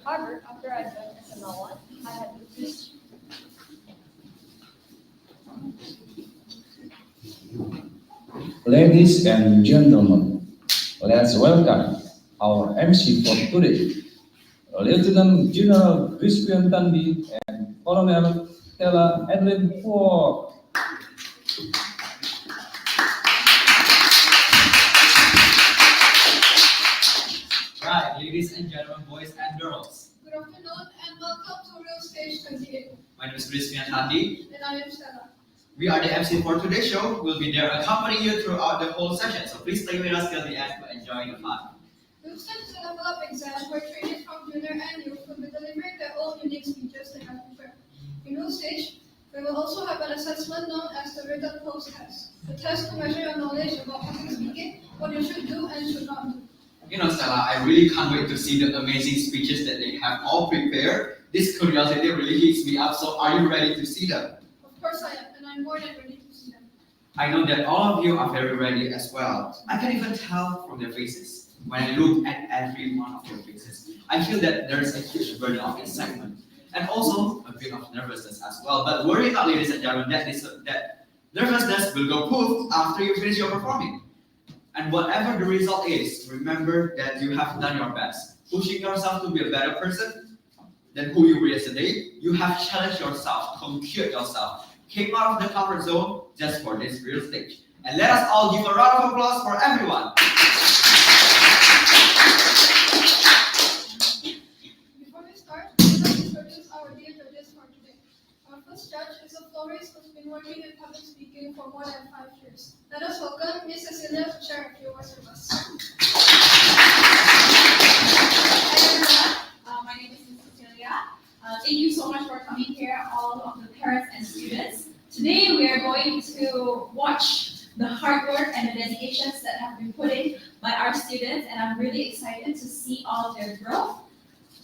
However, after I joined SMLONE, I had to choose. Ladies and gentlemen, let's welcome our MC for today, Lieutenant General Crispian Tandi and Colonel Stella Edwin Ford. Right, ladies and gentlemen, boys and girls. Good afternoon and welcome to Real Stage 28. My name is Crispian Tandi. And I am Stella. We are the MC for today's show. We'll be there accompanying you throughout the whole session. So please stay with us till the end to enjoy the fun. We've sent to level up exam where trainees from junior and youth will be delivering their own unique speeches they have prepared. In Real Stage, we will also have an assessment known as the written post test. The test to measure your knowledge about public speaking, what you should do and should not do. You know, Stella, I really can't wait to see the amazing speeches that they have all prepared. This curiosity really heats me up. So are you ready to see them? Of course I am, and I'm more than ready to see them. I know that all of you are very ready as well. I can even tell from their faces. When I look at every one of your faces, I feel that there's a huge burden of excitement and also a bit of nervousness as well. But worry not, ladies and gentlemen, that nervousness will go poof after you finish your performing. And whatever the result is, remember that you have done your best, pushing yourself to be a better person than who you were yesterday. You have challenged yourself, conquered yourself, came out of the comfort zone just for this real stage. And let us all give a round of applause for everyone. Before we start, let us introduce our dear judges for today. Our first judge is a florist who's been working in public speaking for more than 5 years. Let us welcome Ms. Cecilia to share a few words with us. Hi everyone, my name is Ms. Cecilia. Thank you so much for coming here, all of the parents and students. Today we are going to watch the hard work and the dedications that have been put in by our students, and I'm really excited to see all of their growth.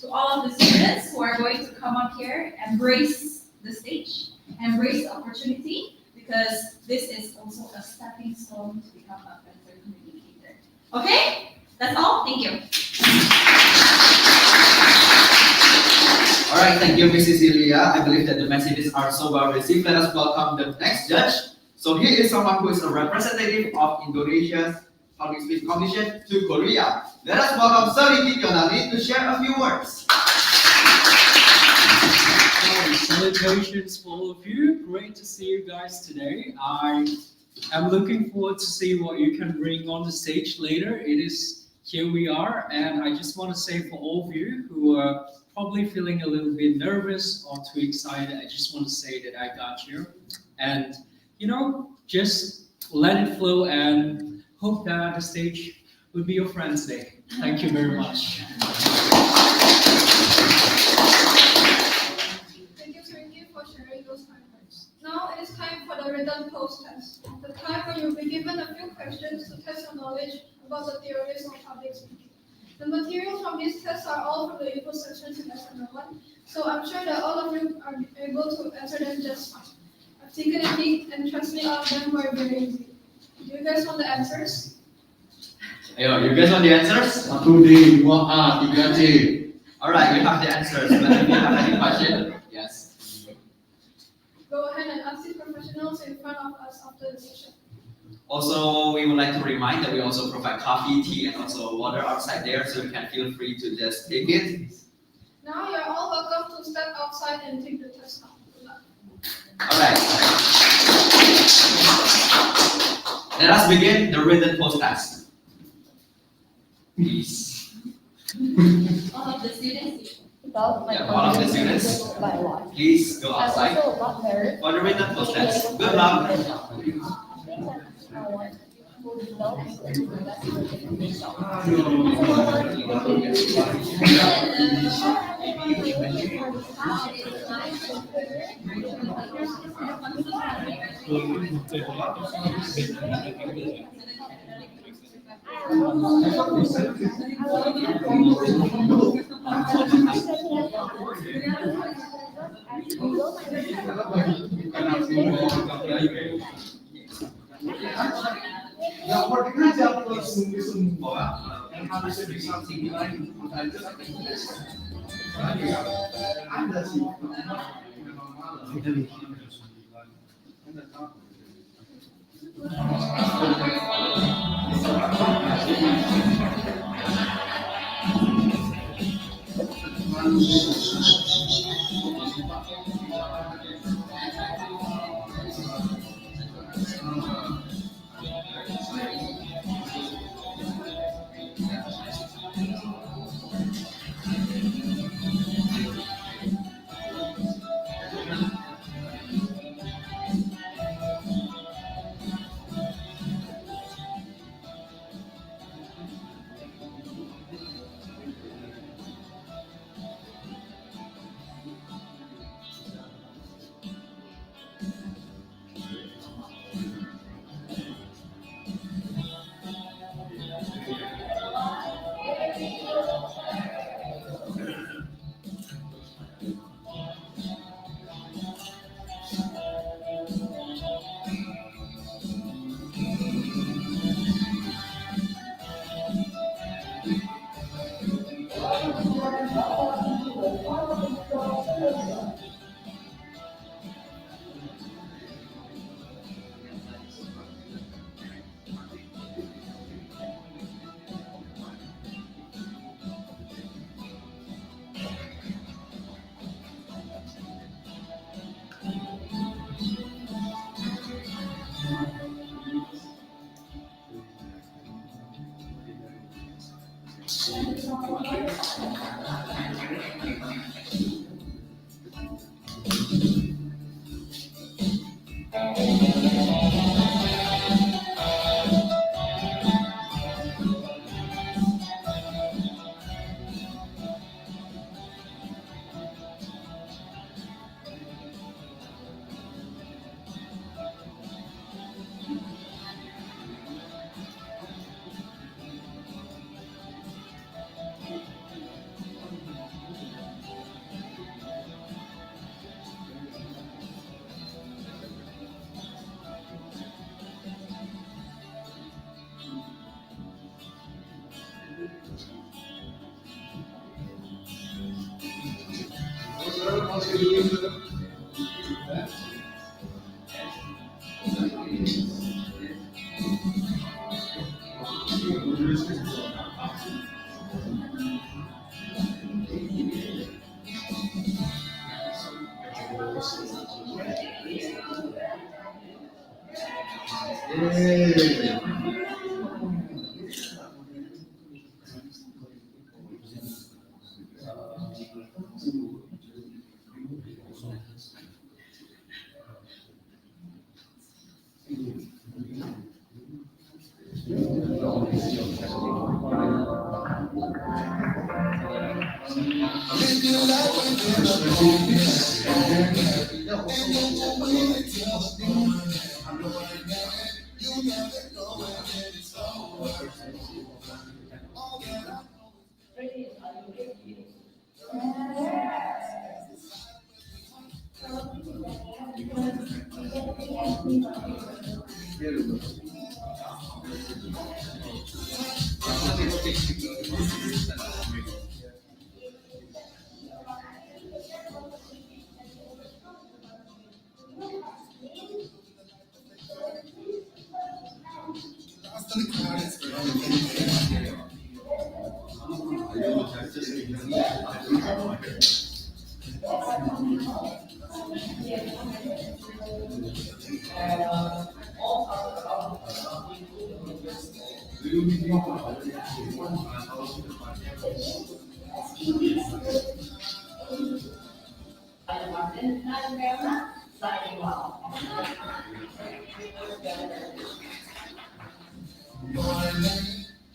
To all of the students who are going to come up here, embrace the stage, embrace the opportunity, because this is also a stepping stone to become a better communicator. Okay? That's all. Thank you. All right, thank you, Ms. Cecilia. I believe that the messages are so well received. Let us welcome the next judge. So here is someone who is a representative of Indonesia's public speaking competition to Korea. Let us welcome Seri Yonali to share a few words. Salutations for all of you. Great to see you guys today. I am looking forward to see what you can bring on the stage later. Here we are, and I just want to say for all of you who are probably feeling a little bit nervous or too excited, I just want to say that I got you. And, just let it flow and hope that the stage will be your friend today. Thank you very much. Thank you, Sringi, for sharing those kind words. Now it is time for the written post test, the time when you'll be given a few questions to test your knowledge about the theories of public speaking. The materials from these tests are all from the info sections in SMLONE, so I'm sure that all of you are able to answer them just fine. I've taken a peek, and trust me, all of them were very easy. Do you guys want the answers? Ayo, you guys want the answers? 1D, 2A, 3C. All right, we have the answers. But if you have any question, yes. Go ahead and ask these professionals in front of us after the session. Also, we would like to remind that we also provide coffee, tea, and also water outside there, so you can feel free to just take it. Now you're all welcome to step outside and take the test now. Good luck. All right. Let us begin the written post test. Please. All of the students. Without my All of the students, by what? please go I'm outside also not married. for the written post test. Good luck. I want to develop the best version of myself. Yang penting aja langsung bahwa yang harus disamping lain itu ada sih.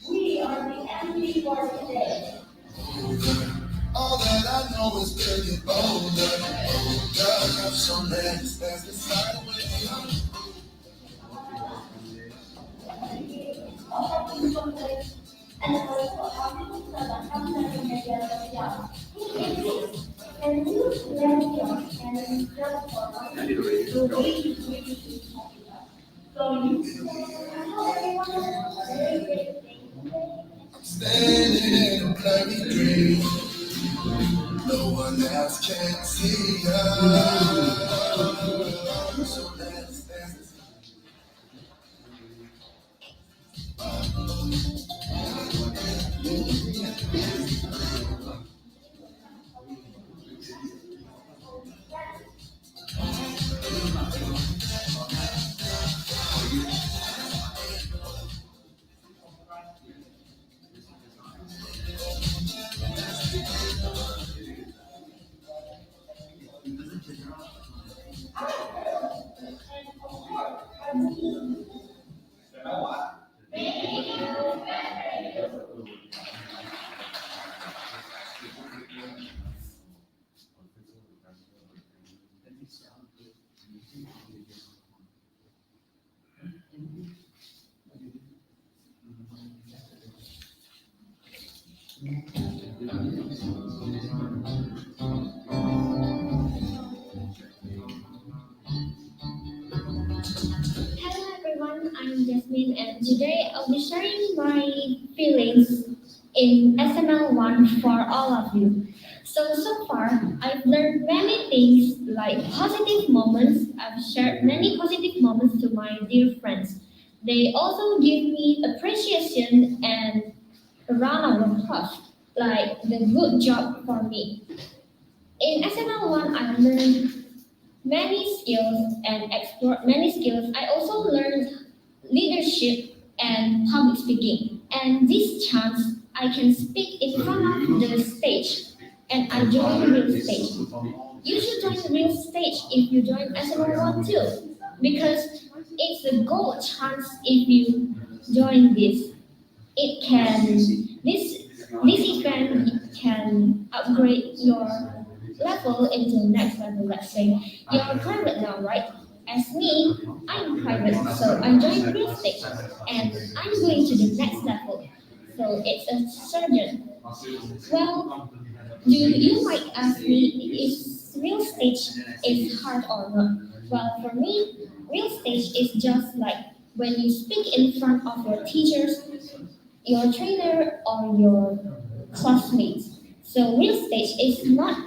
We are the MC for today. All that I know is getting older. I got some legs that's the sideways. And use language and instruct the way you wish to talk about. So you can tell everyone a very great thing. standing in a blurry green. No one else can see us. So let's dance. Hello everyone, I'm Jasmine and today I'll be sharing my feelings in SML1 for all of you. So far, I've learned many things like positive moments. I've shared many positive moments to my dear friends. They also give me appreciation and a round of applause, like the good job for me. In SML1, I learned many skills and explored many skills. I also learned leadership and public speaking. And this chance, I can speak in front of the stage, and I joined real stage. You should join real stage if you join SML1 too, because it's a gold chance if you join this. It can this event can upgrade your level into the next level. Let's say you're private now, right? As me, I'm private, so I joined real estate and I'm going to the next level. So it's a surgeon. Well, you might ask me if real estate is hard or not. Well, for me, real estate is just like when you speak in front of your teachers, your trainer, or your classmates. So real estate is not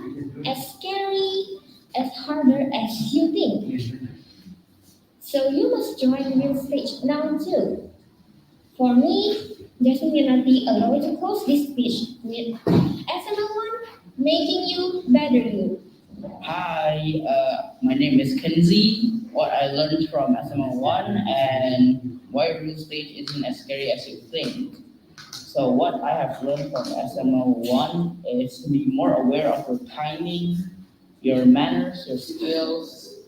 as scary, as harder as you think. So you must join real estate now too. For me, definitely allow me to close this speech with SML1 making you better you. Hi, my name is Kenzie. What I learned from SML1 and why real estate isn't as scary as you think. So what I have learned from SML1 is to be more aware of your timing, your manners, your skills,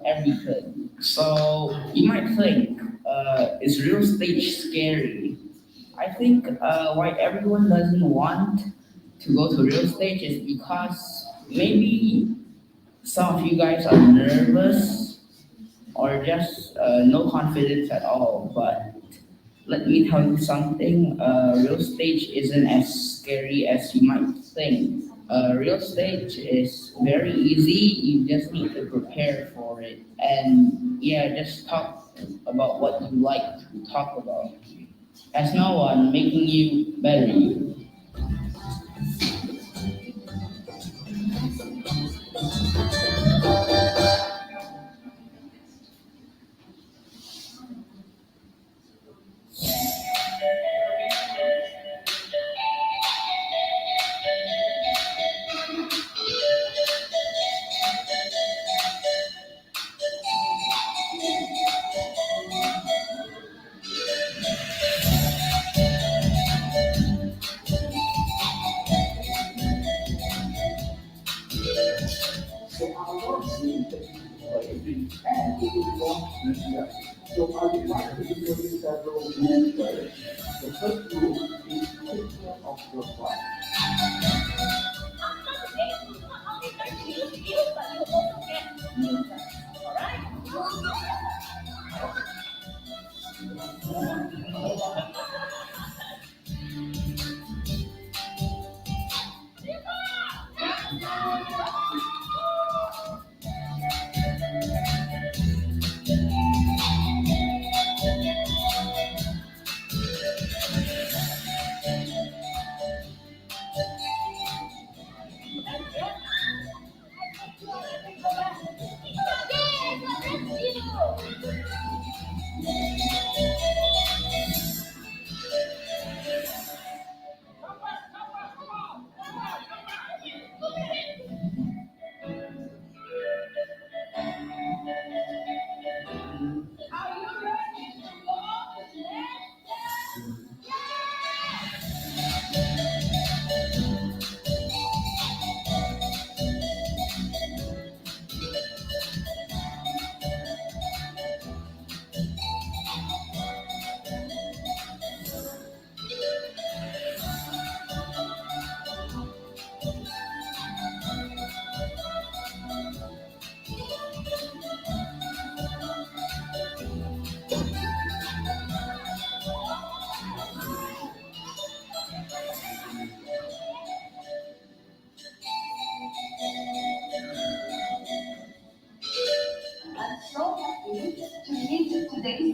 everything. So you might think, is real estate scary? I think why everyone doesn't want to go to real estate is because maybe some of you guys are nervous or just no confidence at all. But let me tell you something, real estate isn't as scary as you might think. Real estate is very easy, you just need to prepare for it. And yeah, just talk about what you like to talk about. As no one making you better you.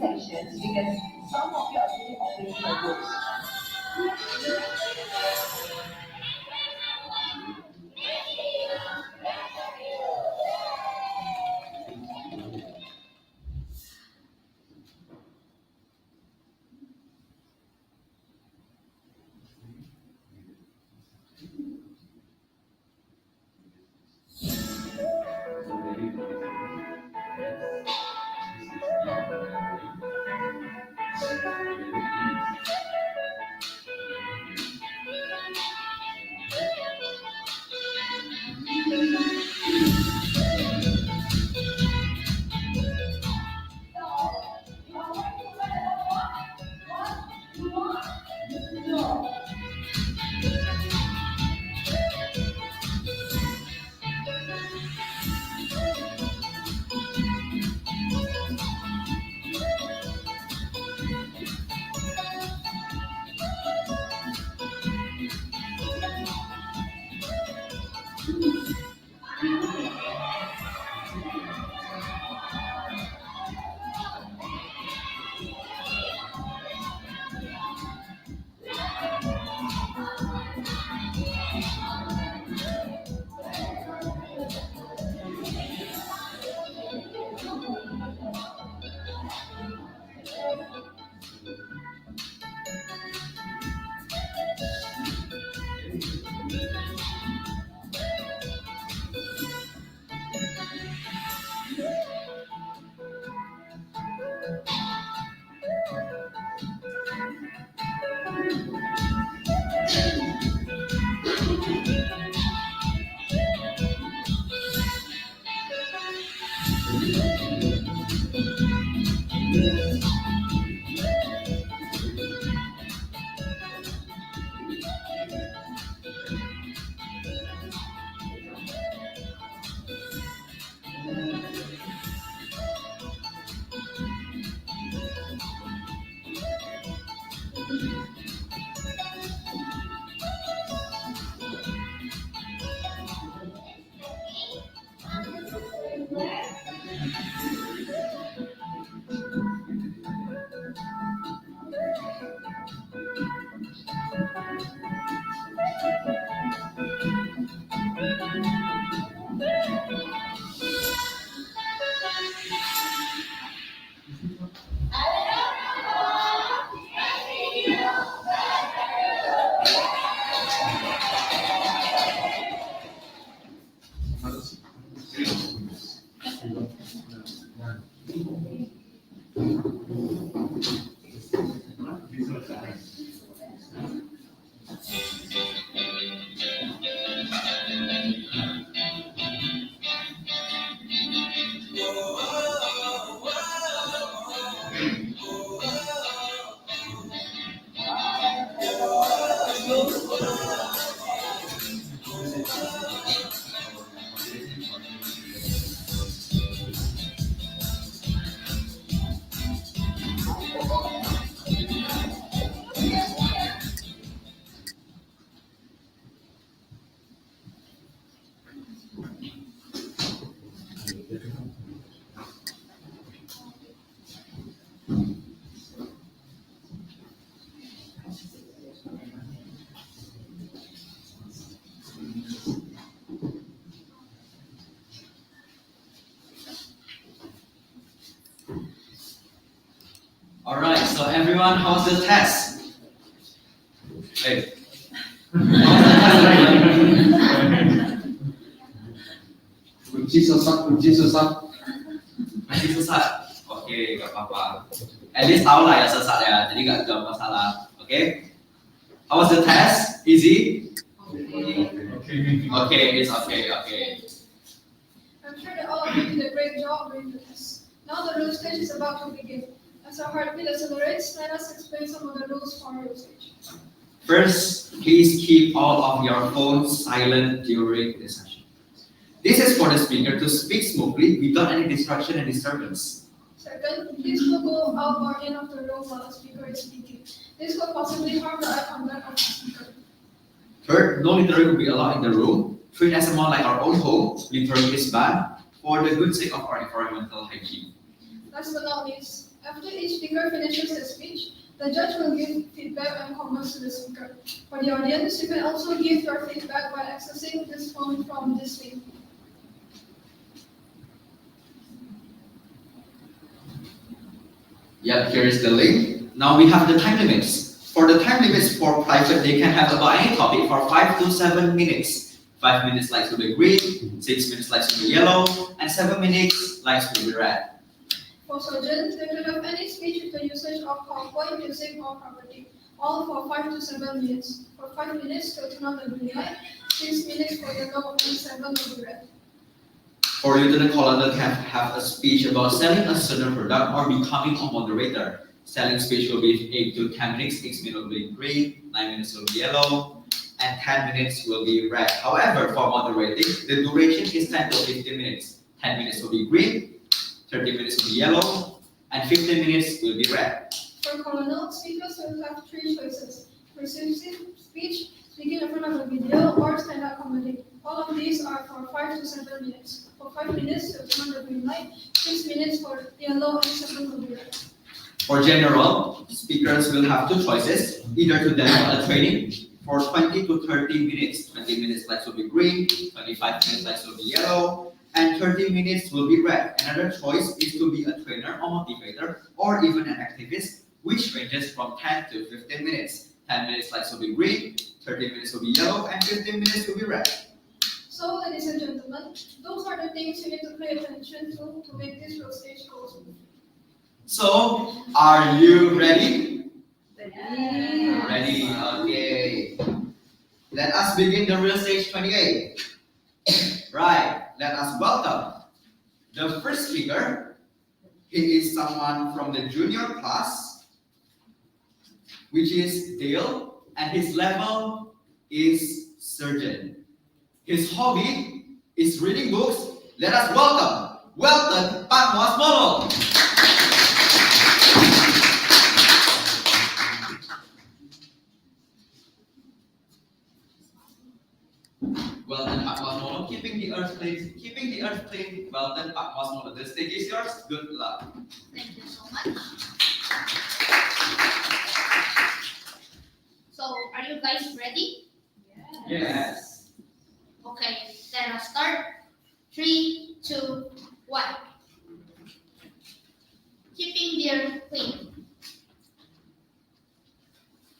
sections because some of you are really opening your books. Alright, so everyone, how's the test? Wait. How's the test, everyone? Kunci sesat. Masih sesat? Oke, gak apa-apa. At least tahu lah ya sesat ya, jadi gak masalah. Oke? How was the test? Easy? Okay, it's okay. I'm sure that all of you did a great job during the test. Now the real stage is about to begin. As our heartbeat accelerates, let us explain some of the rules for real stage. First, please keep all of your phones silent during this session. This is for the speaker to speak smoothly without any distraction and disturbance. Second, please don't go out or in of the room while the speaker is speaking. This could possibly harm the eye contact of the speaker. Third, no littering will be allowed in the room. Treat SML like our own home. Littering is bad for the good sake of our environmental hygiene. Last but not least, After each speaker finishes his speech, the judge will give feedback and comments to the speaker. For the audience, you can also give your feedback by accessing this form from this link. Yep, here is the link. Now we have the time limits. For the time limits for private, they can have about any topic for 5 to 7 minutes. 5 minutes lights will be green, 6 minutes lights will be yellow, and 7 minutes lights will be red. For surgeons, they can have any speech with the usage of PowerPoint, music, or property, all for 5 to 7 minutes. For 5 minutes to turn on the green light, 6 minutes for yellow, and 7 will be red. For lieutenant colonel can have a speech about selling a certain product or becoming a moderator. Selling speech will be 8 to 10 minutes, 6 minutes will be green, 9 minutes will be yellow, and 10 minutes will be red. However, for moderating, the duration is 10 to 15 minutes. 10 minutes will be green, 30 minutes will be yellow, and 15 minutes will be red. For colonel, speakers will have 3 choices: persuasive speech, speaking in front of a video, or stand-up comedy. All of these are for 5 to 7 minutes. For 5 minutes to turn on the green light, 6 minutes for yellow, and 7 will be red. For general, speakers will have 2 choices, either to deliver a training for 20 to 30 minutes. 20 minutes lights will be green, 25 minutes lights will be yellow, and 30 minutes will be red. Another choice is to be a trainer or motivator, or even an activist, which ranges from 10 to 15 minutes. 10 minutes lights will be green, 30 minutes will be yellow, and 15 minutes will be red. So, ladies and gentlemen, those are the things you need to pay attention to make this real stage go smoothly. So, are you ready? Ready. Ready, okay. Let us begin the real stage 28. Right, let us welcome the first speaker. He is someone from the junior class, which is Dale, and his level is surgeon. His hobby is reading books. Let us welcome Welton Patmos. Welton Patmos, keeping the earth clean. Welton Patmos, the stage is yours. Good luck. Thank you so much. So, are you guys ready? Yes. Okay, let us start. 3, 2, 1. Keeping the earth clean.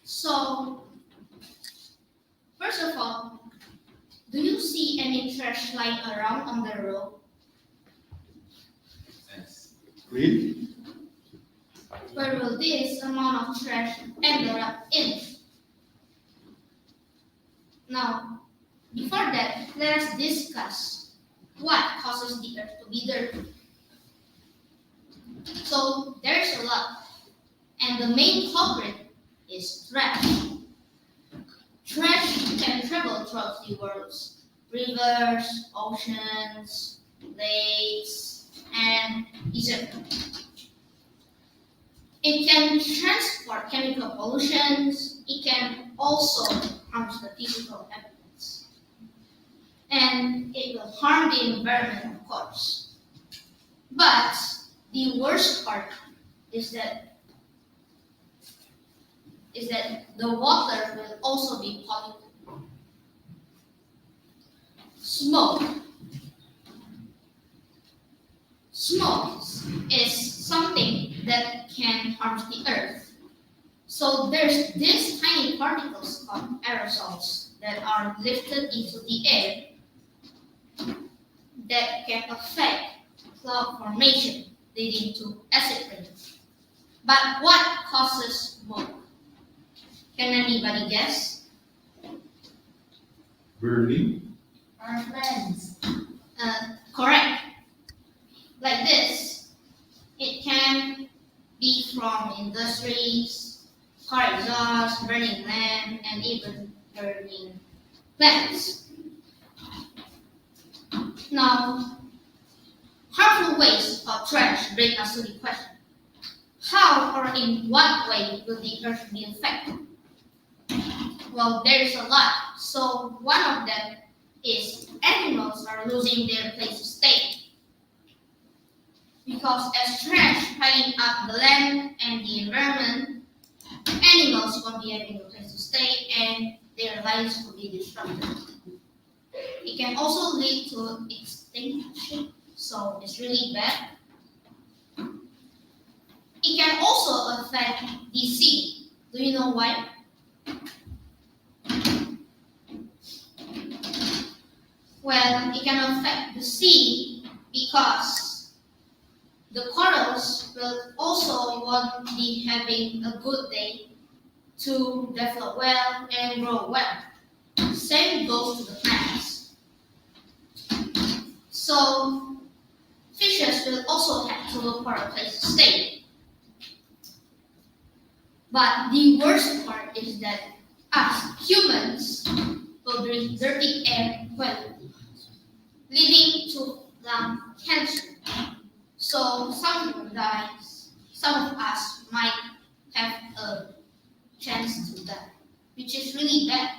So, first of all, do you see any trash lying around on the road? Yes. Green. Where will this amount of trash end up in? Now, before that, let us discuss what causes the earth to be dirty. So, there's a lot, and the main culprit is trash. Trash can travel throughout the world: rivers, oceans, lakes, and etc. It can transport chemical pollutions. It can also harm the physical habitats. And it will harm the environment, of course. But the worst part is that the water will also be polluted. Smoke. Smoke is something that can harm the earth. So there's these tiny particles called aerosols that are lifted into the air that can affect cloud formation, leading to acid rain. But what causes smoke? Can anybody guess? Burning. Our friends. Correct. Like this. It can be from industries, car exhaust, burning land, and even burning plants. Now, harmful waste or trash bring us to the question: how or in what way will the earth be affected? Well, there's a lot. So one of them is animals are losing their place to stay. because as trash piling up the land and the environment, animals won't be having a place to stay and their lives will be disrupted. It can also lead to extinction, so it's really bad. It can also affect the sea. Do you know why? Well, it can affect the sea because the corals will also won't be having a good day to develop well and grow well. Same goes to the plants. So fishes will also have to look for a place to stay. But the worst part is that us humans will breathe dirty air quality, leading to lung cancer. So some of us might have a chance to die, which is really bad.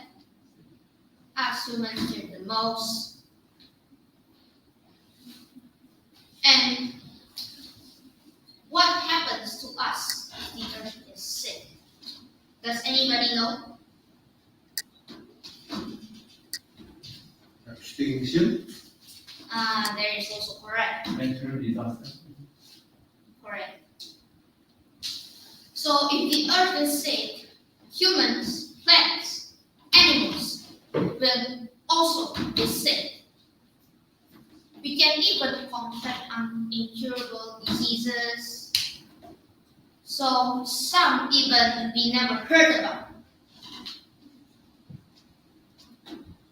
Us humans fear the most. And what happens to us if the earth is sick? Does anybody know? Extinction. There is also correct. Natural disaster. Correct. So if the earth is sick, humans, plants, animals will also be sick. We can even contract incurable diseases. So some even we never heard about.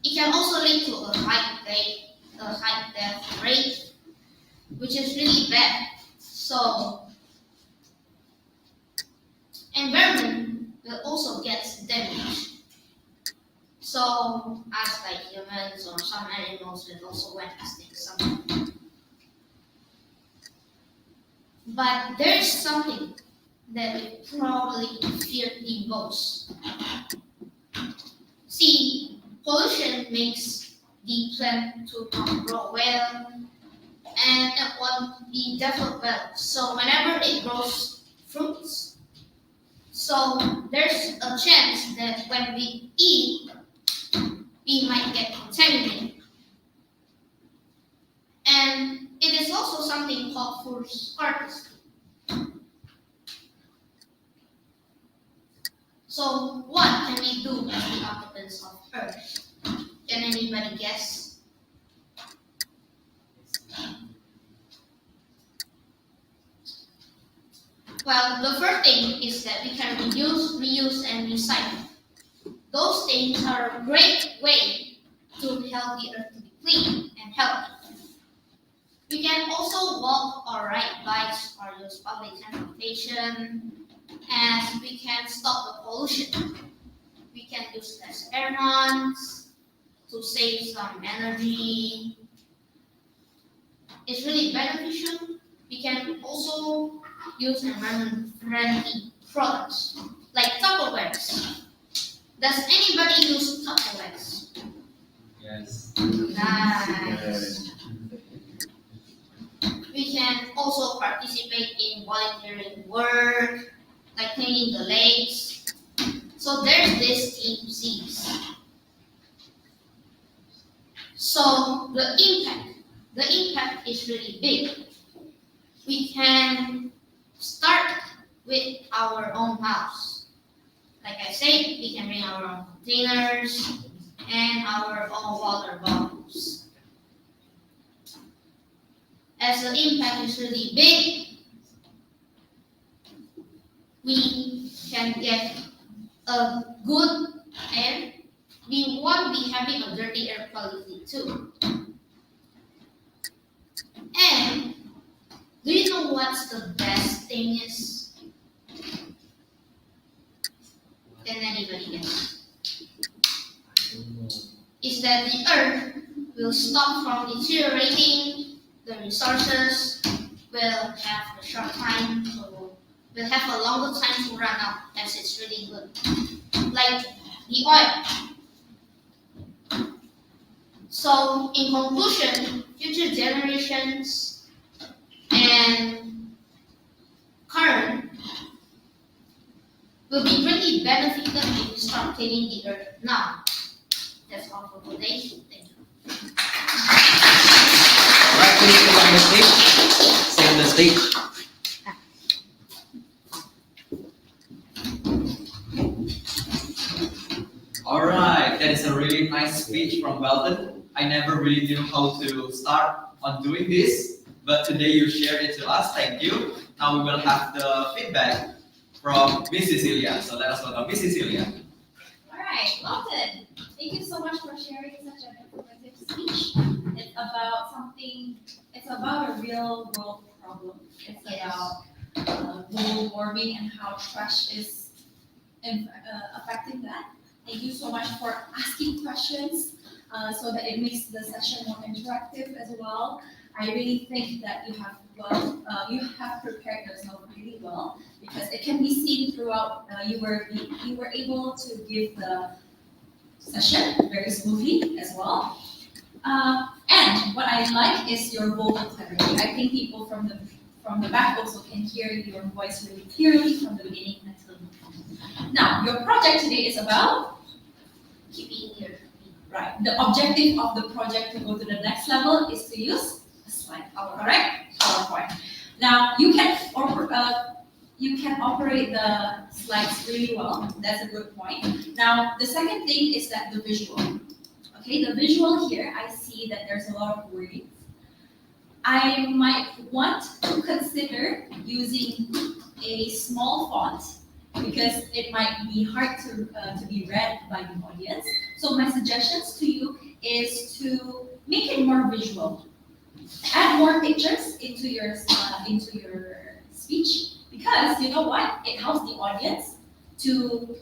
It can also lead to a high death rate, which is really bad. So environment will also get damaged. So us like humans or some animals will also went extinct someday. But there is something that we probably fear the most. See, pollution makes the plant to not grow well and it won't be developed well. So whenever it grows fruits, so there's a chance that when we eat, we might get contaminated. And it is also something called food scarcity. So what can we do as the occupants of Earth? Can anybody guess? Well, the first thing is that we can reuse, and recycle. Those things are a great way to help the earth to be clean and healthy. We can also walk or ride bikes or use public transportation, and we can stop the pollution. We can use less air horns to save some energy. It's really beneficial. We can also use environment-friendly products like Tupperwares. Does anybody use Tupperwares? Yes. Nice. We can also participate in volunteering work, like cleaning the lakes. So there's this Team C's. So the impact is really big. We can start with our own house. Like I said, we can bring our own containers and our own water bottles. As the impact is really big, we can get a good air. We won't be having a dirty air quality too. And do you know what's the best thing is? Can anybody guess? Is that the earth will stop from deteriorating, the resources will have a short time, so will have a longer time to run out as it's really good. Like the oil. So in conclusion, future generations and current will be greatly benefited if you start cleaning the earth now. That's all for today. Thank you. Alright, please come on the stage. Stay on the stage. Alright, that is a really nice speech from Belton. I never really knew how to start on doing this, but today you shared it to us. Thank you. Now we will have the feedback from Miss Cecilia. So let us welcome Miss Cecilia. All right, Lawton, thank you so much for sharing such an informative speech. It's about something, it's about a real world problem. It's about global warming and how trash is affecting that. Thank you so much for asking questions so that it makes the session more interactive as well. I really think that you have prepared yourself really well because it can be seen throughout. You were able to give the session very smoothly as well. And what I like is your vocal clarity. I think people from the back also can hear your voice really clearly from the beginning until the end. Now, your project today is about Keeping your right. The objective of the project to go to the next level is to use a slide. Correct? PowerPoint. Now, you can operate the slides really well. That's a good point. Now, the second thing is that the visual. Okay, the visual here, I see that there's a lot of words. I might want to consider using a small font because it might be hard to be read by the audience. So my suggestions to you is to make it more visual. Add more pictures into your speech because you know what? It helps the audience to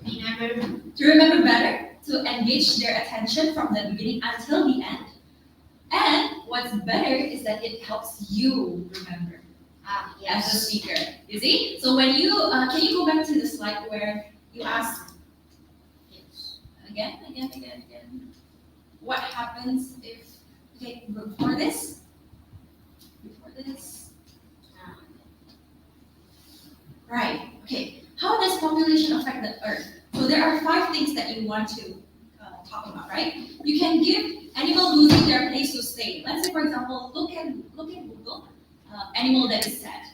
remember better, to engage their attention from the beginning until the end. And what's better is that it helps you remember as a speaker. You see? So when you can you go back to the slide where you ask again. What happens if before this? Right. Okay. How does population affect the earth? So there are 5 things that you want to talk about, right? You can give animal losing their place to stay. Let's say, for example, look at Google, animal that is sad.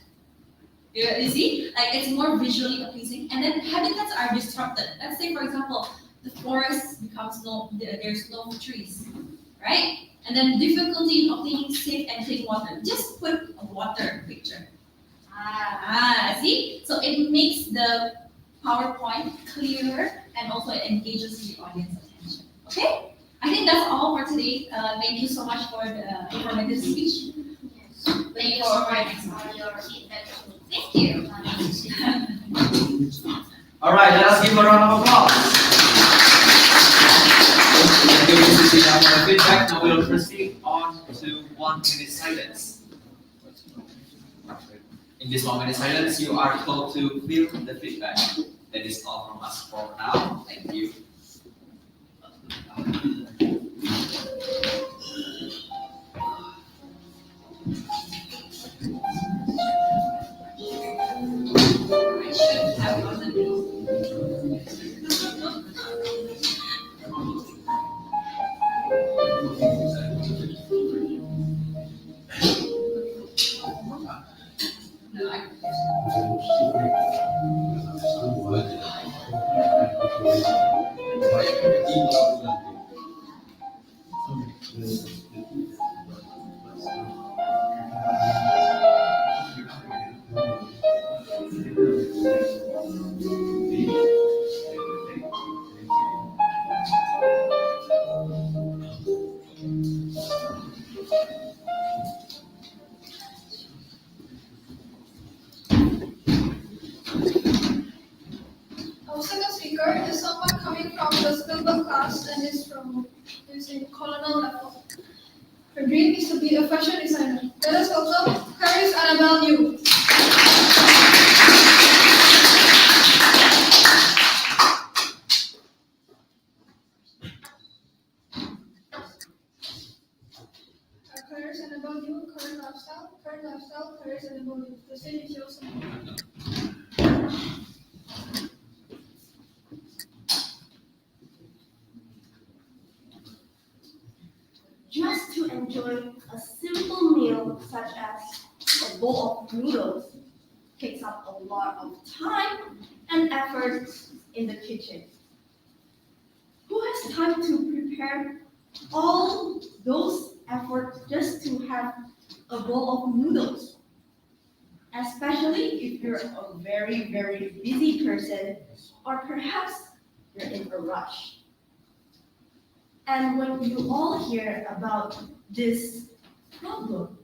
You see, like it's more visually appeasing, and then habitats are disrupted. Let's say, for example, the forest becomes there's no trees, right? And then difficulty in obtaining safe and clean water. Just put a water picture. See? So it makes the PowerPoint clearer and also it engages the audience attention. Okay? I think that's all for today. Thank you so much for the informative speech. Thank you so much for your feedback. Thank you. Alright, let us give a round of applause. Thank you, Miss Cecilia, for the feedback. Now we will proceed on to 1 minute silence. In this 1 minute silence, you are told to feel the feedback. That is all from us for now. Thank you. I should have gotten Our second speaker is someone coming from the Spielberg class and is in colonel level. Her dream is to be a fashion designer. Let us welcome Paris Annabelle Yu. careers and about you, current lifestyle, careers and about you. The stage is yours. Just to enjoy a simple meal such as a bowl of noodles takes up a lot of time and effort in the kitchen. Who has time to prepare all those efforts just to have a bowl of noodles? Especially if you're a very, very busy person, or perhaps you're in a rush. And when you all hear about this problem,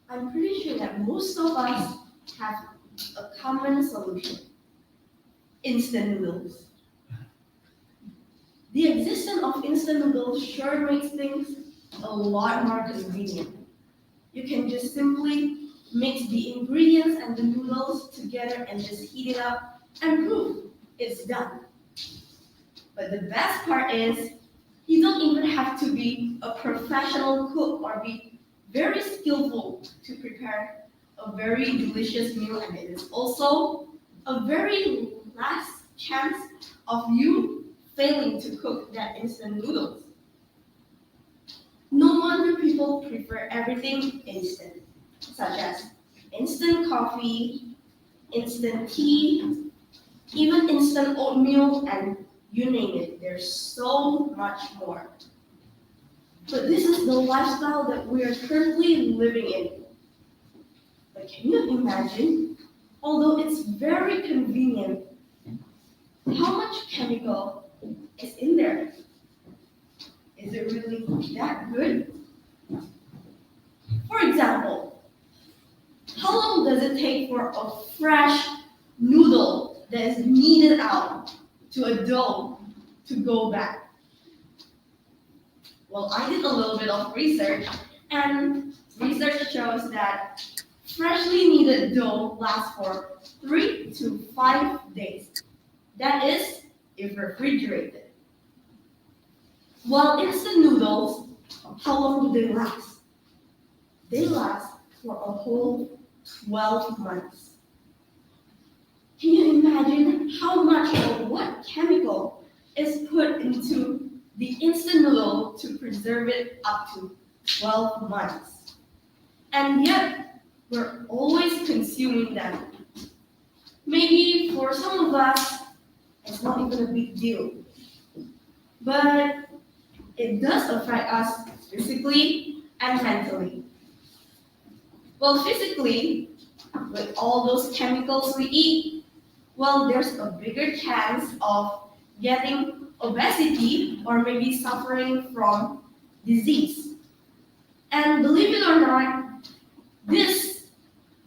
I'm pretty sure that most of us have a common solution: instant noodles. The existence of instant noodles sure makes things a lot more convenient. You can just simply mix the ingredients and the noodles together and just heat it up, and poof, it's done. But the best part is, you don't even have to be a professional cook or be very skillful to prepare a very delicious meal, and it is also a very last chance of you failing to cook that instant noodles. No wonder people prefer everything instant, such as instant coffee, instant tea, even instant oatmeal, and you name it, there's so much more. But this is the lifestyle that we are currently living in. But can you imagine, although it's very convenient, how much chemical is in there? Is it really that good? For example, how long does it take for a fresh noodle that is kneaded out to a dough to go back? Well, I did a little bit of research, and research shows that freshly kneaded dough lasts for 3 to 5 days. That is, if refrigerated. While instant noodles, how long do they last? They last for a whole 12 months. Can you imagine how much or what chemical is put into the instant noodle to preserve it up to 12 months? And yet, we're always consuming them. Maybe for some of us, it's not even a big deal. But it does affect us physically and mentally. Well, physically, with all those chemicals we eat, well, there's a bigger chance of getting obesity or maybe suffering from disease. And believe it or not, this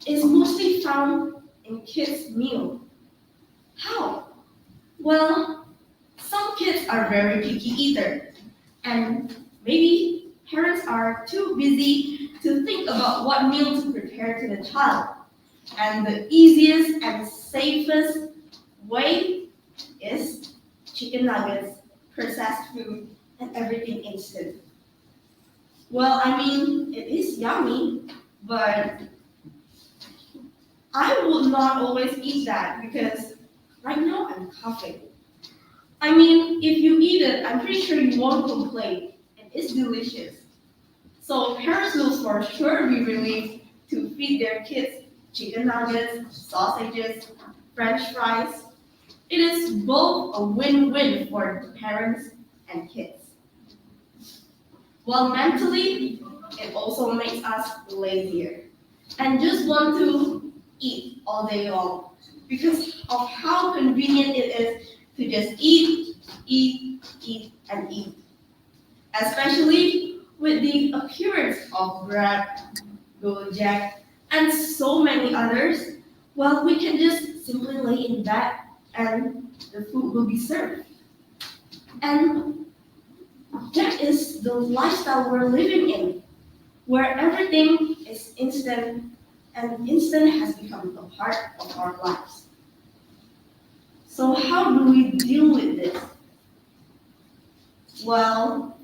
is mostly found in kids' meal. How? Well, some kids are very picky eater, and maybe parents are too busy to think about what meal to prepare to the child. And the easiest and safest way is chicken nuggets, processed food, and everything instant. Well, I mean, it is yummy, but I will not always eat that because right now I'm coughing. I mean, if you eat it, I'm pretty sure you won't complain. It is delicious. So parents will for sure be relieved to feed their kids chicken nuggets, sausages, French fries. It is both a win-win for the parents and kids. While mentally, it also makes us lazier and just want to eat all day long because of how convenient it is to just eat, and eat. Especially with the appearance of Grab, Gojek, and so many others, well, we can just simply lay in bed and the food will be served. And that is the lifestyle we're living in, where everything is instant, and instant has become a part of our lives. So how do we deal with this? Well,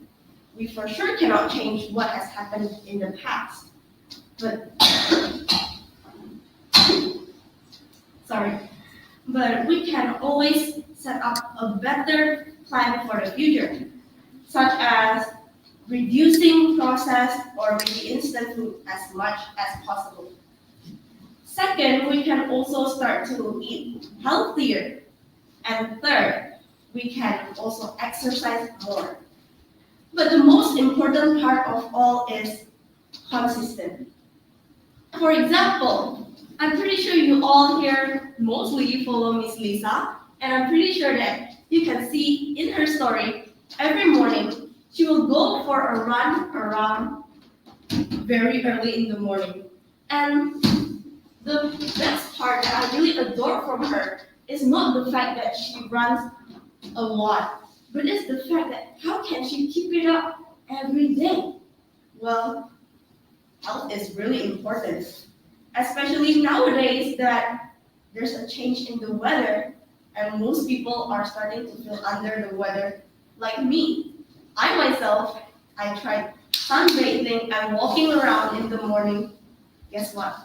We for sure cannot change what has happened in the past. But but we can always set up a better plan for the future, such as reducing processed or maybe instant food as much as possible. Second, we can also start to eat healthier. And third, we can also exercise more. But the most important part of all is consistent. For example, I'm pretty sure you all here mostly follow Miss Lisa, and I'm pretty sure that you can see in her story every morning she will go for a run around very early in the morning. And the best part that I really adore from her is not the fact that she runs a lot, but it's the fact that how can she keep it up every day? Well, health is really important, especially nowadays that there's a change in the weather and most people are starting to feel under the weather like me. I myself, I tried sunbathing and walking around in the morning. Guess what?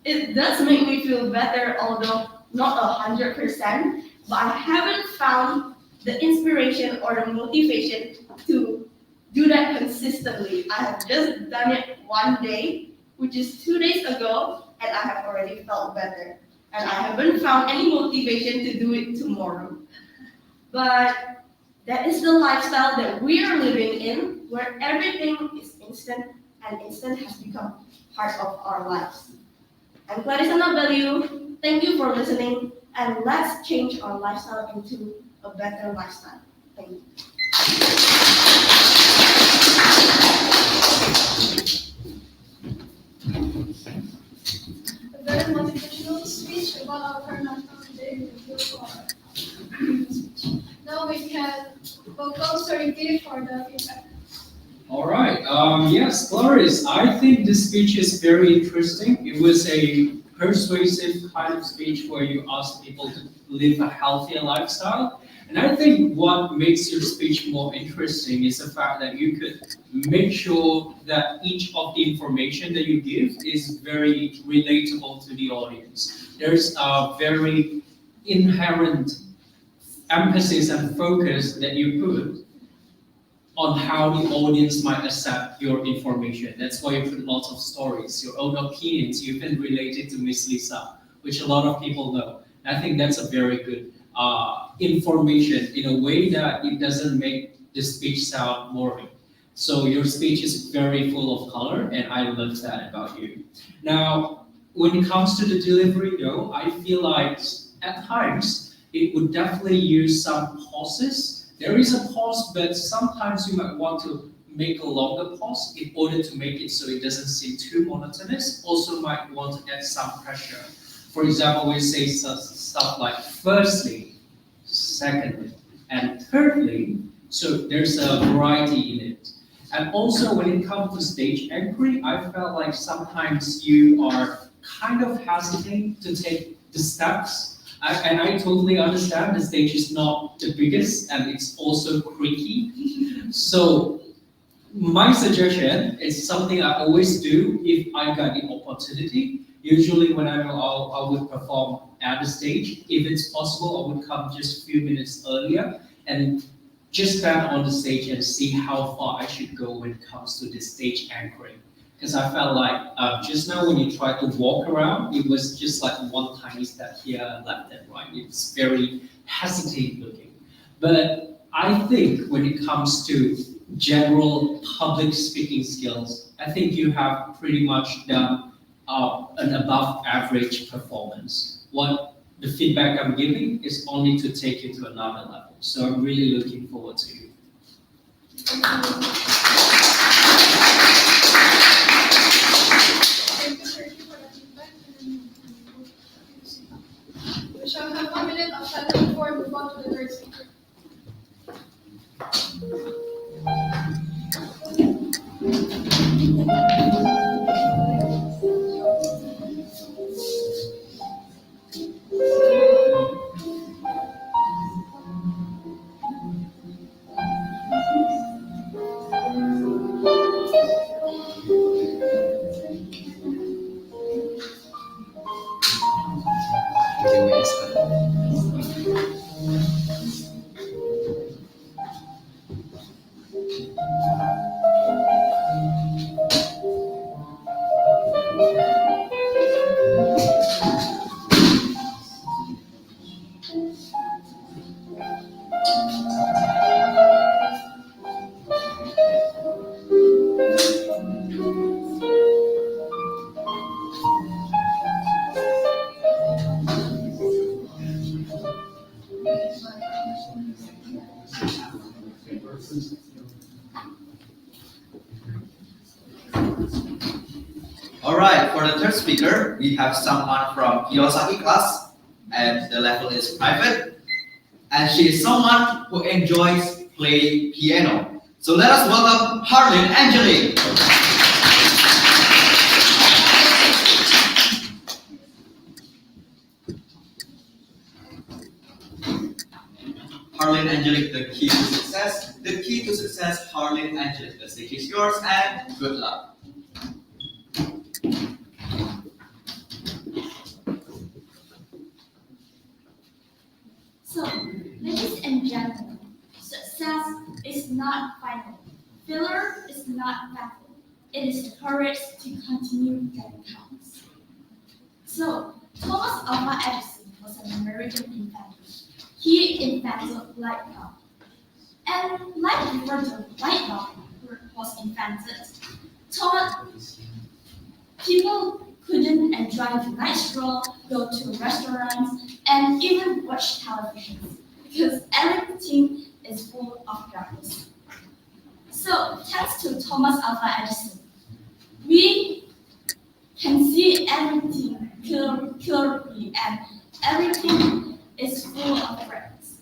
It does make me feel better, although not 100%, but I haven't found the inspiration or the motivation to do that consistently. I have just done it one day, which is 2 days ago, and I have already felt better. And I haven't found any motivation to do it tomorrow. But that is the lifestyle that we are living in, where everything is instant, and instant has become part of our lives. I'm Clarissa Nabelliu. Thank you for listening, and let's change our lifestyle into a better lifestyle. Thank you. A very motivational speech about our current national day review for speech. Now we can welcome Sergey for the feedback. All right. Yes, Clarice, I think this speech is very interesting. It was a persuasive kind of speech where you ask people to live a healthier lifestyle. And I think what makes your speech more interesting is the fact that you could make sure that each of the information that you give is very relatable to the audience. There's a very inherent emphasis and focus that you put on how the audience might accept your information. That's why you put lots of stories, your own opinions. You can relate it to Miss Lisa, which a lot of people know. I think that's a very good information in a way that it doesn't make the speech sound boring. So your speech is very full of color, and I love that about you. Now, when it comes to the delivery though, I feel like at times it would definitely use some pauses. There is a pause, but sometimes you might want to make a longer pause in order to make it so it doesn't seem too monotonous. Also might want to add some pressure. For example, we say stuff like firstly, secondly, and thirdly, so there's a variety in it. And also when it comes to stage anchoring, I felt like sometimes you are kind of hesitant to take the steps. And I totally understand the stage is not the biggest and it's also creaky. So my suggestion is something I always do if I got the opportunity. Usually when I would perform at the stage, if it's possible, I would come just a few minutes earlier and just stand on the stage and see how far I should go when it comes to the stage anchoring. Because I felt like just now when you try to walk around, it was just like one tiny step here, left and right. It's very hesitant looking. But I think when it comes to general public speaking skills, I think you have pretty much done an above average performance. What the feedback I'm giving is only to take you to another level. So I'm really looking forward to you. We shall have 1 minute of silence before we move on to the third speaker. All right, for the third speaker, we have someone from Kiyosaki class, and the level is private, and she is someone who enjoys playing piano. So let us welcome Harlin Angelique. Harlin Angelique, the key to success. The key to success, Harlin Angelique. The stage is yours, and good luck. So, ladies and gentlemen, success is not final. Failure is not fatal. It is the courage to continue that counts. So, Thomas Alva Edison was an American inventor. He invented light bulb. And like before the light bulb was invented, Thomas, people couldn't enjoy the night stroll, go to restaurants, and even watch television because everything is full of darkness. So, thanks to Thomas Alva Edison, we can see everything clearly and everything is full of brightness.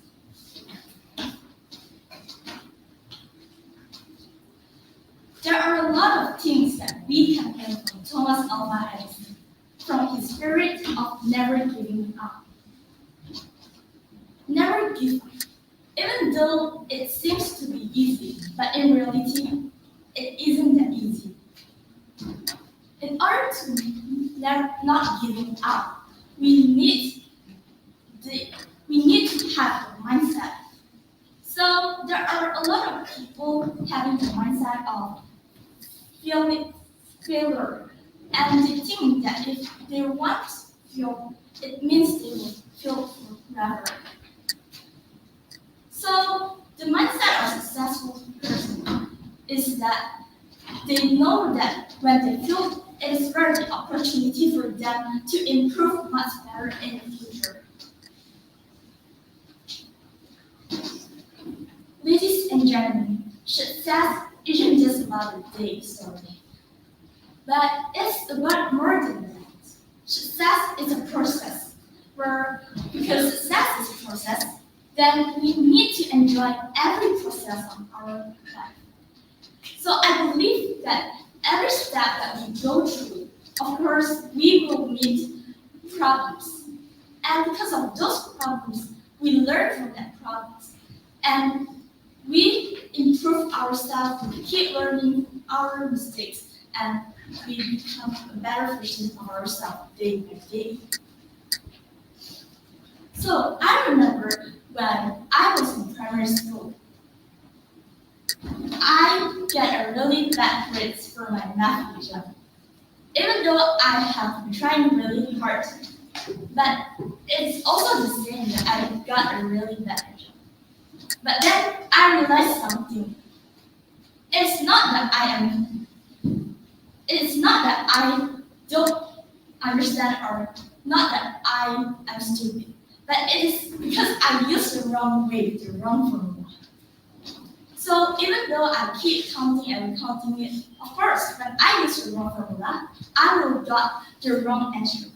There are a lot of things that we can learn from Thomas Alva Edison, from his spirit of never giving up. Never give up. Even though it seems to be easy, but in reality, it isn't that easy. In order to not giving up, we need to have the mindset. So there are a lot of people having the mindset of failure, and they think that if they want to fail, it means they will fail forever. So the mindset of a successful person is that they know that when they fail, it is really an opportunity for them to improve much better in the future. Ladies and gentlemen, success isn't just about a day story, but it's about more than that. Success is a process, because success is a process, then we need to enjoy every process of our life. So I believe that every step that we go through, of course, we will meet problems. And because of those problems, we learn from that problems. And we improve ourselves, we keep learning our mistakes, and we become a better version of ourselves day by day. So I remember when I was in primary school, I get a really bad grades for my math exam. Even though I have been trying really hard, but it's also the same that I got a really bad exam. But then I realized something. It's not that I don't understand or not that I am stupid, but it is because I used the wrong way, the wrong formula. So even though I keep counting and counting it, of course, when I use the wrong formula, I will get the wrong answer.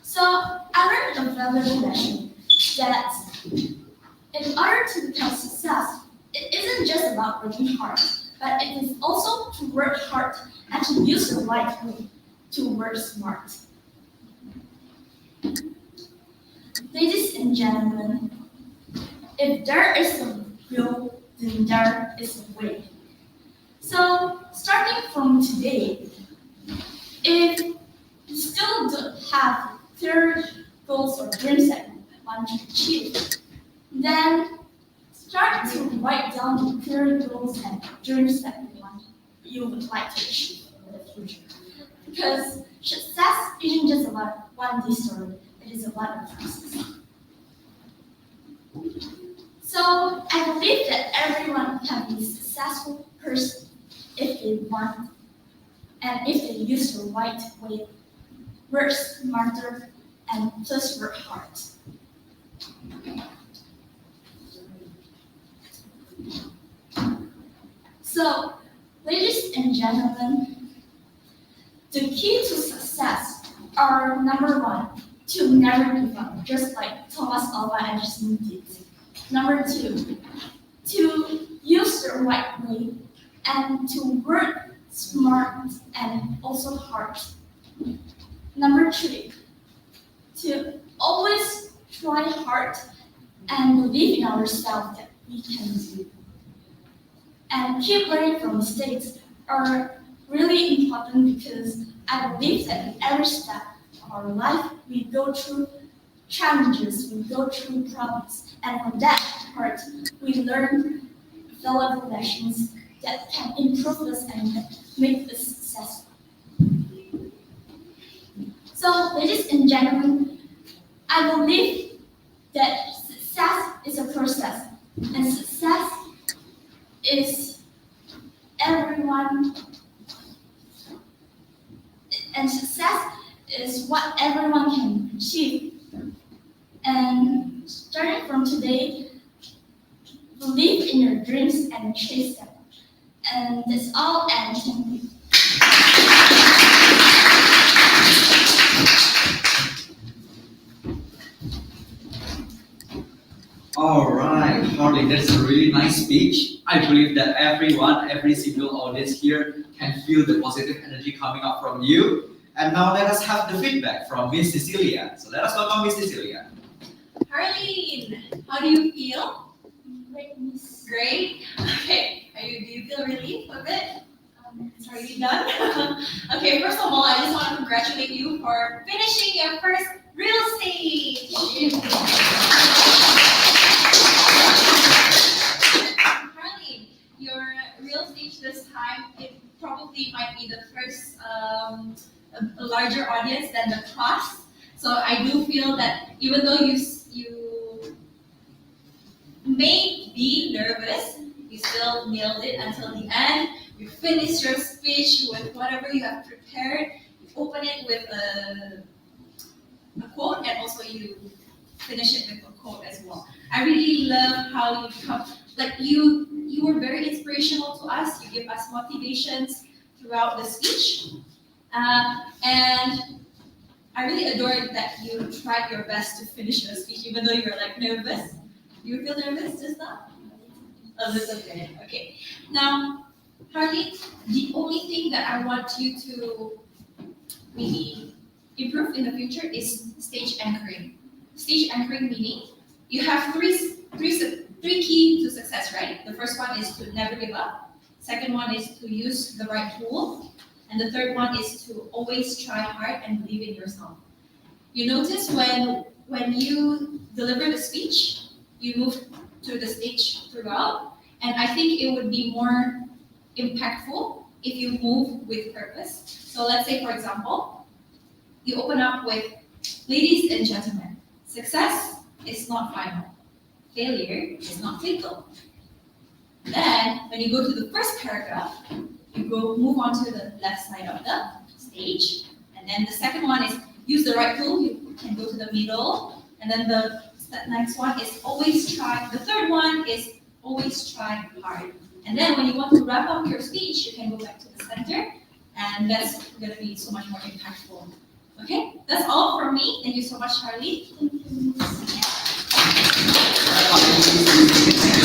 So I learned a valuable lesson that in order to become success, it isn't just about working hard, but it is also to work hard and to use the right way to work smart. Ladies and gentlemen, if there is a will, then there is a way. So starting from today, if you still don't have clear goals or dreams that you want to achieve, then start to write down the clear goals and dreams that you would like to achieve in the future. Because success isn't just about one day story, it is about a process. So I believe that everyone can be a successful person if they want and if they use the right way, work smarter and just work hard. So, ladies and gentlemen, are number one, to never give up, just like Thomas Alva Edison did. Number two, to use the right way and to work smart and also hard. Number three, to always try hard and believe in ourselves that we can do. And keep learning from mistakes are really important because I believe that in every step of our life, we go through challenges, we go through problems, and from that part, we learn valuable lessons that can improve us and make us successful. So, ladies and gentlemen, I believe that success is a process, and success is everyone, and success is what everyone can achieve. And starting from today, believe in your dreams and chase them. And that's all, and thank you. All right, Harley, that's a really nice speech. I believe that everyone, every single audience here can feel the positive energy coming up from you. And now let us have the feedback from Miss Cecilia. So let us welcome Miss Cecilia. Harleen, how do you feel? Great, Miss. Great. Okay. Do you feel relief a bit? It's already done. Okay. First of all, I just want to congratulate you for finishing your first real estate. Harleen, your real estate this time, it probably might be the first a larger audience than the class. So I do feel that even though you may be nervous, you still nailed it until the end. You finished your speech with whatever you have prepared. You open it with a quote, and also you finish it with a quote as well. I really love how you were very inspirational to us. You give us motivations throughout the speech, and I really adored that you tried your best to finish your speech, even though you were nervous. Do you feel nervous just now? A little bit. Okay. Now, Harley, the only thing that I want you to maybe improve in the future is stage anchoring. Stage anchoring meaning you have three key to success, right? The first one is to never give up. Second one is to use the right tool. And the third one is to always try hard and believe in yourself. You notice when you deliver the speech, you move to the stage throughout, and I think it would be more impactful if you move with purpose. So let's say, for example, you open up with, ladies and gentlemen, success is not final. Failure is not fatal. Then, when you go to the first paragraph, you move on to the left side of the stage, and then the second one is use the right tool. You can go to the middle, and then the next one is always try. The third one is always try hard. And then when you want to wrap up your speech, you can go back to the center, and that's going to be so much more impactful. Okay, that's all from me. Thank you so much, Charlie. Thank you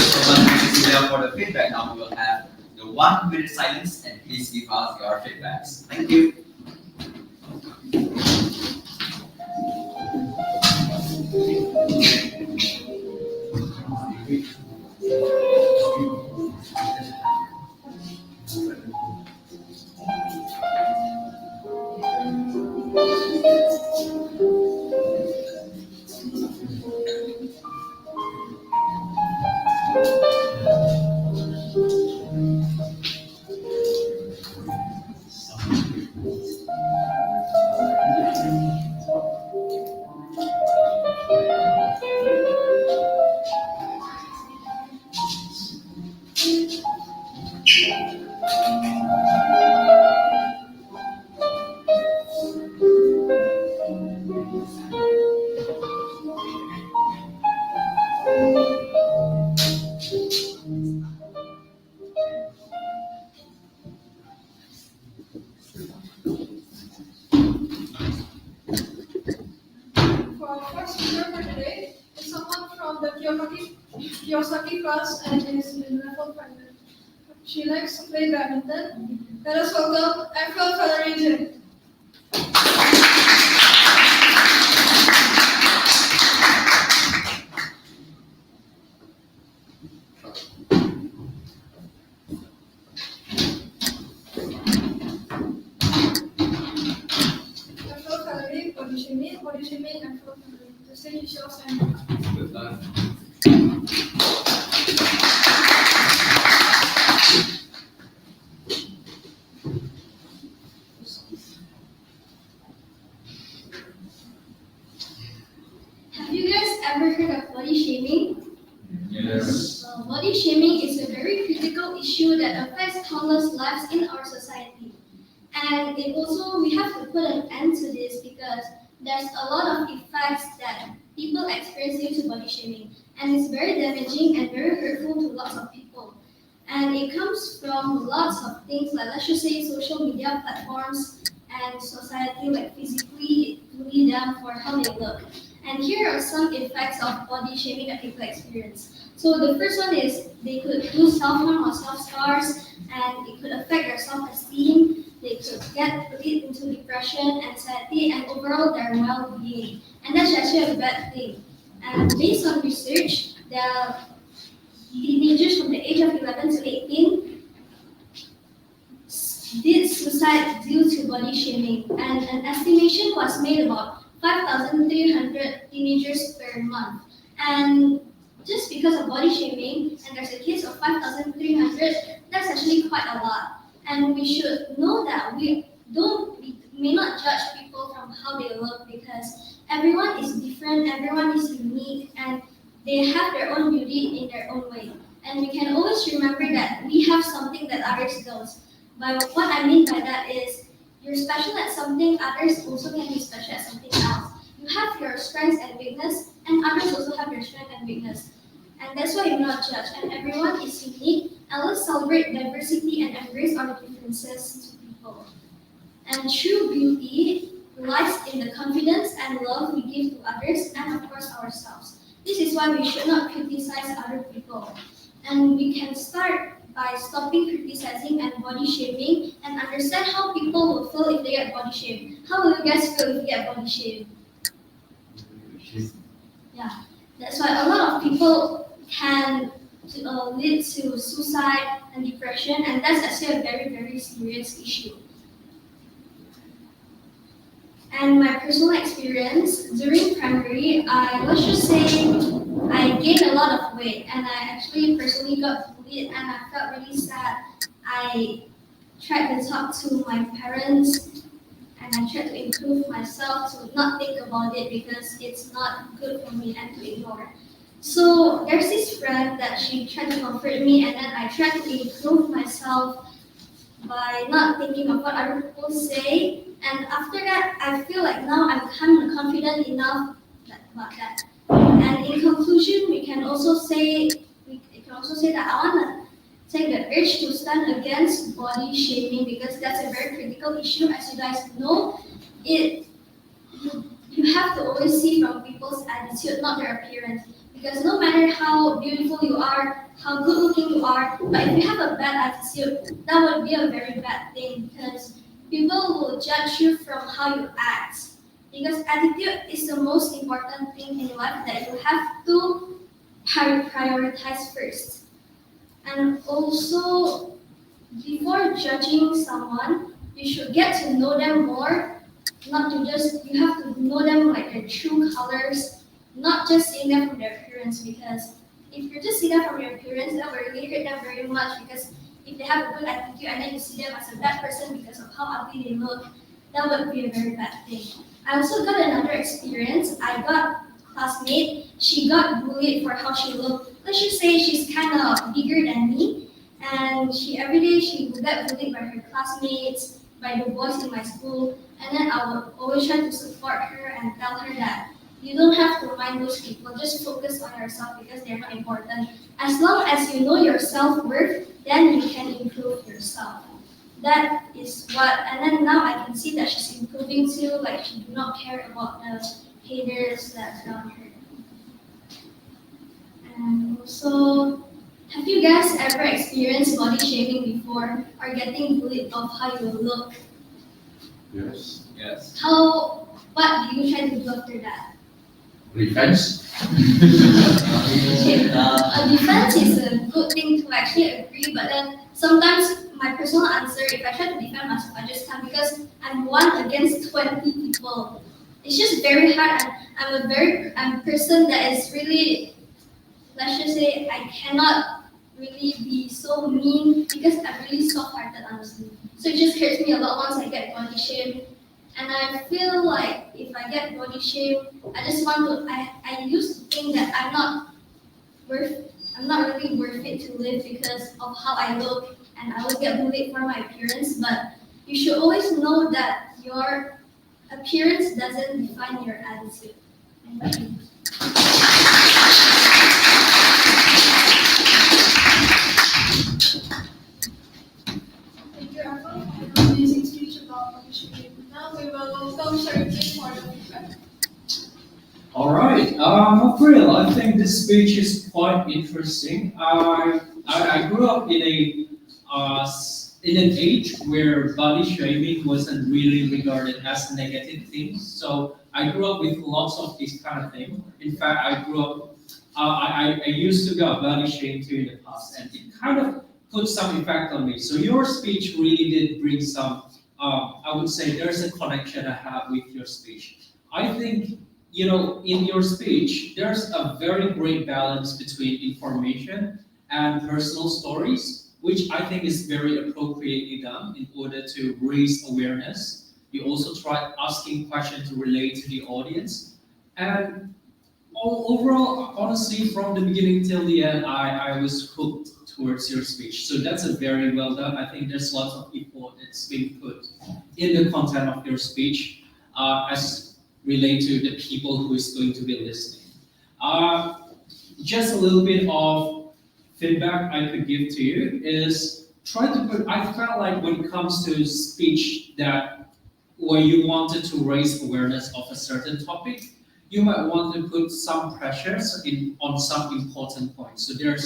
so much, Cecilia, for the feedback. Now we will have the 1 minute silence, and please give us your feedbacks. Thank you. Kiyosaki class and is in level 5. She likes to play badminton. Let us welcome April Federici. April Federici, body shaming, April Federici. The stage is yours and Have you guys ever heard of body shaming? Yes. Body shaming is a very critical issue that affects countless lives in our society. And we have to put an end to this because there's a lot of effects that people experience due to body shaming. And it's very damaging and very hurtful to lots of people. And it comes from lots of things like, let's just say, social media platforms and society, like physically bully them for how they look. And here are some effects of body shaming that people experience. So the first one is they could do self-harm or self-scars, and it could affect their self-esteem. They could lead into depression, anxiety, and overall their well-being. And that's actually a bad thing. And based on research, the teenagers from the age of 11 to 18 did suicide due to body shaming. And an estimation was made about 5,300 teenagers per month. And just because of body shaming, and there's a case of 5,300, that's actually quite a lot. And we should know that we may not judge people from how they look because everyone is different, everyone is unique, and they have their own beauty in their own way. And we can always remember that we have something that others don't. But what I mean by that is you're special at something, others also can be special at something else. You have your strengths and weakness, and others also have their strength and weakness. And that's why you're not judged, and everyone is unique, and let's celebrate diversity and embrace our differences to people. And true beauty lies in the confidence and love we give to others, and of course ourselves. This is why we should not criticize other people. And we can start by stopping criticizing and body shaming and understand how people will feel if they get body shamed. How will you guys feel if you get body shamed? Yeah, that's why a lot of people can lead to suicide and depression, and that's actually a very, very serious issue. And my personal experience during primary, let's just say I gained a lot of weight, and I actually personally got bullied, and I felt really sad. I tried to talk to my parents, and I tried to improve myself to not think about it because it's not good for me and to ignore. So there's this friend that she tried to comfort me, and then I tried to improve myself by not thinking of what other people say. And after that, I feel like now I'm kind of confident enough about that. And in conclusion, we can also say that I want to take the urge to stand against body shaming because that's a very critical issue. As you guys know, you have to always see from people's attitude, not their appearance. Because no matter how beautiful you are, how good looking you are, but if you have a bad attitude, that would be a very bad thing because people will judge you from how you act. Because attitude is the most important thing in life that you have to prioritize first. And also, before judging someone, you should get to know them more. You have to know them like their true colors, not just seeing them from their appearance. Because if you're just seeing them from their appearance, that will really hurt them very much. Because if they have a good attitude and then you see them as a bad person because of how ugly they look, that would be a very bad thing. I also got another experience. I got a classmate. She got bullied for how she looked. Let's just say she's kind of bigger than me, and every day she would get bullied by her classmates, by the boys in my school, and then I would always try to support her and tell her that you don't have to mind those people. Just focus on yourself because they're not important. As long as you know your self-worth, then you can improve yourself. That is what, and then now I can see that she's improving too, like she do not care about the haters that around her. And also, have you guys ever experienced body shaming before or getting bullied of how you look? Yes. Yes. What do you try to do after that? Revenge. Okay, a defense is a good thing to actually agree, but then sometimes my personal answer, if I try to defend myself, I just can't because I'm one against 20 people. It's just very hard. I'm a person that is really, let's just say, I cannot really be so mean because I'm really soft-hearted, honestly. So it just hurts me a lot once I get body shamed. And I feel like if I get body shamed, I just want to, I used to think that I'm not really worth it to live because of how I look and I will get bullied for my appearance. But you should always know that your appearance doesn't define your attitude. Thank you. Thank you, Apple, for an amazing speech about appreciation. Now we will welcome Shariki for the feedback. All right, April, I think this speech is quite interesting. I grew up in an age where body shaming wasn't really regarded as a negative thing. So I grew up with lots of this kind of thing. In fact, I grew up, I used to get body shamed too in the past, and it kind of put some effect on me. So your speech really did bring some, I would say there's a connection I have with your speech. I think, in your speech, there's a very great balance between information and personal stories, which I think is very appropriately done in order to raise awareness. You also try asking questions to relate to the audience. And overall, honestly, from the beginning till the end, I was hooked towards your speech. So that's a very well done. I think there's lots of effort that's been put in the content of your speech as relate to the people who is going to be listening. Just a little bit of feedback I could give to you is try to put, I felt like when it comes to speech that where you wanted to raise awareness of a certain topic, you might want to put some pressures on some important points. So there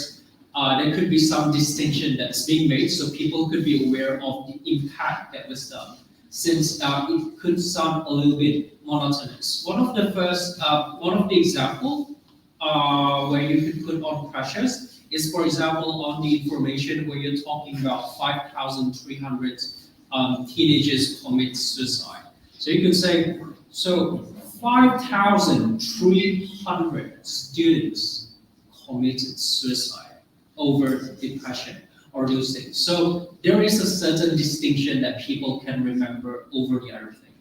could be some distinction that's being made so people could be aware of the impact that was done, since it could sound a little bit monotonous. One of the example where you could put on pressures is, for example, on the information where you're talking about 5,300 teenagers commit suicide. So you could say, so 5,300 students committed suicide over depression or those things. So there is a certain distinction that people can remember over the other thing.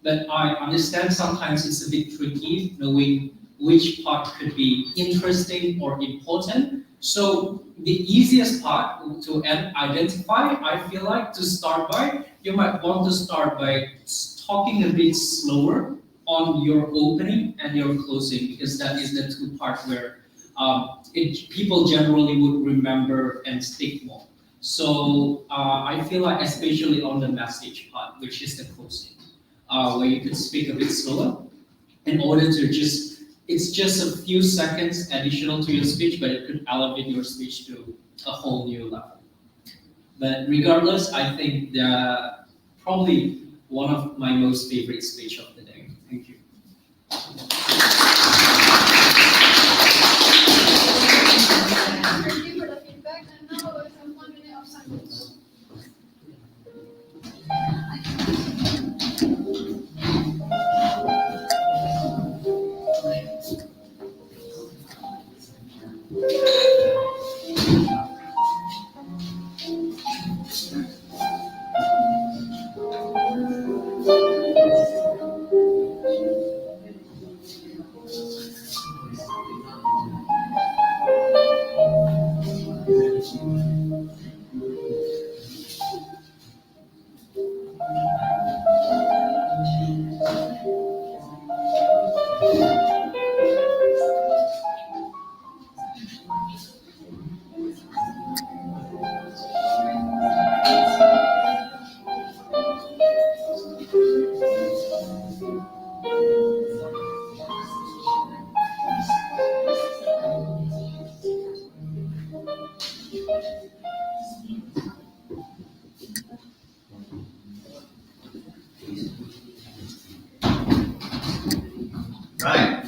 But I understand sometimes it's a bit tricky knowing which part could be interesting or important. So the easiest part to identify, I feel like, to start by, you might want to start by talking a bit slower on your opening and your closing, because that is the two parts where people generally would remember and stick more. So I feel like especially on the message part, which is the closing, where you could speak a bit slower in order to it's just a few seconds additional to your speech, but it could elevate your speech to a whole new level. But regardless, I think that probably one of my most favorite speech of the day. Thank you. Thank you for the feedback, and now we will have 1 minute of silence.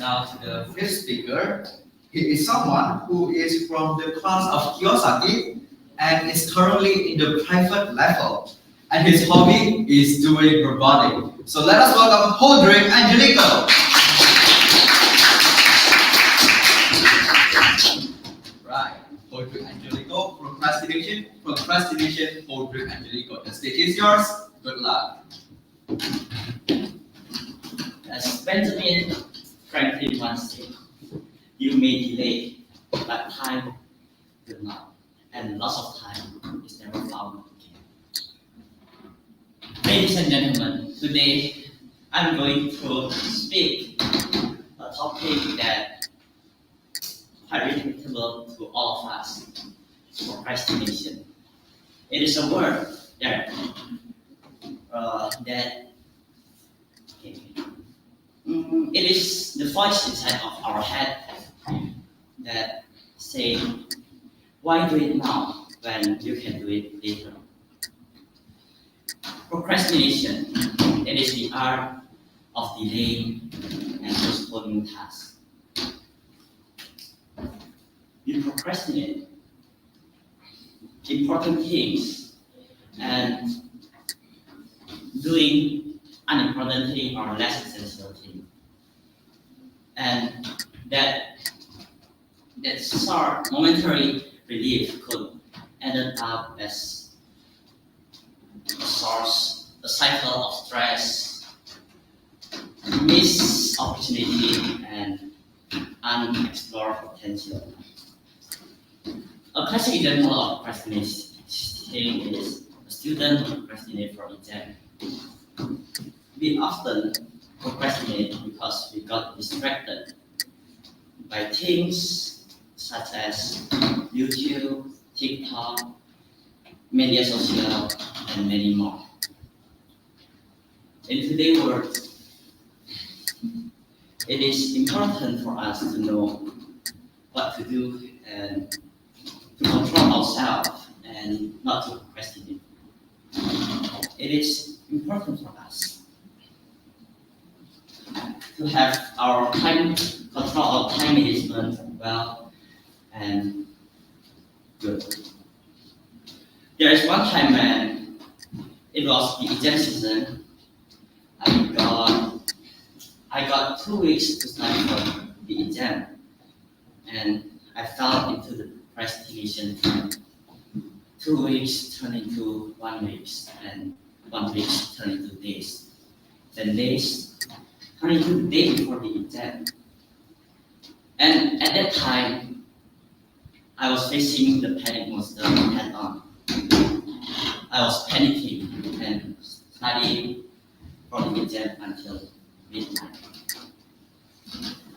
now to the fifth speaker. He is someone who is from the class of Kiyosaki and is currently in the private level. And his hobby is doing robotic. So let us welcome Hodrick Angelico. Right, Hodrick Angelico, procrastination, Hodrick Angelico. The stage is yours. Good luck. As Benjamin Franklin once said, you may delay, but time will not. And loss of time is never found again. Ladies and gentlemen, today I'm going to speak a topic that is quite relatable to all of us, procrastination. It is a word that it is the voice inside of our head that say, why do it now when you can do it later? Procrastination, it is the art of delaying and postponing tasks. You procrastinate important things and doing unimportant thing or less essential thing. And that short momentary relief could end up as a cycle of stress, missed opportunity, and unexplored potential. A classic example of procrastinating is a student who procrastinates for exam. We often procrastinate because we got distracted by things such as YouTube, TikTok, media social, and many more. In today's world, it is important for us to know what to do and to control ourselves and not to procrastinate. It is important for us to have our time, control our time management well and good. There is one time when it was the exam season. I got 2 weeks to study for the exam, and I fell into the procrastination trap. 2 weeks turned into 1 week, and 1 week turned into days. Then days turned into the day before the exam. And at that time, I was facing the panic monster head on. I was panicking and studying for the exam until midnight.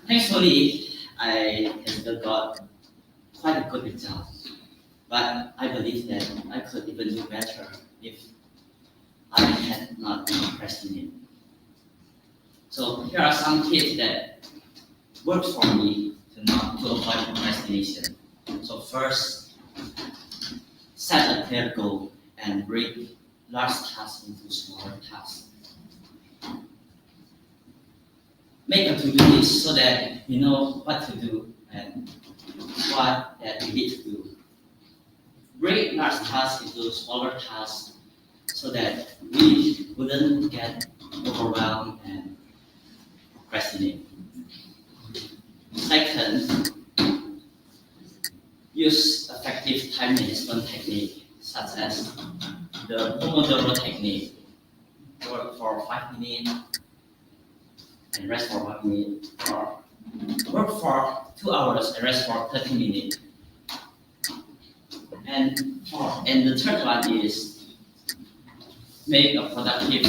Thankfully, I still got quite a good result, but I believe that I could even do better if I had not procrastinated. So here are some tips that worked for me to avoid procrastination. So first, set a clear goal and break large tasks into smaller tasks. Make a to-do list so that you know what to do and what that we need to do. Break large tasks into smaller tasks so that we wouldn't get overwhelmed and procrastinate. Second, use effective time management technique such as the Pomodoro technique. Work for 5 minutes and rest for 1 minute, or work for 2 hours and rest for 30 minutes. And the third one is make a productive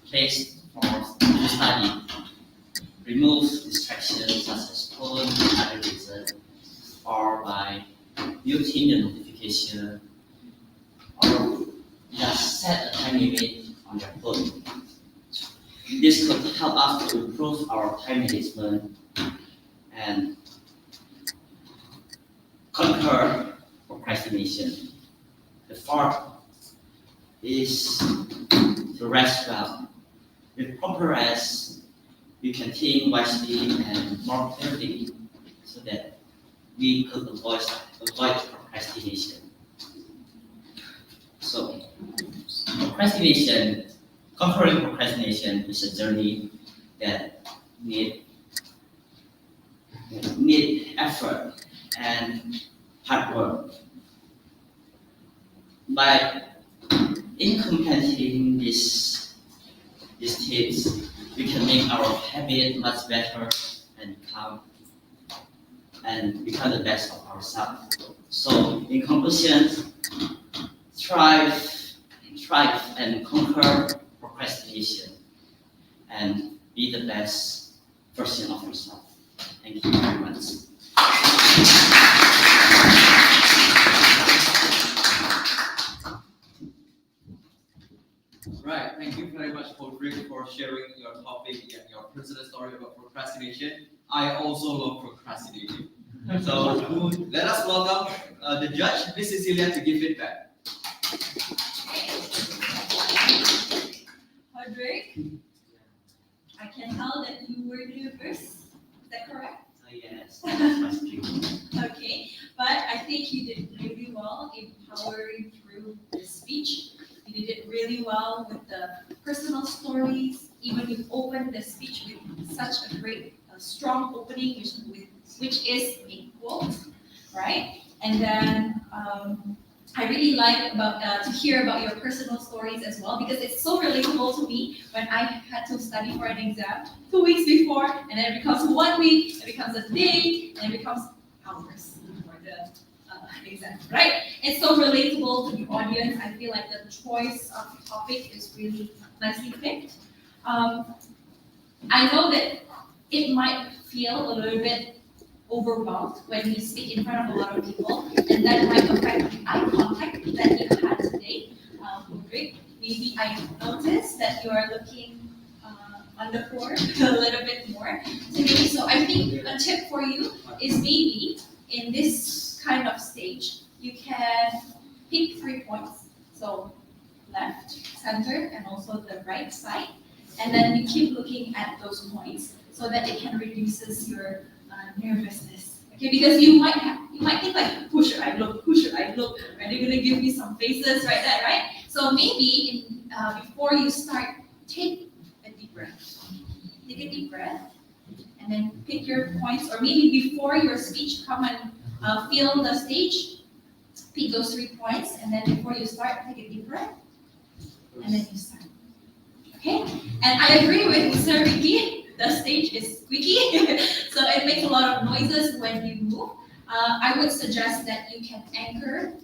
place for study. Remove distractions such as phone and other reasons, or by muting the notification, or just set a time limit on your phone. This could help us to improve our time management and conquer procrastination. The fourth is to rest well. With proper rest, we can think wisely and more clearly so that we could avoid procrastination. So, conquering procrastination is a journey that need effort and hard work. By implementing these tips, we can make our habit much better and become the best of ourselves. So, in conclusion, strive and conquer procrastination and be the best version of yourself. Thank you very much. Right, thank you very much, Patrick, for sharing your topic and your personal story about procrastination. I also love procrastinating. So let us welcome the judge, Miss Cecilia, to give feedback. Patrick, I can tell that you were nervous. Is that correct? Yes, that's true. Okay, but I think you did really well in powering through the speech. You did it really well with the personal stories. Even you opened the speech with such a great, strong opening, which is a quote, right? And then I really like to hear about your personal stories as well, because it's so relatable to me when I had to study for an exam 2 weeks before, and then it becomes 1 week, it becomes a day, and it becomes hours for the exam, right? It's so relatable to the audience. I feel like the choice of topic is really nicely picked. I know that it might feel a little bit overwhelmed when you speak in front of a lot of people, and that might affect the eye contact that you had today. Great. Maybe I noticed that you are looking on the floor a little bit more today. So I think a tip for you is maybe in this kind of stage, you can pick 3 points. So left, center, and also the right side. And then you keep looking at those points so that it can reduces your nervousness. Okay, because you might think like, who should I look? Who should I look? Are they gonna give me some faces, right? That right? So maybe before you start, take a deep breath. Take a deep breath, and then pick your points. Or maybe before your speech, come and feel the stage. Pick those 3 points, and then before you start, take a deep breath, and then you start. Okay? And I agree with Sir Ricky. The stage is squeaky, so it makes a lot of noises when you move. I would suggest that you can anchor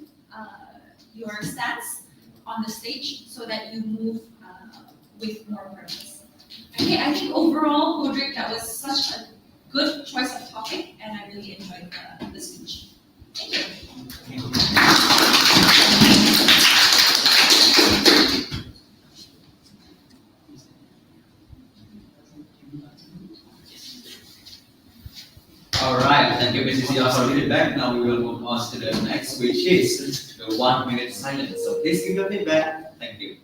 your stance on the stage so that you move with more purpose. Okay, I think overall, Roderick, that was such a good choice of topic, and I really enjoyed the speech. Thank you. All right, thank you, Mrs. Sia, for the feedback. Now we will move on to the next, which is the 1 minute silence. So please give your feedback. Thank you.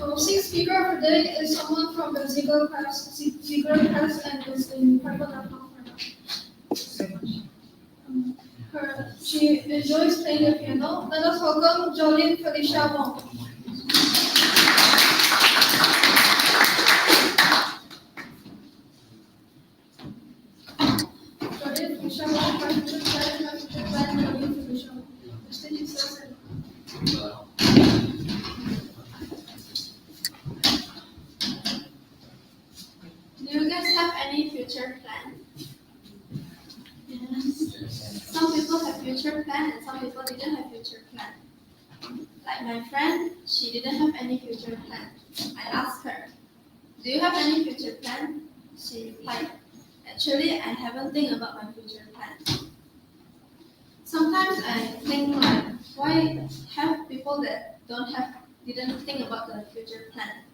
Our sixth speaker of the day is someone from the Ziegler Press and is in private She enjoys playing the piano. Let us welcome Jolene Felicia Wong. So if you shall not find the plan, not the plan, no need to show. The stage is open. Do you guys have any future plan? Yes. Some people have future plan and some people didn't have future plan. Like my friend, she didn't have any future plan. I asked her, do you have any future plan? She replied, actually, I haven't think about my future plan. Sometimes I think like, why have people that didn't think about the future plan?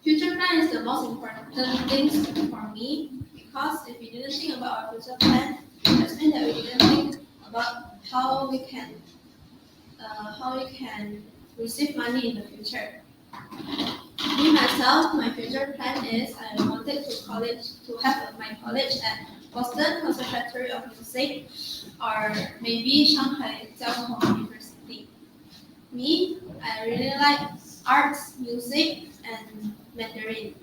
Future plan is the most important thing for me because if we didn't think about our future plan, that means that we didn't think about how we can receive money in the future. Me myself, my future plan is I wanted to have my college at Boston Conservatory of Music or maybe Shanghai Jiao Tong University. Me, I really like arts, music, and Mandarin.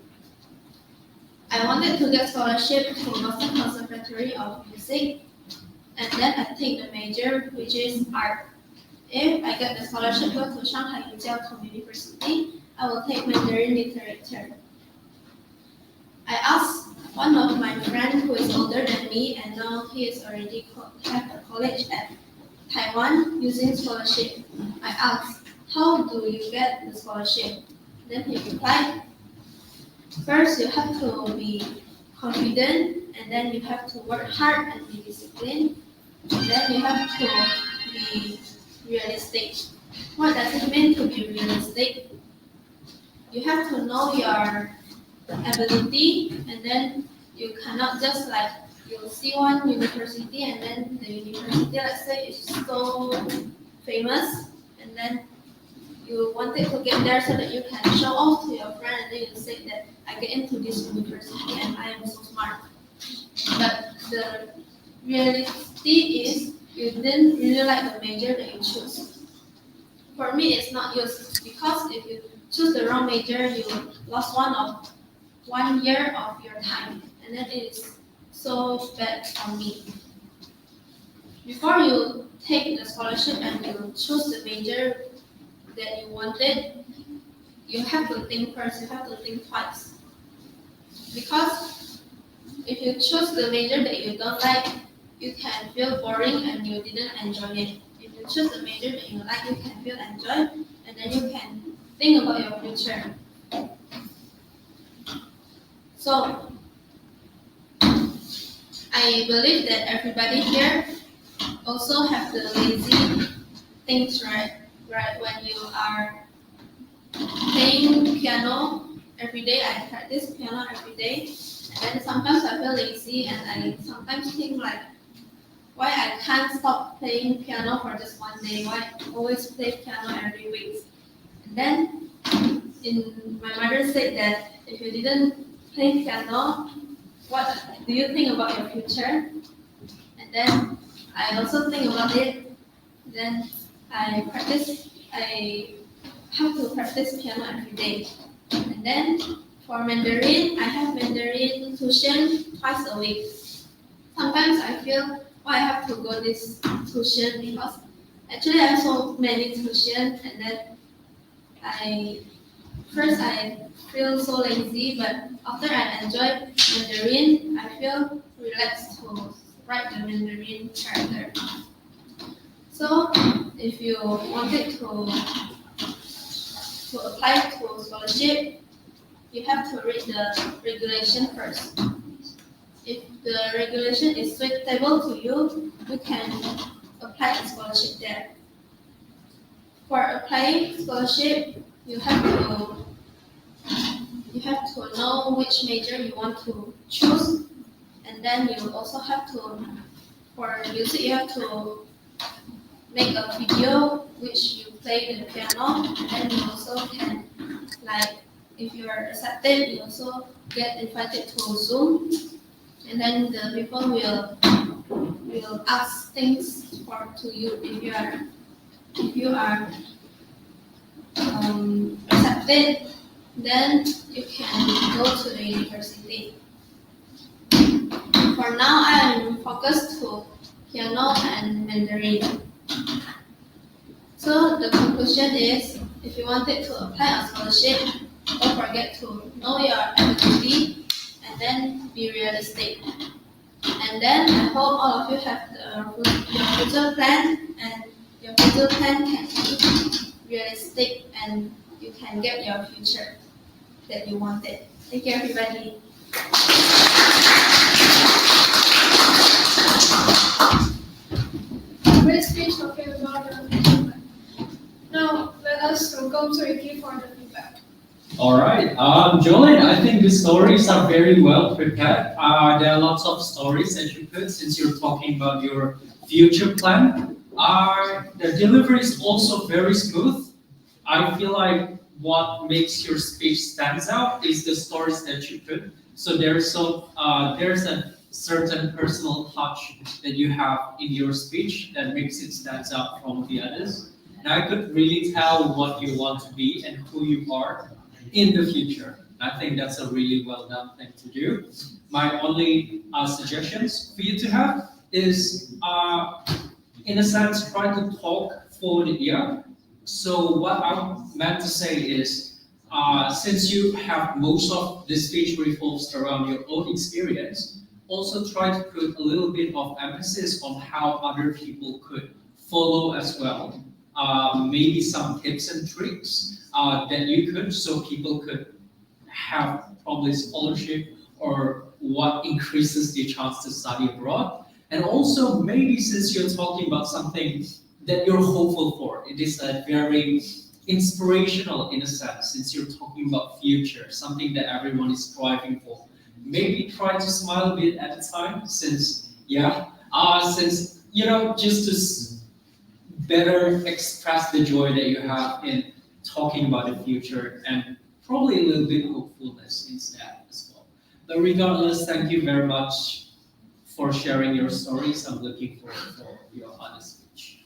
I wanted to get scholarship to Boston Conservatory of Music, and then I take the major, which is art. If I get the scholarship go to Shanghai Jiao Tong University, I will take Mandarin literature. I asked one of my friends who is older than me, and now he is already have a college at Taiwan using scholarship. I asked, how do you get the scholarship? Then he replied, first you have to be confident, and then you have to work hard and be disciplined, and then you have to be realistic. What does it mean to be realistic? You have to know your ability, and then you cannot just like you see one university and then the university, let's say, is so famous, and then you wanted to get there so that you can show off to your friend, and then you say that I get into this university and I am so smart. But the reality is you didn't really like the major that you choose. For me, it's not used because if you choose the wrong major, you lost 1 year of your time, and then it is so bad for me. Before you take the scholarship and you choose the major that you wanted, you have to think first, you have to think twice. Because if you choose the major that you don't like, you can feel boring and you didn't enjoy it. If you choose the major that you like, you can feel enjoy, and then you can think about your future. So, I believe that everybody here also have the lazy things, right? When you are playing piano every day, I practice piano every day, and then sometimes I feel lazy and I sometimes think like, why I can't stop playing piano for just one day? Why I always play piano every week? And then my mother said that if you didn't play piano, what do you think about your future? And then I also think about it. Then I have to practice piano every day. And then for Mandarin, I have Mandarin tuition twice a week. Sometimes I feel why I have to go this tuition because actually I have so many tuition, and then I feel so lazy, but after I enjoy Mandarin, I feel relaxed to write the Mandarin character. So if you wanted to apply to scholarship, you have to read the regulation first. If the regulation is suitable to you, you can apply the scholarship there. For applying scholarship, you have to know which major you want to choose, and then you also have to, for music, you have to make a video which you play the piano, and then you also can, like, if you are accepted, you also get invited to Zoom, and then the people will ask things to you if you are have it, then you can go to the university. For now, I am focused to piano and Mandarin. So the conclusion is, if you wanted to apply a scholarship, don't forget to know your ability and then be realistic. And then I hope all of you have your future plan, and your future plan can be realistic and you can get your future that you wanted. Thank you, everybody. Great speech talking about the feedback. Now, let us welcome to Ricky for the feedback. All right, Jolene, I think the stories are very well prepared. There are lots of stories that you put since you're talking about your future plan. The delivery is also very smooth. I feel like what makes your speech stands out is the stories that you put. So there's a certain personal touch that you have in your speech that makes it stands out from the others. And I could really tell what you want to be and who you are in the future. I think that's a really well done thing to do. My only suggestions for you to have is, in a sense, try to talk forward a year. So what I meant to say is, since you have most of the speech revolves around your own experience, also try to put a little bit of emphasis on how other people could follow as well. Maybe some tips and tricks that you could, so people could have probably scholarship or what increases the chance to study abroad. And also maybe since you're talking about something that you're hopeful for, it is a very inspirational in a sense, since you're talking about future, something that everyone is striving for. Maybe try to smile a bit at a time, since just to better express the joy that you have in talking about the future, and probably a little bit hopefulness instead as well. But regardless, thank you very much for sharing your stories. I'm looking forward for your other speech.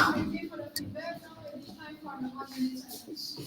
Thank you for the feedback. Now it's time for the 1 minute silence.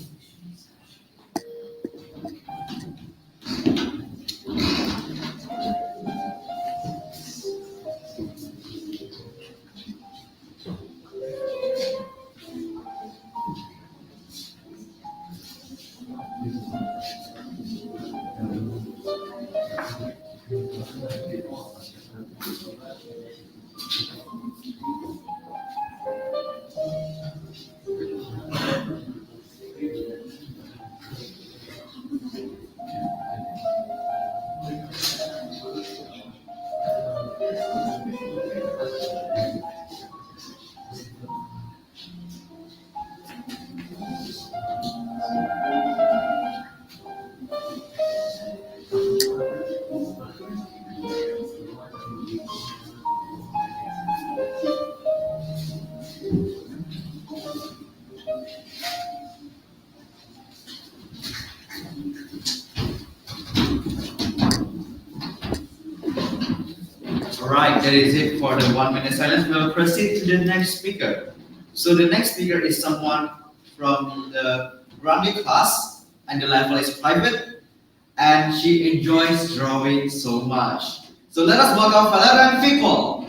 Alright, that is it for the 1 minute silence. We'll proceed to the next speaker. So the next speaker is someone from the Runway class, and the level is private, and she enjoys drawing so much. So let us welcome Valeria Fickle.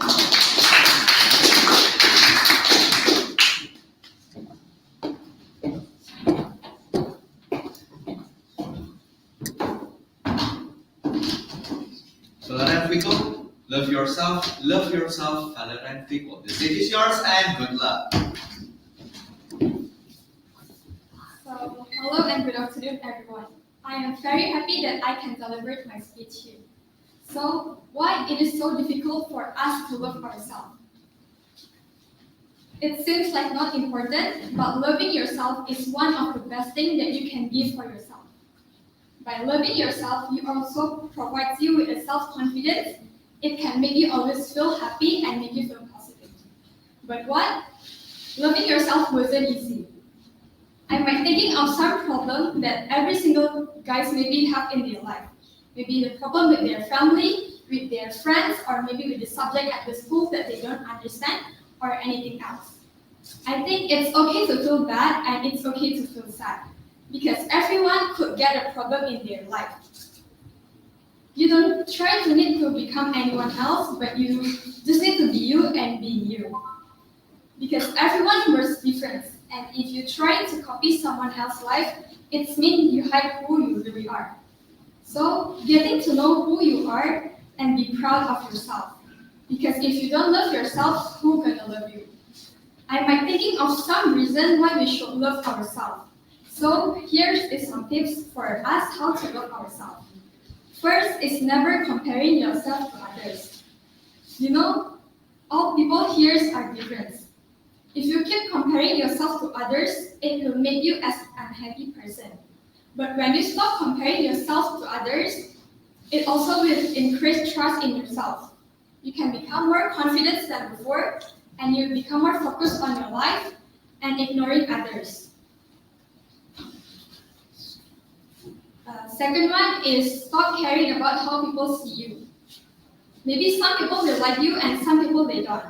Valeria Fickle. Love yourself, Valeria Fickle. The stage is yours, and good luck. So, hello and good afternoon, everyone. I am very happy that I can celebrate my speech here. So, why it is so difficult for us to love ourselves? It seems like not important, but loving yourself is one of the best things that you can give for yourself. By loving yourself, you also provides you with a self-confidence. It can make you always feel happy and make you feel positive. But what? Loving yourself wasn't easy. I might thinking of some problem that every single guys maybe have in their life. Maybe the problem with their family, with their friends, or maybe with the subject at the school that they don't understand, or anything else. I think it's okay to feel bad and it's okay to feel sad because everyone could get a problem in their life. You don't try to need to become anyone else, but you just need to be you and be you. Because everyone works different, and if you try to copy someone else's life, it means you hide who you really are. So, getting to know who you are and be proud of yourself. Because if you don't love yourself, who's gonna love you? I might thinking of some reason why we should love ourselves. So, here is some tips for us how to love ourselves. First is never comparing yourself to others. You know, all people here are different. If you keep comparing yourself to others, it will make you as an unhappy person. But when you stop comparing yourself to others, it also will increase trust in yourself. You can become more confident than before, and you become more focused on your life and ignoring others. Second one is stop caring about how people see you. Maybe some people will like you and some people they don't.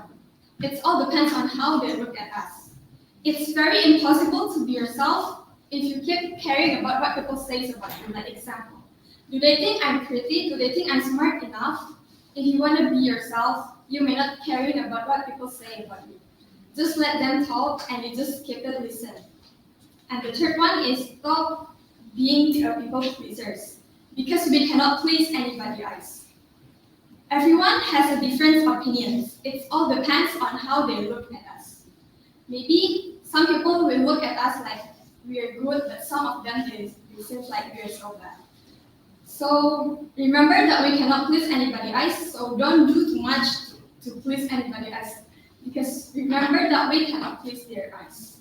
It all depends on how they look at us. It's very impossible to be yourself if you keep caring about what people say about you. Like example, do they think I'm pretty? Do they think I'm smart enough? If you want to be yourself, you may not caring about what people say about you. Just let them talk and you just keep it listen. And the third one is stop being people pleasers, because we cannot please anybody else. Everyone has a different opinions. It all depends on how they look at us. Maybe some people will look at us like we are good, but some of them they seem like we are so bad. So remember that we cannot please anybody else. So don't do too much to please anybody else, because remember that we cannot please their eyes.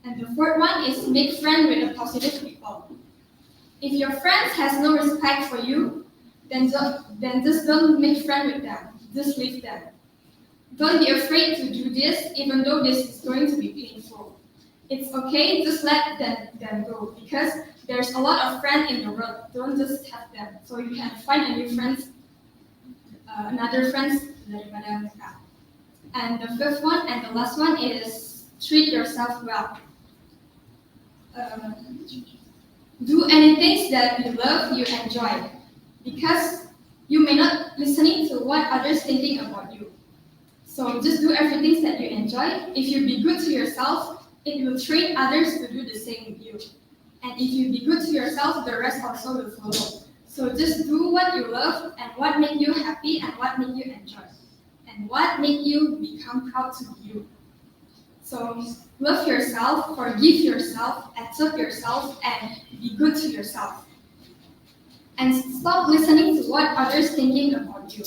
And the fourth one is make friends with the positive people. If your friends has no respect for you, then just don't make friends with them. Just leave them. Don't be afraid to do this, even though this is going to be painful. It's okay, just let them go, because there's a lot of friends in the world. Don't just have them. So you can find a new friends, another friends daripada mereka. And the fifth one and the last one is treat yourself well. Do anything that you love, you enjoy, because you may not listening to what others thinking about you. So just do everything that you enjoy. If you be good to yourself, it will train others to do the same with you. And if you be good to yourself, the rest also will follow. So just do what you love and what make you happy and what make you enjoy. And what make you become proud to be you. So love yourself, forgive yourself, accept yourself, and be good to yourself. And stop listening to what others thinking about you.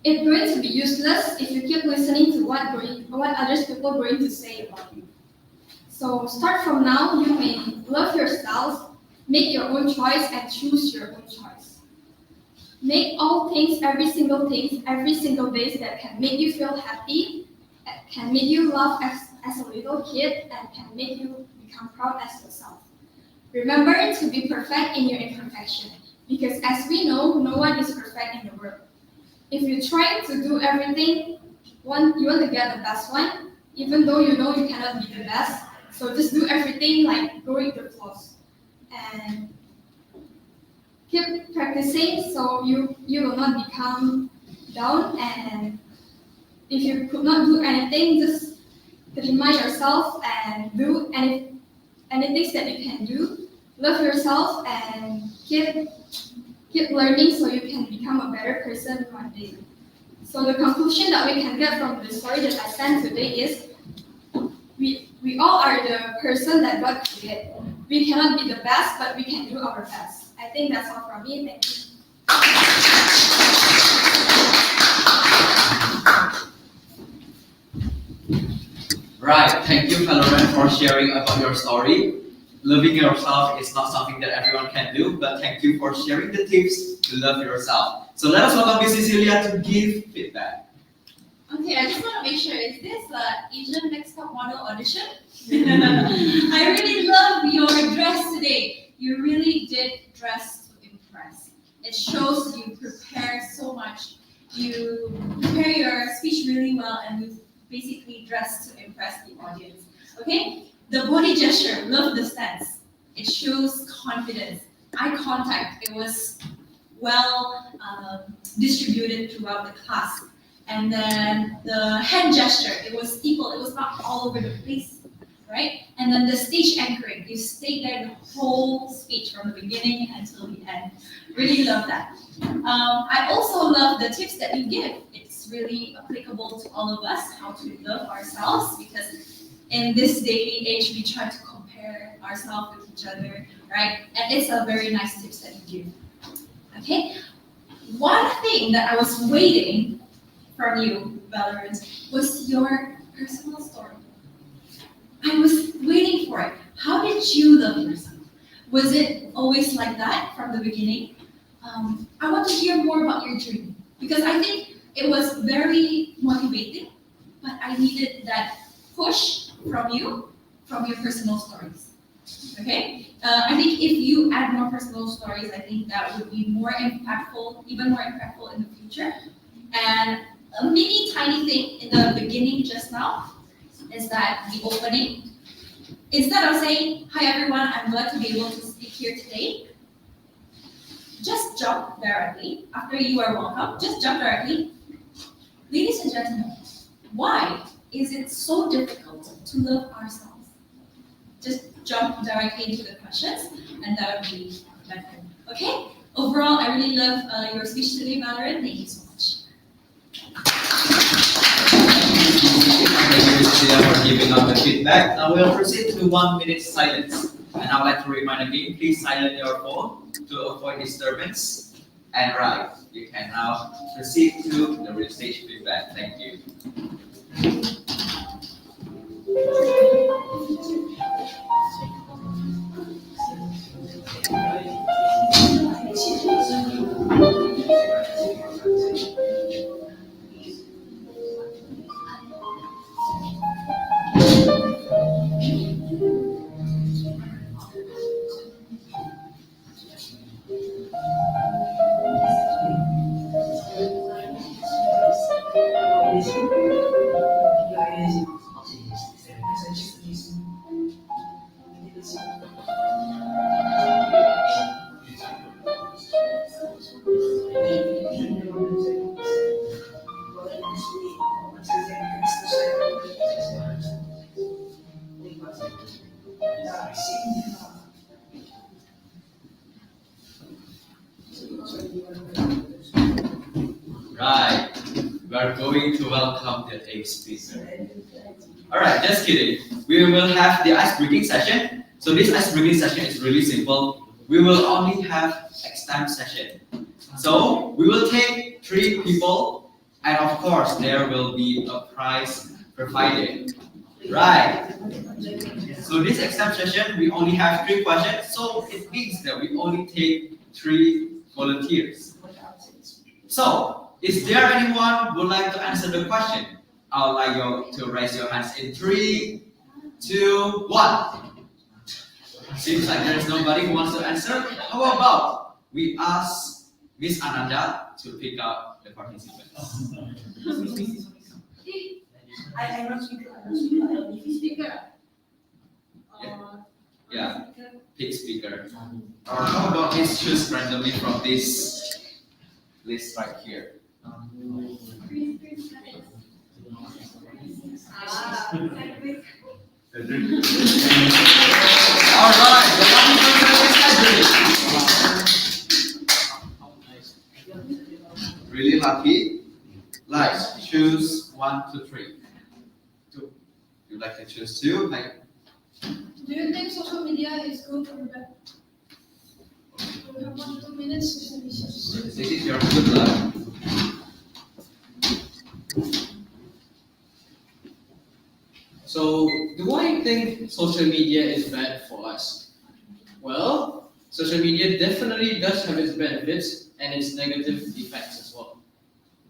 It's going to be useless if you keep listening to what others people going to say about you. So start from now, you may love yourself, make your own choice, and choose your own choice. Make all things, every single day that can make you feel happy, can make you laugh as a little kid, and can make you become proud as yourself. Remember to be perfect in your imperfection, because as we know, no one is perfect in the world. If you try to do everything, you want to get the best one, even though you know you cannot be the best. So just do everything like going the flows, and keep practicing so you will not become down. And if you could not do anything, just remind yourself and do anything that you can do. Love yourself and keep learning so you can become a better person one day. So the conclusion that we can get from the story that I sent today is we all are the person that God created. We cannot be the best, but we can do our best. I think that's all from me. Thank you. Right, thank you, Valorant, for sharing about your story. Loving yourself is not something that everyone can do, but thank you for sharing the tips to love yourself. So let us welcome Miss Cecilia to give feedback. Okay, I just want to make sure, is this Asian Next Top Model audition? I really love your dress today. You really did dress to impress. It shows you prepare so much. You prepare your speech really well, and basically dress to impress the audience. Okay? The body gesture, love the stance. It shows confidence. Eye contact, it was well distributed throughout the class. And then the hand gesture, it was equal, it was not all over the place, right? And then the stage anchoring, you stayed there the whole speech from the beginning until the end. Really love that. I also love the tips that you give. It's really applicable to all of us, how to love ourselves, because in this daily age, we try to compare ourselves with each other, right? And it's a very nice tips that you give. Okay? One thing that I was waiting from you, Valorant, was your personal story. I was waiting for it. How did you love yourself? Was it always like that from the beginning? I want to hear more about your journey because I think it was very motivating, but I needed that push from you, from your personal stories. Okay? I think if you add more personal stories, I think that would be more impactful, even more impactful in the future. And a mini tiny thing in the beginning just now is that the opening. Instead of saying, "Hi everyone, I'm glad to be able to speak here today," just jump directly. After you are welcome, just jump directly. Ladies and gentlemen, why is it so difficult to love ourselves? Just jump directly into the questions, and that would be better. Okay? Overall, I really love your speech today, Valorant. Thank you so much. Thank you, Cecilia, for giving us the feedback. Now we'll proceed to 1 minute silence. And I would like to remind again, please silence your phone to avoid disturbance. And right, you can now proceed to the real stage feedback. Thank you. Right, we are going to welcome the eighth speaker. Alright, just kidding. We will have the ice breaking session. So this ice breaking session is really simple. We will only have exam session. So we will take 3 people, and of course there will be a prize provided. Right. So this exam session we only have 3 questions. So it means that we only take 3 volunteers. So, is there anyone who would like to answer the question? I would like you to raise your hands in 3, 2, 1. Seems like there is nobody who wants to answer. How about we ask Miss Ananda to pick up the participants? I'm not speaker. Yeah, pick speaker. Or how about let's choose randomly from this list right here. Alright, the lucky person is Edric. Really lucky. Like, choose 1, 2, 3. 2. You'd like to choose 2? Like, Do you think social media is good or bad? We have 1 2 minutes to finish. this is your good luck. So, do I think social media is bad for us? Well, social media definitely does have its benefits and its negative effects as well.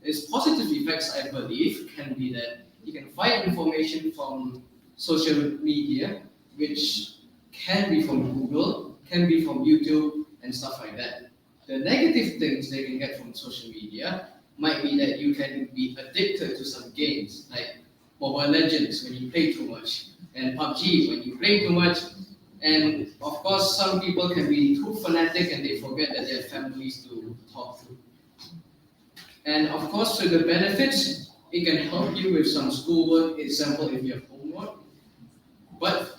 Its positive effects, I believe, can be that you can find information from social media, which can be from Google, can be from YouTube, and stuff like that. The negative things that you can get from social media might be that you can be addicted to some games, like Mobile Legends when you play too much, and PUBG when you play too much. And of course, some people can be too fanatic and they forget that they have families to talk to. And of course, with the benefits, it can help you with some schoolwork, example, if you have homework. But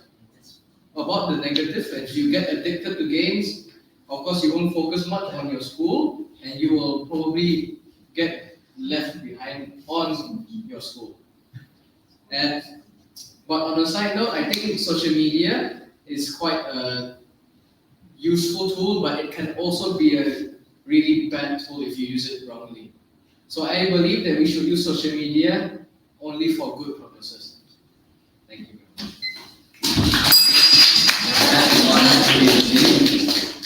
about the negative, if you get addicted to games, of course, you won't focus much on your school, and you will probably get left behind on your school. But on a side note, I think social media is quite a useful tool, but it can also be a really bad tool if you use it wrongly. So I believe that we should use social media only for good purposes. Thank you.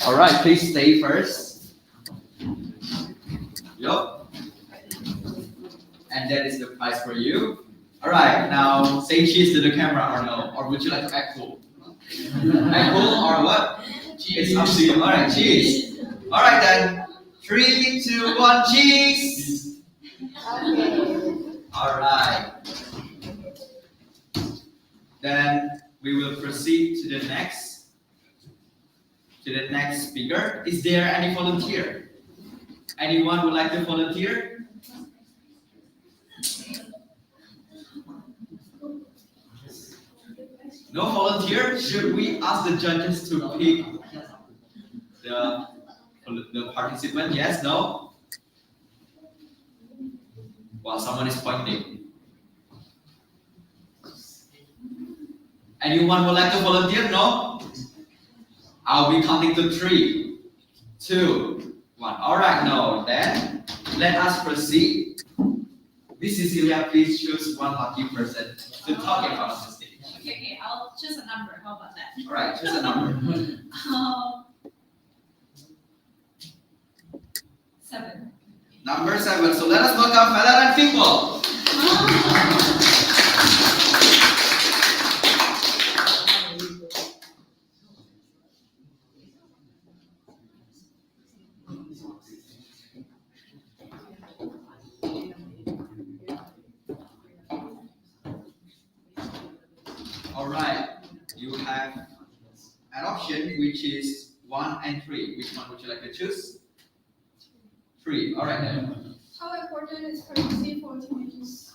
All right, please stay first. Yup. And that is the prize for you. All right, now say cheese to the camera or no, or would you like to act cool? Act cool or what? It's up to you. All right, cheese. All right then. 3, 2, 1, cheese. All right. Then we will proceed to the next speaker. Is there any volunteer? Anyone would like to volunteer? No volunteer? Should we ask the judges to pick the participant? Yes, no? Well, someone is pointing. Anyone would like to volunteer? No? I'll be counting to 3, 2, 1. All right, no. Then let us proceed. Miss Cecilia, please choose one lucky person to talk in front of the stage. Okay, I'll choose a number. How about that? All right, choose a number. 7. Number 7. So let us welcome Fela and Finkel. All right, you have an option which is 1 and 3. Which one would you like to choose? 3. All right then. How important is privacy for teenagers?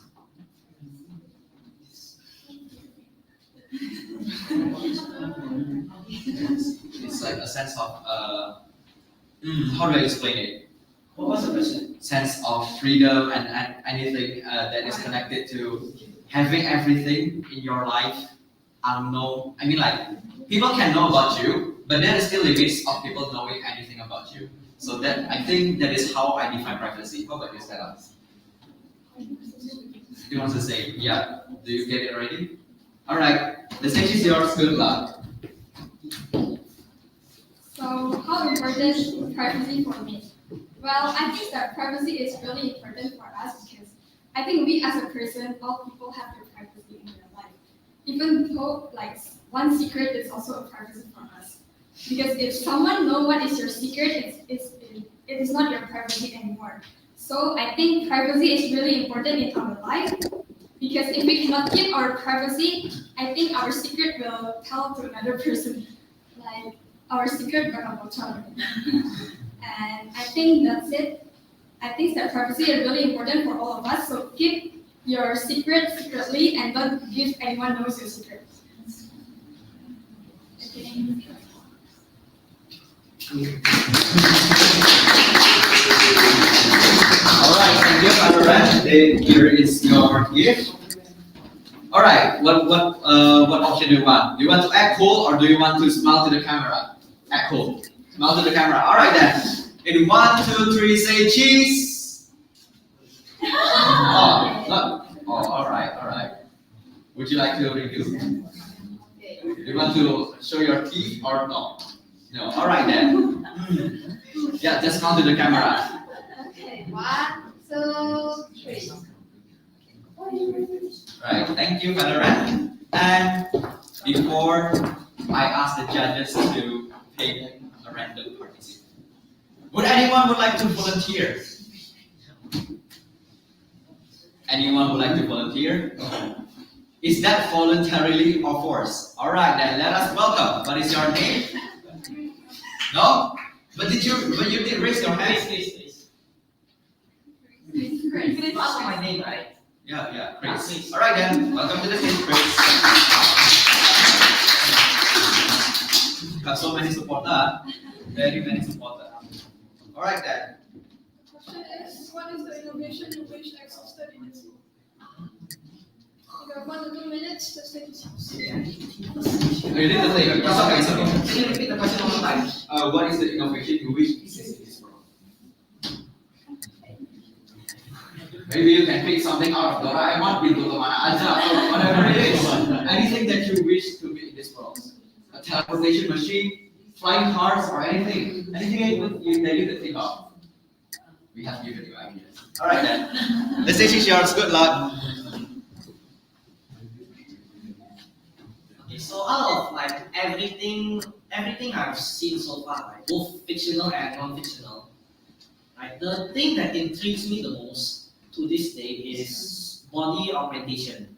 It's like a sense of how do I explain it? What was the question? Sense of freedom and anything that is connected to having everything in your life unknown. I mean, like, people can know about you, but there is still limits of people knowing anything about you. So that, I think that is how I define privacy. How about you, Stella? You want to say, yeah? Do you get it already? All right, the stage is yours. Good luck. So, how important is privacy for me? Well, I think that privacy is really important for us because I think we as a person, all people have their privacy in their life. Even though, like, one secret is also a privacy for us. Because if someone knows what is your secret, it is not your privacy anymore. So I think privacy is really important in our life. Because if we cannot keep our privacy, I think our secret will tell to another person. Like, our secret will tell. And I think that's it. I think that privacy is really important for all of us. So keep your secret secretly and don't give anyone knows your secret. All right, thank you, Father. Here is your gift. All right, what option do you want? Do you want to act cool or do you want to smile to the camera? Act cool. Smile to the camera. All right then. In 1, 2, 3, say cheese. Oh, look. Oh, all right. Would you like to review? Do you want to show your teeth or no? No. All right then. Yeah, just smile to the camera. Okay, 1, 2, 3. Right, thank you, Veteran. And before I ask the judges to pick a random participant, would anyone would like to volunteer? Anyone would like to volunteer? Is that voluntarily or forced? All right, then let us welcome. What is your name? No? But you did raise your hand. Please. You asked my name, right? Yeah, Yeah, Chris. please. All right then, welcome to the stage, Chris. Got so many supporters, very many supporters. All right then. The question is, what is the innovation you wish existed in this book? You got 1 to 2 minutes, the stage is yours. You need to think. It's okay, it's okay. Can you repeat the question one more time? What is the innovation you wish existed in this world? Maybe you can pick something out of Doraemon, pintu kemana aja, or whatever it is. Anything that you wish to be in this world. A teleportation machine, flying cars, or anything. Anything that you could think of. We have given you ideas. Alright then. The stage is yours. Good luck. Okay, so out of like everything I've seen so far, like both fictional and non-fictional, like the thing that intrigues me the most to this day is body augmentation.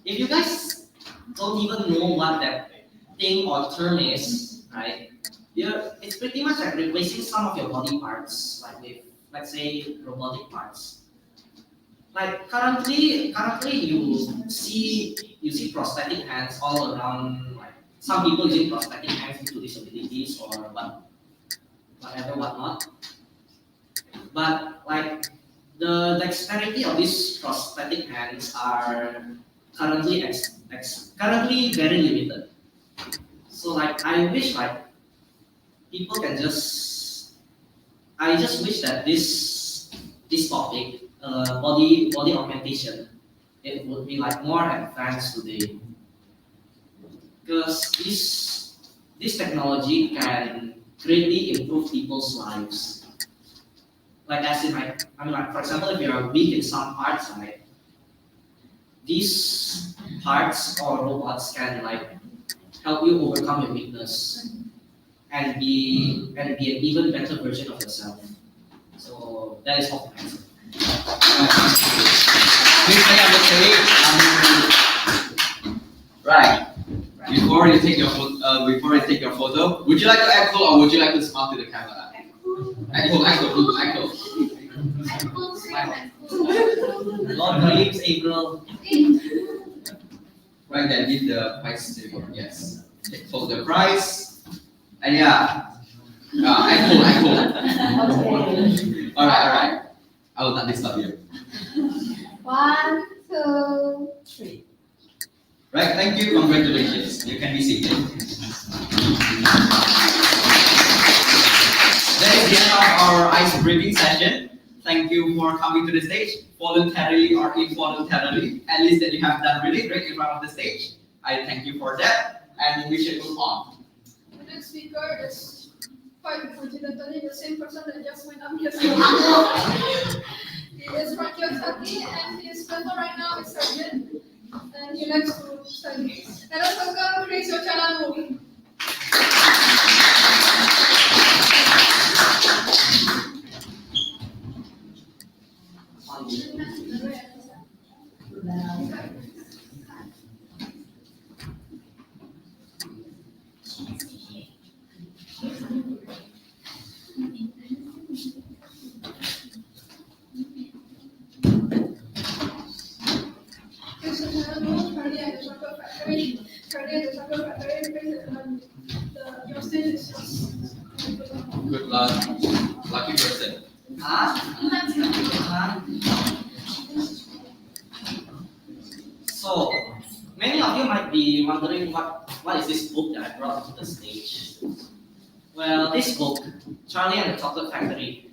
If you guys don't even know what that thing or term is, right? It's pretty much like replacing some of your body parts, like with, let's say, robotic parts. Like currently you see prosthetic hands all around. Like some people using prosthetic hands due to disabilities or whatnot. But like the dexterity of these prosthetic hands are currently currently very limited. So like I wish like people can I just wish that this topic, body augmentation, it would be like more advanced today, because this technology can greatly improve people's lives. Like as in like, I mean like for example, if you are weak in some parts, right, these parts or robots can like help you overcome your weakness and be an even better version of yourself. So that is all my answer. Please stay on the stage. Right. Before you take your photo, would you like to act cool or would you like to smile to the camera? Act cool. Lord dreams, April. Right then, give the prize to you. Yes. Hold the prize. And yeah. Act cool. Alright. I will not disturb you. 1, 2, 3. Right, thank you, congratulations. You can be seated. That is the end of our ice breathing session. Thank you for coming to the stage, voluntarily or involuntarily. At least that you have done really great in front of the stage. I thank you for that, and we should move on. The next speaker is quite coincidentally the same person that just went up yesterday. He is from Kiyosaki, and his mentor right now is surgeon, and he likes to study. Let us welcome Chris Ochalamu. Good luck. Lucky person. So many of you might be wondering what is this book that I brought to the stage. Well, this book, Charlie and the Chocolate Factory,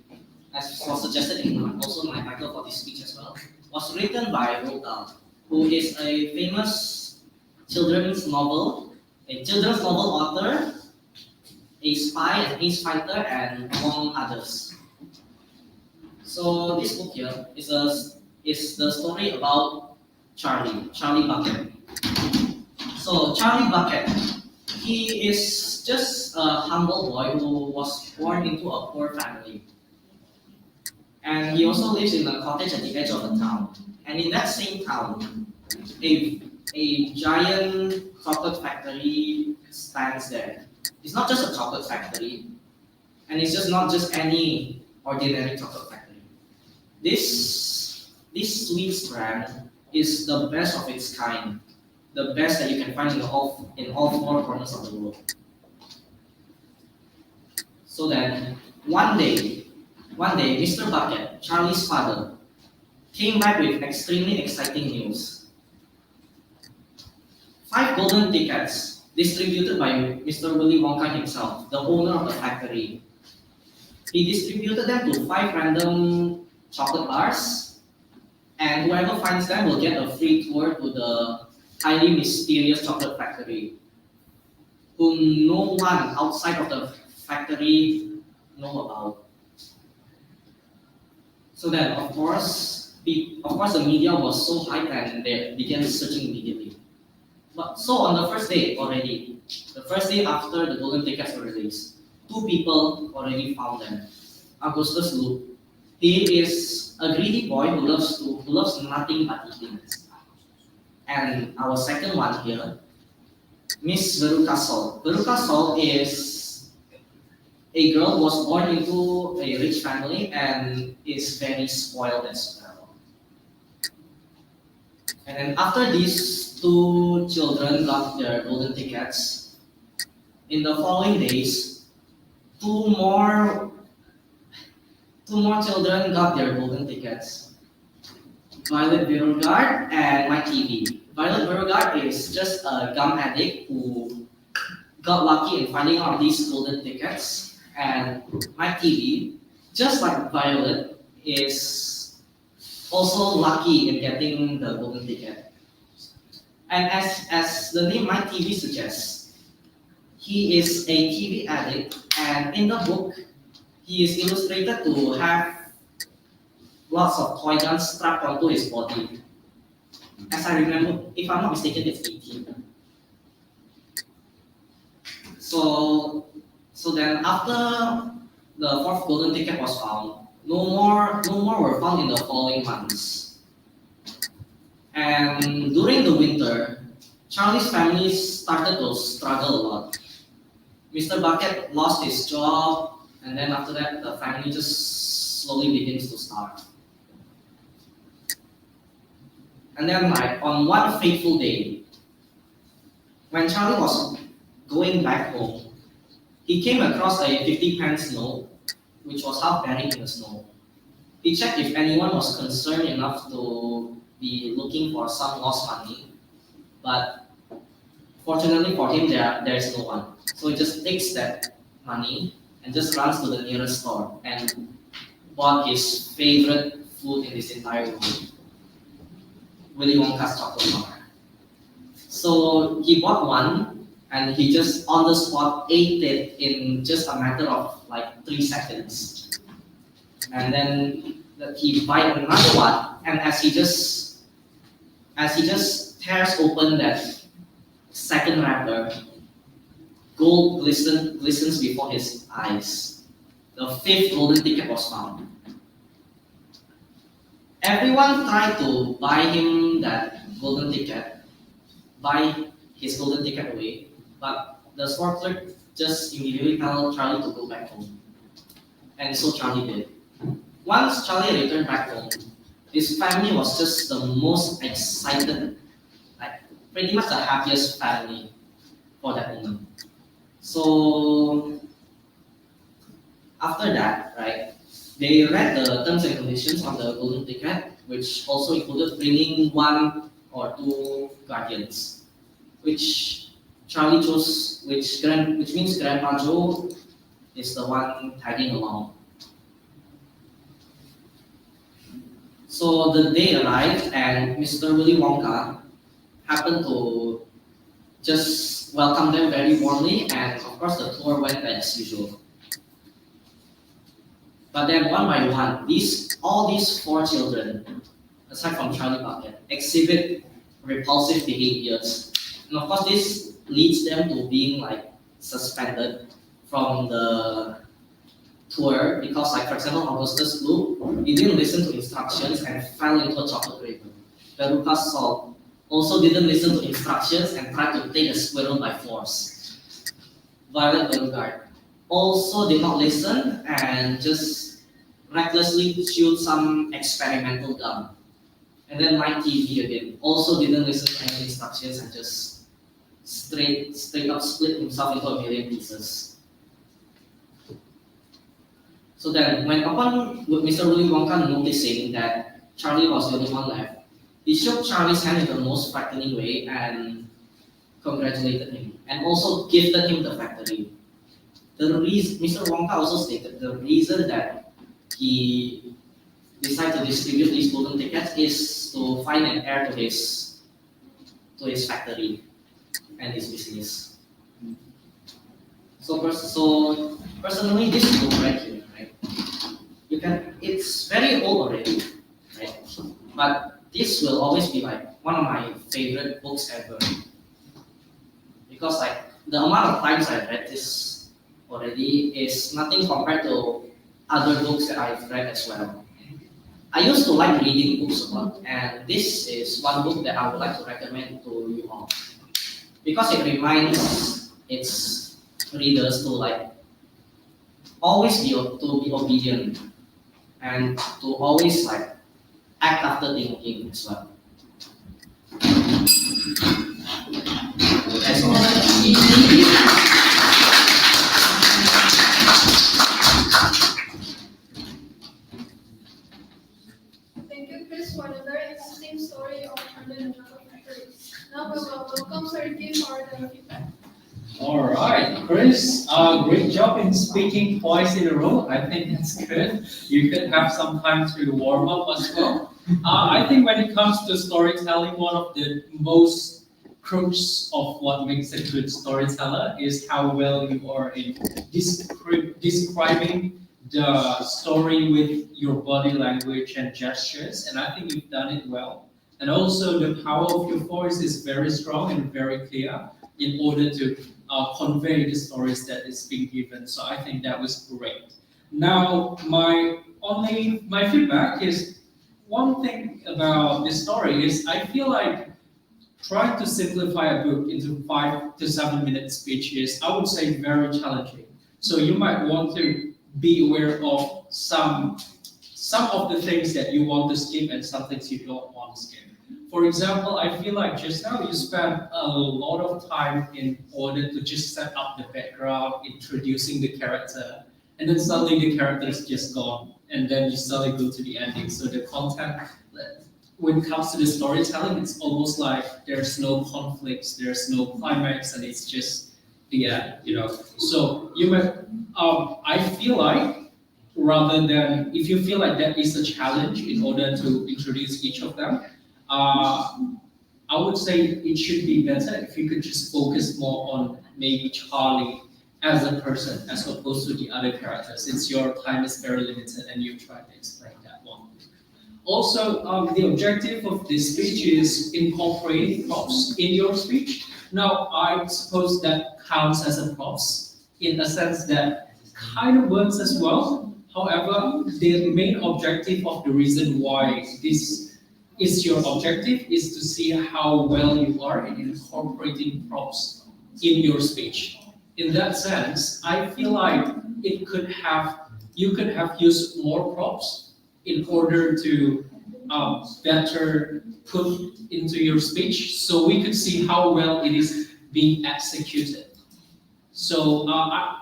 as was suggested in also my title for this speech as well, was written by Roald, who is a famous children's novel author, a spy and ace fighter, and among others. So this book here is the story about Charlie Bucket. So Charlie Bucket, he is just a humble boy who was born into a poor family. And he also lives in a cottage at the edge of the town. And in that same town, a giant chocolate factory stands there. It's not just a chocolate factory, and it's just not just any ordinary chocolate factory. This sweets brand is the best of its kind, the best that you can find in all four corners of the world. So then one day, Mr. Bucket, Charlie's father, came back with extremely exciting news. 5 golden tickets distributed by Mr. Willy Wonka himself, the owner of the factory. He distributed them to 5 random chocolate bars, and whoever finds them will get a free tour to the highly mysterious chocolate factory, whom no one outside of the factory know about. So then, of course, the media was so hyped and they began searching immediately. But so on the first day already, the first day after the golden tickets were released, 2 people already found them. Augustus Loop, he is a greedy boy who loves nothing but eating. And our second one here, Miss Veruca Sol. Veruca Sol is a girl who was born into a rich family and is very spoiled as well. And then after these 2 children got their golden tickets, in the following days, two more children got their golden tickets. Violet Beauregard and Mike TV. Violet Beauregard is just a gum addict who got lucky in finding out these golden tickets, and Mike TV, just like Violet, is also lucky in getting the golden ticket. And as the name Mike TV suggests, he is a TV addict, and in the book, he is illustrated to have lots of toy guns strapped onto his body. As I remember, if I'm not mistaken, it's 18. So then after the 4th golden ticket was found, no more were found in the following months. And during the winter, Charlie's family started to struggle a lot. Mr. Bucket lost his job, and then after that, the family just slowly begins to starve. And then, like, on one fateful day, when Charlie was going back home, he came across a 50-pence note, which was half buried in the snow. He checked if anyone was concerned enough to be looking for some lost money, but fortunately for him, there is no one. So he just takes that money and just runs to the nearest store and bought his favorite food in this entire world, Willy Wonka's chocolate bar. So he bought one and he just on the spot ate it in just a matter of like 3 seconds. And then he bite another one, and as he just tears open that second wrapper, gold glistens before his eyes. The 5th golden ticket was found. Everyone tried to buy him that golden ticket, buy his golden ticket away, but the store clerk just immediately told Charlie to go back home. And so Charlie did. Once Charlie returned back home, his family was just the most excited, like pretty much the happiest family for that moment. So after that, right, they read the terms and conditions of the golden ticket, which also included bringing 1 or 2 guardians, which Charlie chose, which means Grandpa Joe is the one tagging along. So the day arrived, and Mr. Willy Wonka happened to just welcome them very warmly, and of course the tour went as usual. But then one by one, all these 4 children, aside from Charlie Bucket, exhibit repulsive behaviors. And of course this leads them to being like suspended from the tour because, like, for example, Augustus Blue, he didn't listen to instructions and fell into a chocolate river. Veruca Salt, Also didn't listen to instructions and tried to take a squirrel by force. Violet Vanguard also did not listen and just recklessly chewed some experimental gum. And then my TV again also didn't listen to any instructions and just straight up split himself into a million pieces. So then, upon Mr. Willy Wonka noticing that Charlie was the only one left, he shook Charlie's hand in the most frightening way and congratulated him, and also gifted him the factory. Mr. Wonka also stated the reason that he decided to distribute these golden tickets is to find an heir to his factory and his business. So personally, this book right here, right? It's very old already, right? But this will always be like one of my favorite books ever, because like the amount of times I've read this already is nothing compared to other books that I've read as well. I used to like reading books a lot, and this is one book that I would like to recommend to you all, because it reminds its readers to like always be obedient and to always like act after thinking as well. That's all. Thank you, Chris, for the very interesting story of Charlie and Chocolate Factory. Now we will welcome Sergi for the feedback. All right, Chris, great job in speaking twice in a row. I think that's good. You could have some time to warm up as well. I think when it comes to storytelling, one of the most crux of what makes a good storyteller is how well you are in describing the story with your body language and gestures, and I think you've done it well. And also the power of your voice is very strong and very clear in order to convey the stories that is being given. So I think that was great. Now, my feedback is, one thing about this story is I feel like trying to simplify a book into 5 to 7 minute speeches, I would say very challenging. So you might want to be aware of some of the things that you want to skip and some things you don't want to skip. For example, I feel like just now you spent a lot of time in order to just set up the background, introducing the character, and then suddenly the character is just gone, and then you suddenly go to the ending. So the content, when it comes to the storytelling, it's almost like there's no conflicts, there's no climax, and it's just the end, you know. So you might, I feel like, rather than, if you feel like that is a challenge in order to introduce each of them, I would say it should be better if you could just focus more on maybe Charlie as a person as opposed to the other characters, since your time is very limited and you've tried to explain that one. Also, the objective of this speech is incorporating props in your speech. Now, I suppose that counts as a props in a sense that kind of works as well. However, the main objective of the reason why this is your objective is to see how well you are in incorporating props in your speech. In that sense, I feel like you could have used more props in order to better put into your speech, so we could see how well it is being executed. So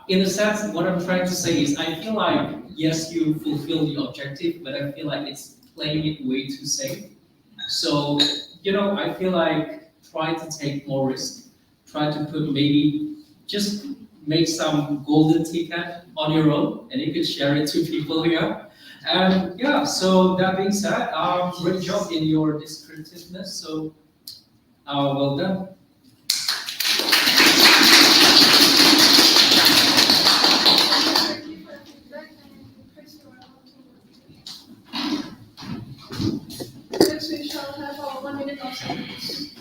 in a sense, what I'm trying to say is I feel like, yes, you fulfill the objective, but I feel like it's playing it way too safe. So, you know, I feel like try to take more risk. Try to put maybe just make some golden ticket on your own, and you can share it to people here. And yeah, so that being said, great job in your descriptiveness. So, well done. Next, we shall have our 1 minute of silence.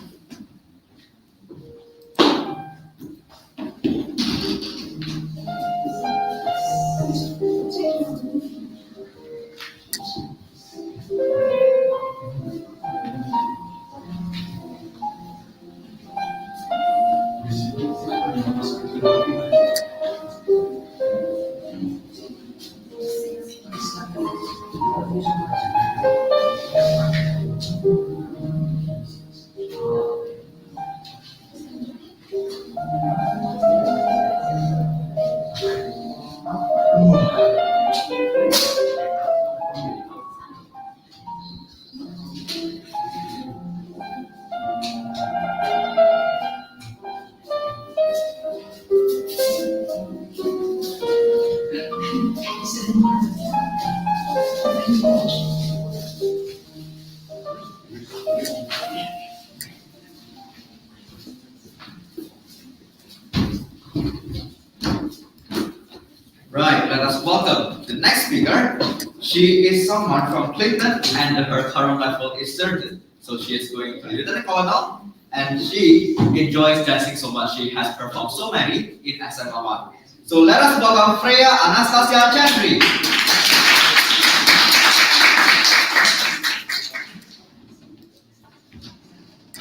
let us welcome the next speaker. She is someone from Clinton and her current level is certain. So she is going to Lieutenant Colonel and she enjoys dancing so much. She has performed so many in SML1. So let us welcome Freya Anastasia Chandri.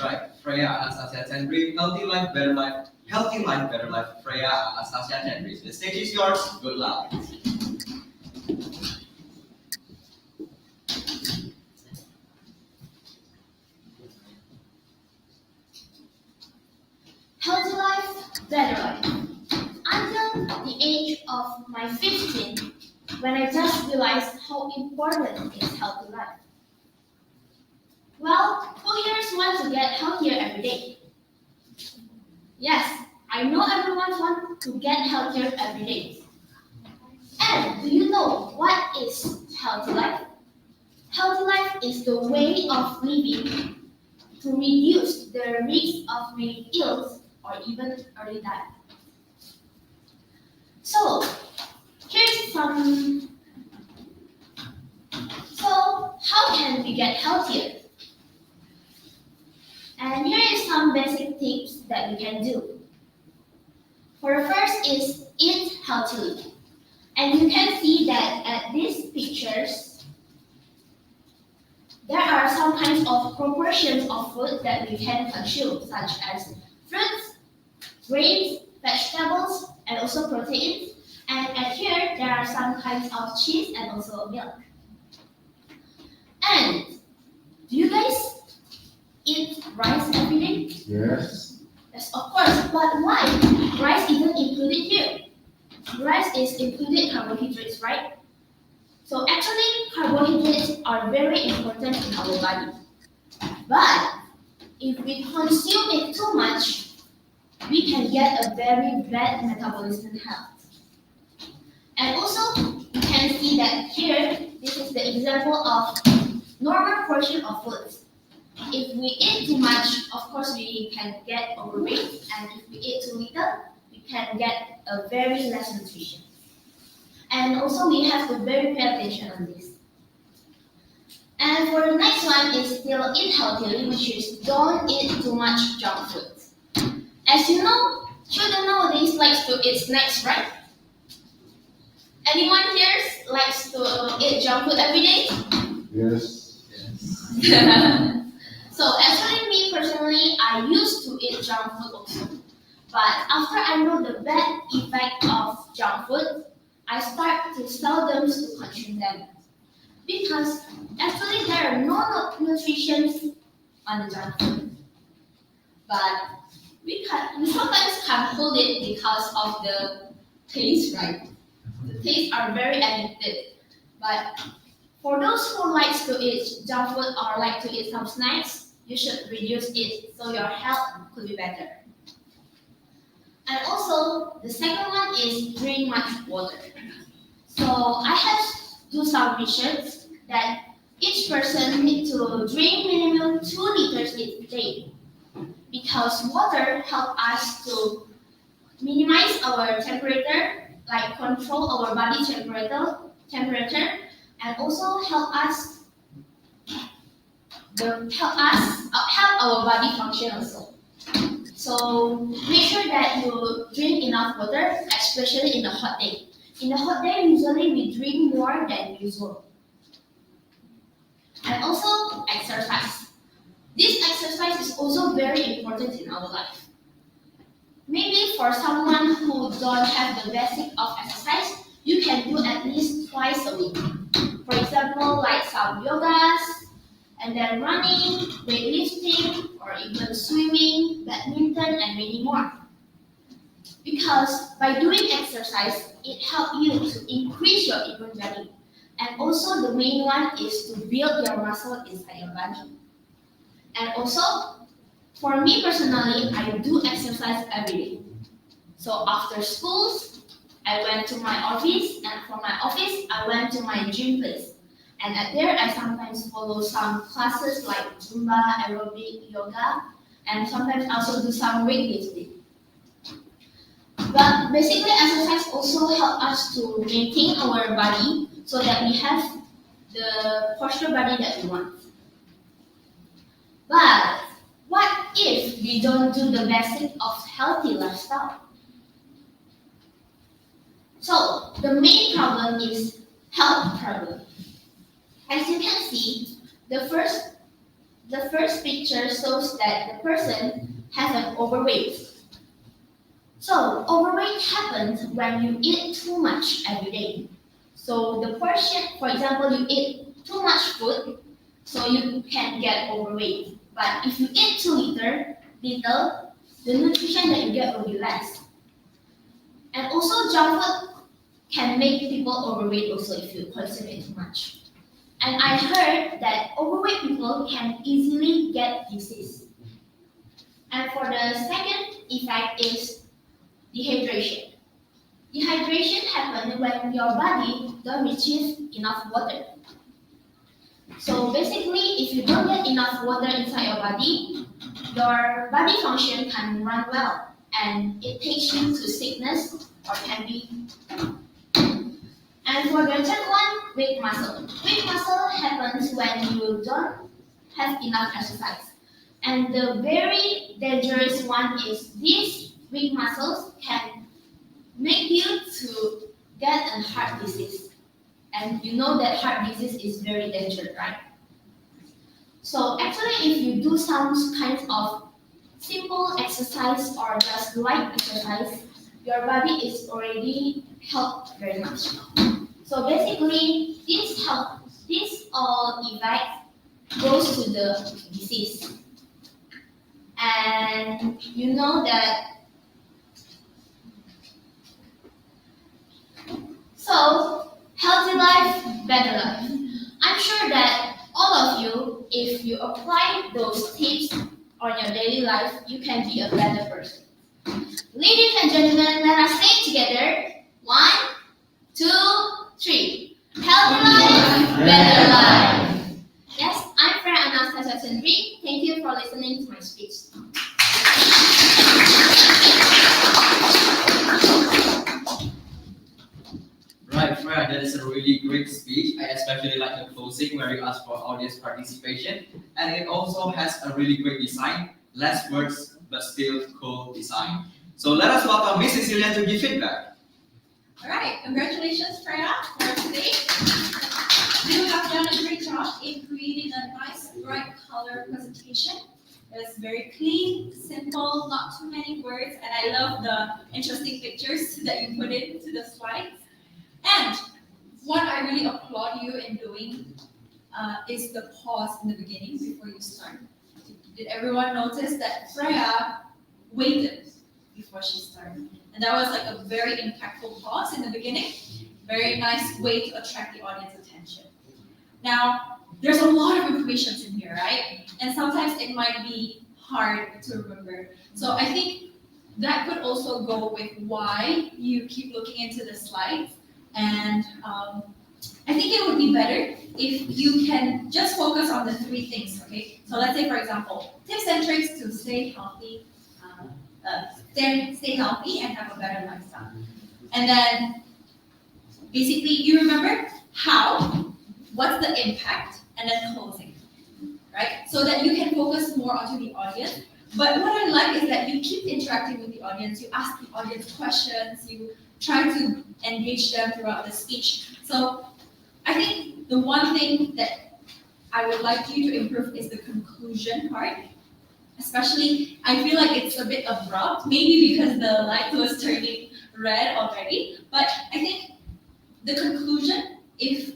Right, Freya Anastasia Chandri, healthy life, better life. Healthy life, better life. Freya Anastasia Chandri. The stage is yours. Good luck. Healthy life, better life. Until the age of my 15, when I just realized how important is healthy life. Well, who here wants to get healthier every day? Yes, I know everyone wants to get healthier every day. And do you know what is healthy life? Healthy life is the way of living to reduce the risk of being ill or even early death. So, here's some. So, how can we get healthier? And here is some basic tips that we can do. For the first is eat healthily. And you can see that at these pictures, there are some kinds of proportions of food that we can consume, such as fruits, grains, vegetables, and also proteins. And at here, there are some kinds of cheese and also milk. And do you guys eat rice every day? Yes. Yes, of course. But why? Rice isn't included here. Rice is included carbohydrates, right? So actually, carbohydrates are very important in our body. But if we consume it too much, we can get a very bad metabolism health. And also, you can see that here, this is the example of normal portion of foods. If we eat too much, of course we can get overweight, and if we eat too little, we can get a very less nutrition. And also we have to very pay attention on this. And for the next one is still eat healthily, which is don't eat too much junk food. As you know, children nowadays likes to eat snacks, right? Anyone here likes to eat junk food every day? Yes. So actually me personally, I used to eat junk food also. But after I know the bad effect of junk food, I start to seldom to consume them. Because actually there are no nutrition on the junk food. But we sometimes can't hold it because of the taste, right? The tastes are very addictive. But for those who like to eat junk food or like to eat some snacks, you should reduce it so your health could be better. And also, the second one is drink much water. So I have do some research that each person needs to drink minimum 2 liters each day. Because water helps us to minimize our temperature, like control our body temperature, and also help our body function also. So make sure that you drink enough water, especially in a hot day. In a hot day, usually we drink more than usual. And also exercise. This exercise is also very important in our life. Maybe for someone who don't have the basic of exercise, you can do at least twice a week. For example, like some yogas, and then running, weightlifting, or even swimming, badminton, and many more. Because by doing exercise, it helps you to increase your immune body. And also the main one is to build your muscle inside your body. And also, for me personally, I do exercise every day. So after schools, I went to my office, and from my office, I went to my gym place. And at there, I sometimes follow some classes like Zumba, aerobic, yoga, and sometimes also do some weightlifting. But basically, exercise also help us to maintain our body so that we have the posture body that we want. But what if we don't do the basic of healthy lifestyle? So the main problem is health problem. As you can see, the first picture shows that the person has an overweight. So overweight happens when you eat too much every day. So the portion, for example, you eat too much food, so you can get overweight. But if you eat too little, the nutrition that you get will be less. And also junk food can make people overweight also if you consume it too much. And I heard that overweight people can easily get disease. And for the second effect is dehydration. Dehydration happens when your body don't retrieve enough water. So basically, if you don't get enough water inside your body function can run well, and it takes you to sickness or can be. And for the third one, weak muscle. Weak muscle happens when you don't have enough exercise. And the very dangerous one is these weak muscles can make you to get a heart disease. And you know that heart disease is very dangerous, right? So actually, if you do some kinds of simple exercise or just light exercise, your body is already helped very much. So basically, this all effect goes to the disease. And you know that. So, healthy life, better life. I'm sure that all of you, if you apply those tips on your daily life, you can be a better person. Ladies and gentlemen, let us say together, 1, 2, 3. Healthy life, better life. Yes, I'm Freya Anastasia Chandri. Thank you for listening to my speech. Right, Freya, that is a really great speech. I especially like the closing where you ask for audience participation. And it also has a really great design. Less words, but still cool design. So let us welcome Miss Cecilia to give feedback. All right, congratulations, Freya, for today. You have done a great job in creating a nice, bright color presentation. It's very clean, simple, not too many words, and I love the interesting pictures that you put into the slides. And what I really applaud you in doing is the pause in the beginning before you start. Did everyone notice that Freya waited before she started? And that was like a very impactful pause in the beginning. Very nice way to attract the audience attention. Now, there's a lot of information in here, right? And sometimes it might be hard to remember. So I think that could also go with why you keep looking into the slides. And I think it would be better if you can just focus on the 3 things, okay? So let's say, for example, tips and tricks to stay healthy, stay healthy and have a better lifestyle. And then, basically, you remember how, what's the impact, and then closing, right? So that you can focus more onto the audience. But what I like is that you keep interacting with the audience, you ask the audience questions, you try to engage them throughout the speech. So I think the one thing that I would like you to improve is the conclusion part. Especially, I feel like it's a bit abrupt, maybe because the light was turning red already. But I think the conclusion, if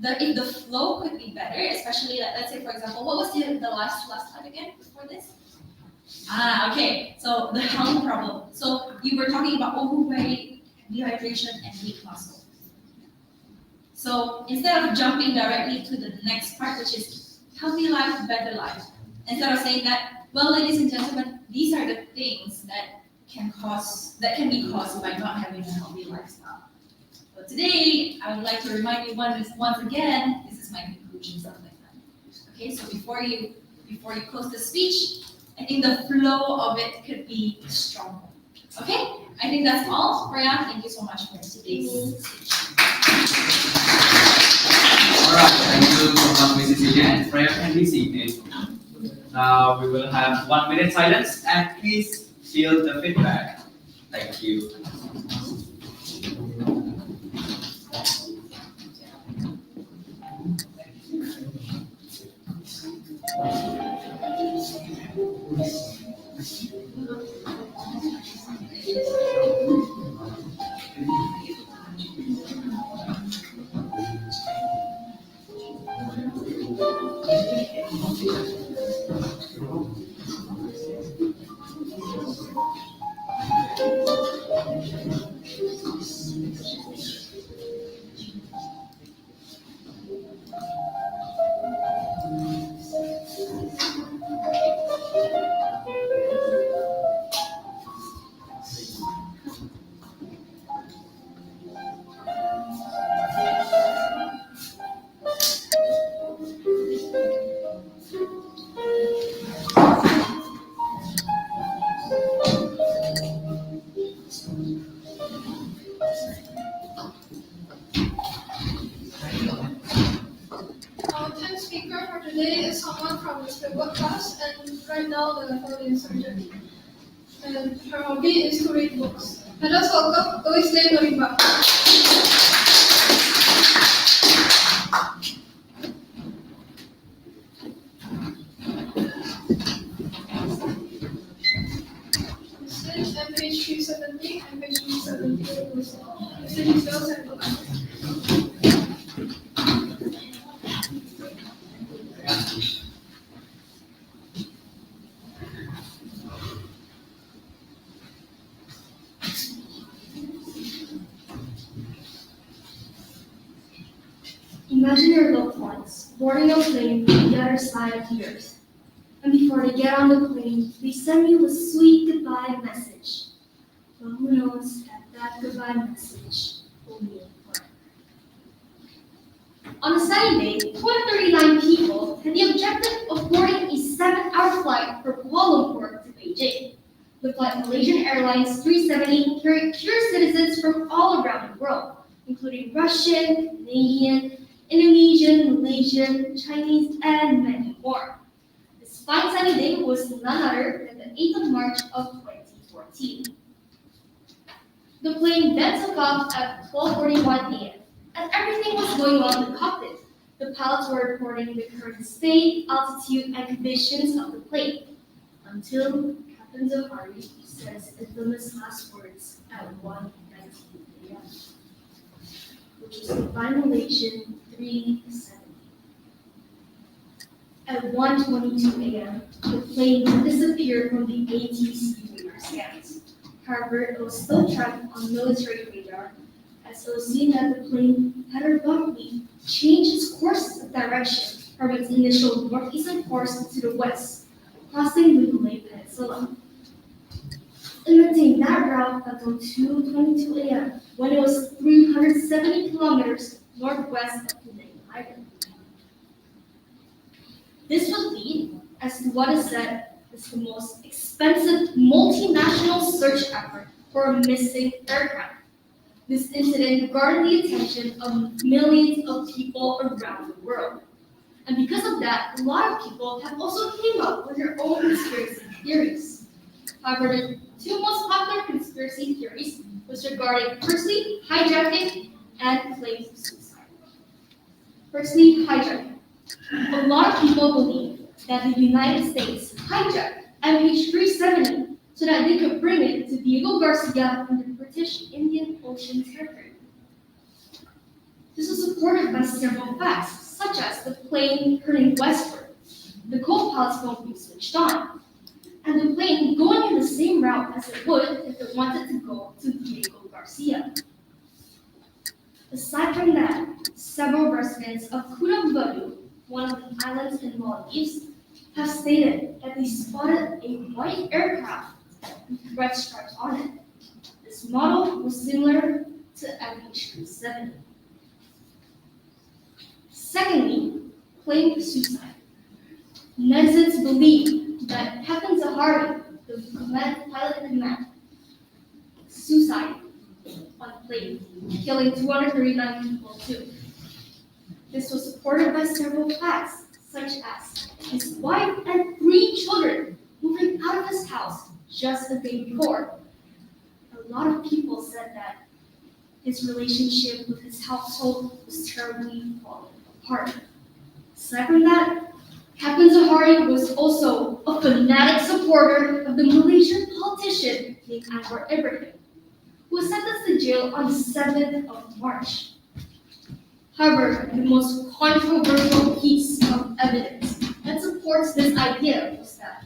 the flow could be better, especially let's say, for example, what was the last slide again before this? Okay, so the health problem. So you were talking about overweight, dehydration, and weak muscle. So instead of jumping directly to the next part, which is healthy life, better life, instead of saying that, well, ladies and gentlemen, these are the things that can be caused by not having a healthy lifestyle. So today, I would like to remind you once again, this is my conclusion, something like that. Okay, so before you close the speech, I think the flow of it could be stronger. Okay, I think that's all. Freya, thank you so much for today's speech. Alright, thank you so much, Mrs. Cecilia and Freya can be seated. Now we will have 1 minute silence and please feel the feedback. Thank you. Our 10th speaker for today is someone from the Stewart class, and right now the level is surgery. And her hobby is to read books. Let us welcome Louis Lane Norimba. This is MH 370 and MH 370. This is yours and look. Imagine your loved ones boarding a plane from the other side of the earth. And before they get on the plane, they send you a sweet goodbye message. But who knows that that goodbye message will mean forever. On a sunny day, 239 people had the objective of boarding a 7-hour flight from Kuala Lumpur to Beijing. The flight Malaysian Airlines 370 carried pure citizens from all around the world, including Russian, Canadian, Indonesian, Malaysian, Chinese, and many more. This fine sunny day was none other than the 8th of March of 2014. The plane then took off at 12:41 a.m. and everything was going well in the cockpit. The pilots were reporting the current state, altitude, and conditions of the plane, until Captain Zohari says infamous last words at 1:19 a.m., which was the Malaysian 370. At 1:22 a.m., the plane disappeared from the ATC radar scans. However, it was still tracked on military radar, as it was seen that the plane had abruptly changed its course of direction from its initial northeastern course to the west, crossing the Malay Peninsula. It maintained that route until 2:22 a.m., when it was 370 kilometers northwest of the Malay Island. This would lead, as to what is said, is the most expensive multinational search effort for a missing aircraft. This incident garnered the attention of millions of people around the world. And because of that, a lot of people have also came up with their own conspiracy theories. However, the two most popular conspiracy theories was regarding firstly hijacking and claims of suicide. Firstly, hijacking. A lot of people believe that the United States hijacked MH370 so that they could bring it to Diego Garcia in the British Indian Ocean territory. This was supported by several facts, such as the plane turning westward, the co-pilot's phone being switched on, and the plane going in the same route as it would if it wanted to go to Diego Garcia. Aside from that, several residents of Kudambadu, one of the islands in Maldives, have stated that they spotted a white aircraft with red stripes on it. This model was similar to MH370. Secondly, claim suicide. Netizens believe that Captain Zahari, the pilot in command, suicide on a plane, killing 239 people too. This was supported by several facts, such as his wife and 3 children moving out of his house just the day before. A lot of people said that his relationship with his household was terribly falling apart. Aside from that, Captain Zahari was also a fanatic supporter of the Malaysian politician named Anwar Ibrahim, who was sentenced to jail on the 7th of March. However, the most controversial piece of evidence that supports this idea was that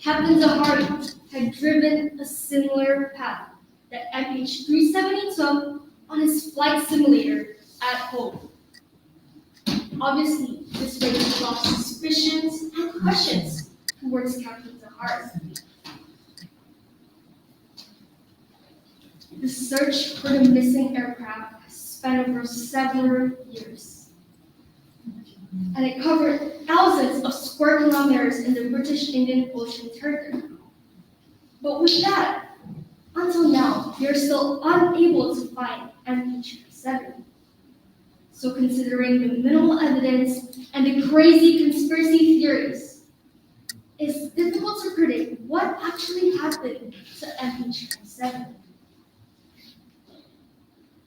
Captain Zahari had driven a similar path that MH370 took on his flight simulator at home. Obviously, this raised a lot of suspicions and questions towards Captain Zahari. The search for the missing aircraft spanned over several years, and it covered thousands of square kilometers in the British Indian Ocean territory. But with that, until now, we are still unable to find MH370. So considering the minimal evidence and the crazy conspiracy theories, it's difficult to predict what actually happened to MH370.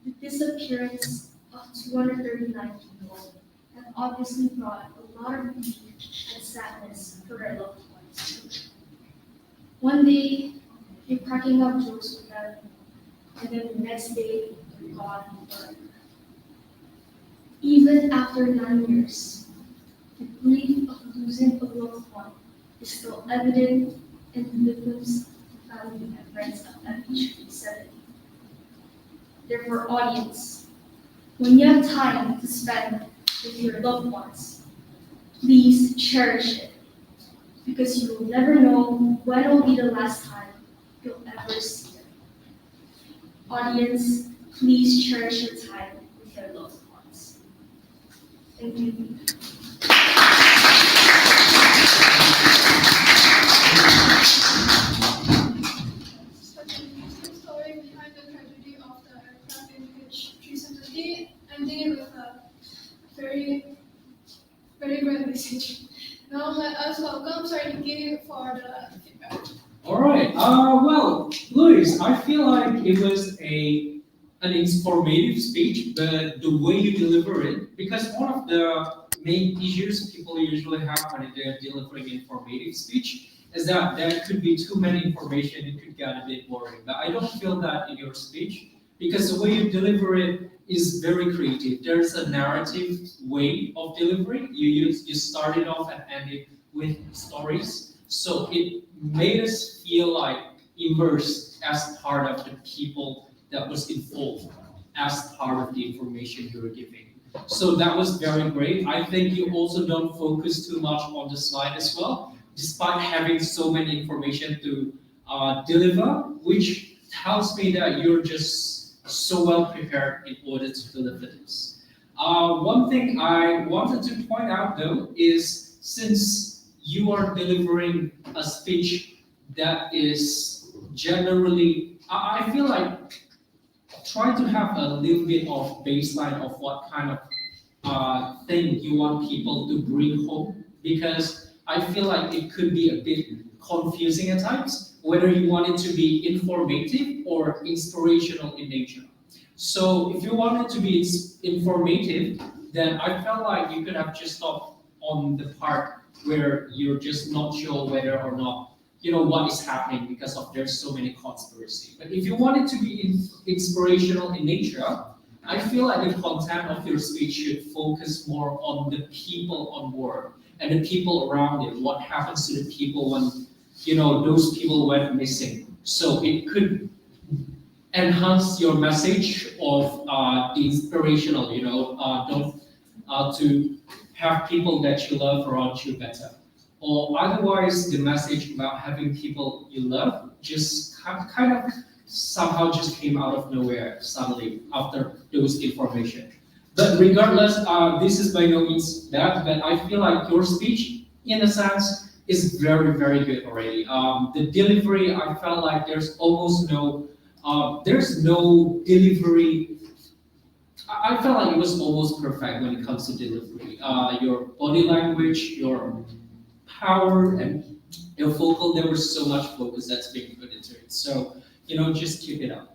The disappearance of 239 people have obviously brought a lot of grief and sadness for their loved ones. One day, you're cracking up jokes with them, and then the next day, they're gone forever. Even after 9 years, the grief of losing a loved one is still evident in the lives of the family and friends of MH370. Therefore, audience, when you have time to spend with your loved ones, please cherish it, because you will never know when will be the last time you'll ever see them. Audience, please cherish your time with your loved ones. Thank you. Such an interesting story behind the tragedy of the aircraft MH370, ending with a very, very great message. Now let us welcome Nikki for the feedback. All right. Well, Luis, I feel like it was an informative speech, but the way you deliver it, because one of the main issues people usually have when they're delivering informative speech is that there could be too many information, it could get a bit boring. But I don't feel that in your speech, because the way you deliver it is very creative. There's a narrative way of delivering. You started off and ended with stories, so it made us feel like immersed as part of the people that was involved, as part of the information you were giving. So that was very great. I think you also don't focus too much on the slide as well, despite having so many information to deliver, which tells me that you're just so well prepared in order to deliver this. One thing I wanted to point out though is, since you are delivering a speech that is generally, I feel like try to have a little bit of baseline of what kind of thing you want people to bring home, because I feel like it could be a bit confusing at times, whether you want it to be informative or inspirational in nature. So if you want it to be informative, then I felt like you could have just stopped on the part where you're just not sure whether or not what is happening, because of there's so many conspiracy. But if you want it to be inspirational in nature, I feel like the content of your speech should focus more on the people on board and the people around it. What happens to the people when those people went missing? So it could enhance your message of the inspirational. Don't to have people that you love around you better. Or otherwise, the message about having people you love just kind of somehow just came out of nowhere suddenly after those information. But regardless, this is by no means bad, but I feel like your speech, in a sense, is very, very good already. The delivery, I felt like there's almost no There's no delivery. I felt like it was almost perfect when it comes to delivery. Your body language, your power, and your vocal, there was so much focus that's being put into it. So, just keep it up.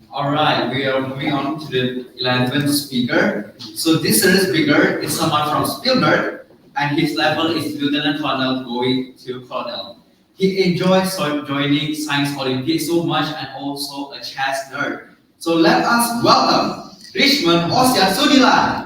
Alright, we are moving on to the 11th speaker. So this series speaker is someone from Spielberg, and his level is Lieutenant Colonel going to Colonel. He enjoys joining Science Olympics so much and also a chess nerd. So let us welcome Richmond Ocean Sudilan.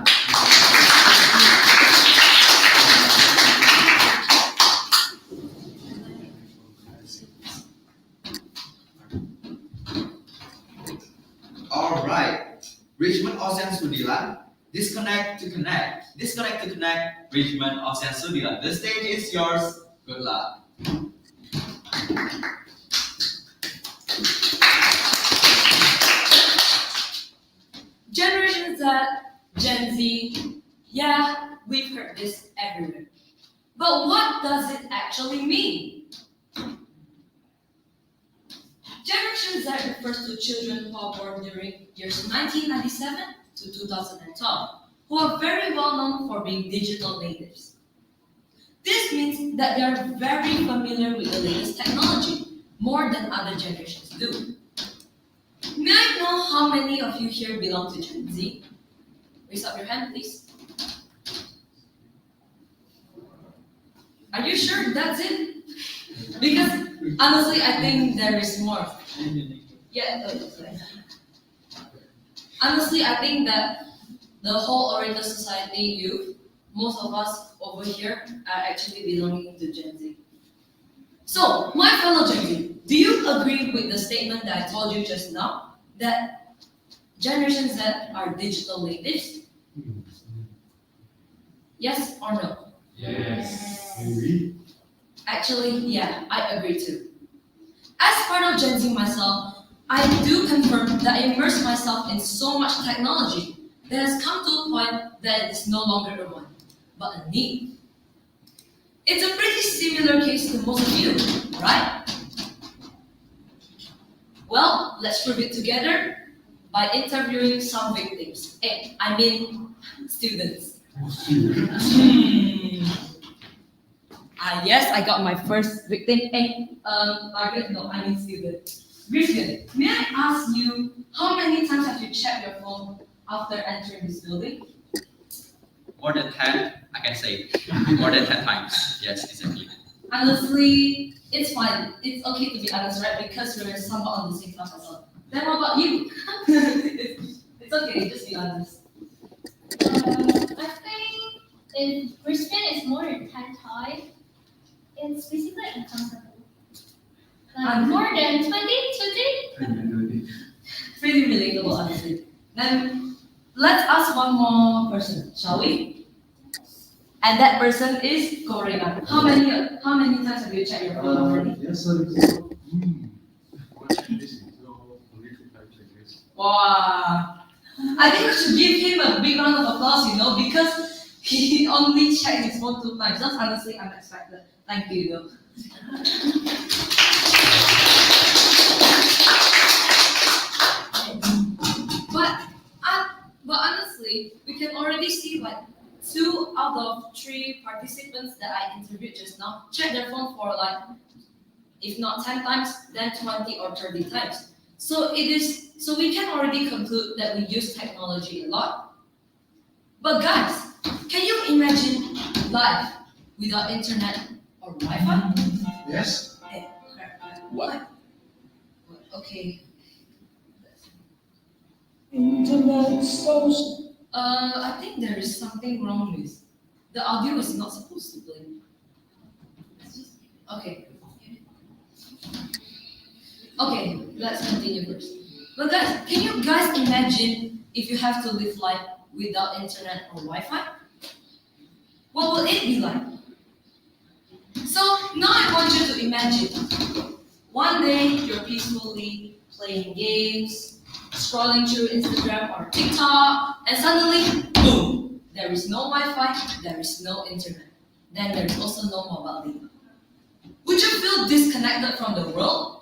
Alright, Richmond Ocean Sudilan, disconnect to connect, Richmond Ocean Sudilan. The stage is yours, good luck. Generation Z, Gen Z, yeah, we've heard this everywhere. But what does it actually mean? Generation Z refers to children who are born during years 1997 to 2012, who are very well known for being digital natives. This means that they are very familiar with the latest technology, more than other generations do. May I know how many of you here belong to Gen Z? Raise up your hand, please. Are you sure that's it? Because honestly, I think there is more. Yeah. Honestly, I think that the whole Oriental Society youth, most of us over here are actually belonging to Gen Z. So, my fellow Gen Z, do you agree with the statement that I told you just now, that Generation Z are digital natives? Yes or no? Yes. Maybe. Actually, yeah, I agree too. As part of Gen Z myself, I do confirm that I immerse myself in so much technology that has come to a point that it is no longer a want, but a need. It's a pretty similar case to most of you, right? Well, let's prove it together by interviewing some victims. I mean, students. Yes, I got my first victim. Student. Richard, may I ask you, how many times have you checked your phone after entering this building? More than 10, I can say. More than 10 times. Yes, exactly. Honestly, it's fine. It's okay to be honest, right? Because we're somewhat on the same class as well. Then what about you? it's okay, just be honest. I think if Brisbane is more than 10 times, it's basically uncomfortable. More than 20? Pretty relatable, honestly. Then let's ask one more person, shall we? And that person is Korea. How many times have you checked your phone already? Yes, sir. Wow. I think we should give him a big round of applause, because he only checked his phone 2 times. That's honestly unexpected. Thank you, though. But honestly, we can already see like 2 out of 3 participants that I interviewed just now check their phone for like, if not 10 times, then 20 or 30 times. So we can already conclude that we use technology a lot. But guys, can you imagine life without internet or Wi-Fi? Yes. What? Okay. Internet social. I think there is something wrong with the audio is not supposed to play. Okay. Okay, let's continue first. But guys, can you guys imagine if you have to live life without internet or Wi-Fi? What will it be like? So now I want you to imagine one day you're peacefully playing games, scrolling through Instagram or TikTok, and suddenly, boom, there is no Wi-Fi, there is no internet. Then there is also no mobile data. Would you feel disconnected from the world?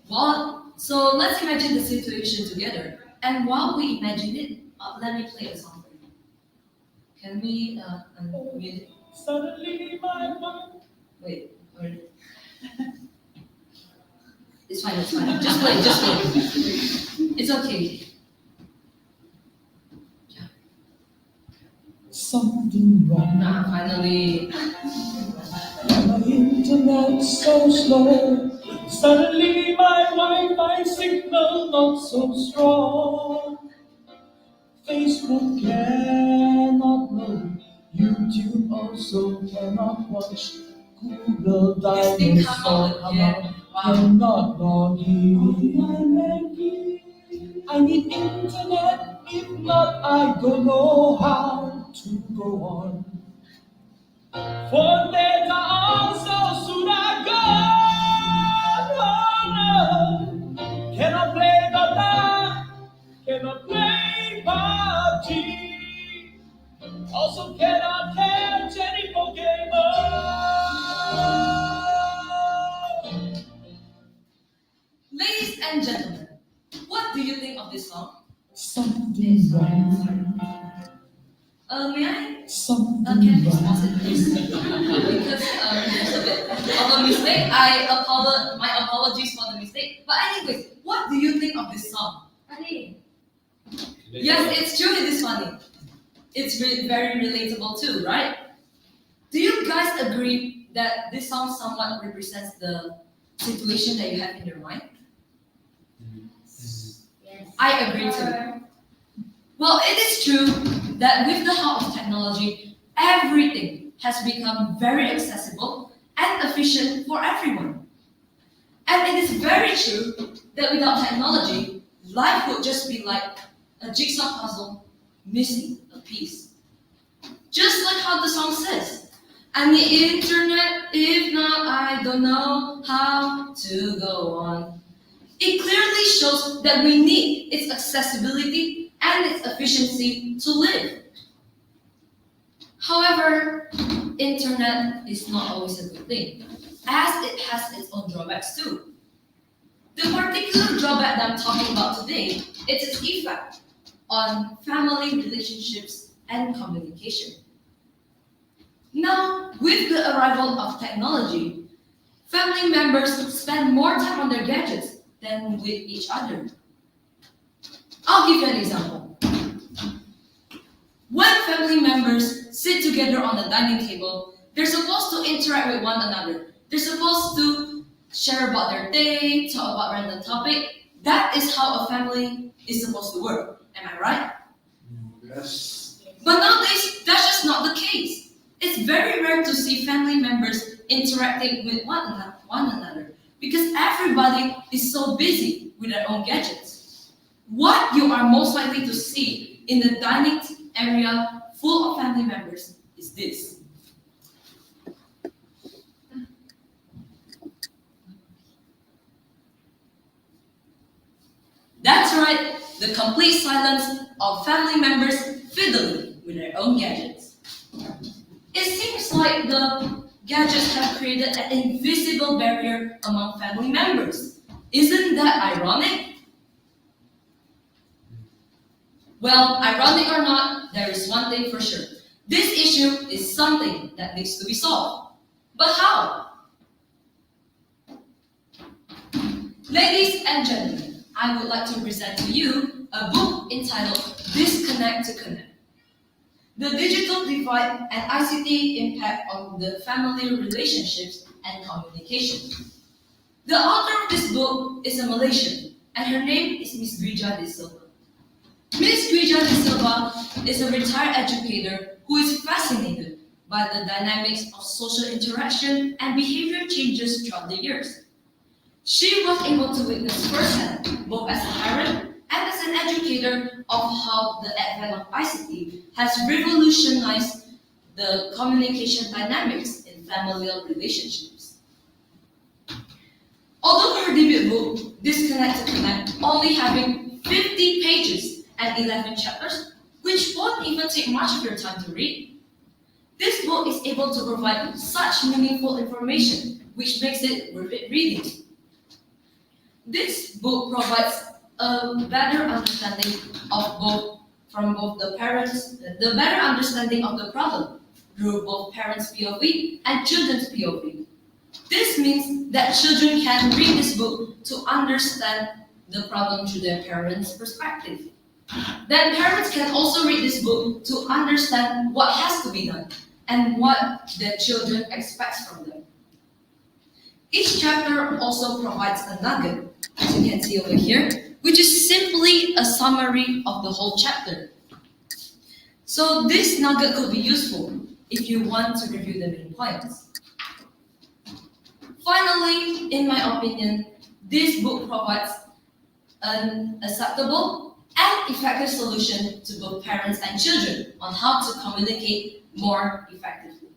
Well, so let's imagine the situation together. And while we imagine it, let me play a song for you. Can we unmute it? Suddenly my mind. Wait. It's fine. Just play. It's okay. Something wrong. Finally. My internet so slow. Suddenly my Wi-Fi signal not so strong. Facebook cannot load. YouTube also cannot watch. Google dinosaur come out. Cannot log in. I need internet. If not, I don't know how to go on. For data also sudah gone. Cannot play Dota, cannot play PUBG. Also cannot catch any Pokemon. Ladies and gentlemen, what do you think of this song? Something wrong. May I? Something Can you wrong. pause it, please? Because there's a bit of a mistake. My apologies for the mistake. But anyways, what do you think of this song? Funny. Yes, it's true. It is funny. It's very relatable too, right? Do you guys agree that this song somewhat represents the situation that you have in your mind? Yes. I agree too. Well, it is true that with the help of technology, everything has become very accessible and efficient for everyone. And it is very true that without technology, life would just be like a jigsaw puzzle missing a piece. Just like how the song says, I need internet, if not, I don't know how to go on. It clearly shows that we need its accessibility and its efficiency to live. However, internet is not always a good thing, as it has its own drawbacks too. The particular drawback that I'm talking about today is its effect on family relationships and communication. Now, with the arrival of technology, family members spend more time on their gadgets than with each other. I'll give you an example. When family members sit together on the dining table, they're supposed to interact with one another. They're supposed to share about their day, talk about random topic. That is how a family is supposed to work. Am I right? Yes. But nowadays, that's just not the case. It's very rare to see family members interacting with one another because everybody is so busy with their own gadgets. What you are most likely to see in the dining area full of family members is this. That's right, the complete silence of family members fiddling with their own gadgets. It seems like the gadgets have created an invisible barrier among family members. Isn't that ironic? Well, ironic or not, there is one thing for sure. This issue is something that needs to be solved. But how? Ladies and gentlemen, I would like to present to you a book entitled Disconnect to Connect: The Digital Divide and ICT Impact on the Family Relationships and Communication. The author of this book is a Malaysian, and her name is Miss Grija De Silva. Miss Grija De Silva is a retired educator who is fascinated by the dynamics of social interaction and behavior changes throughout the years. She was able to witness firsthand, both as a parent and as an educator, of how the advent of ICT has revolutionized the communication dynamics in familial relationships. Although her debut book, Disconnect to Connect, only having 50 pages and 11 chapters, which won't even take much of your time to read, this book is able to provide such meaningful information, which makes it worth it reading. This book provides a better understanding of the better understanding of the problem through both parents' POV and children's POV. This means that children can read this book to understand the problem through their parents' perspective. Then parents can also read this book to understand what has to be done and what their children expect from them. Each chapter also provides a nugget, as you can see over here, which is simply a summary of the whole chapter. So this nugget could be useful if you want to review the main points. Finally, in my opinion, this book provides an acceptable and effective solution to both parents and children on how to communicate more effectively.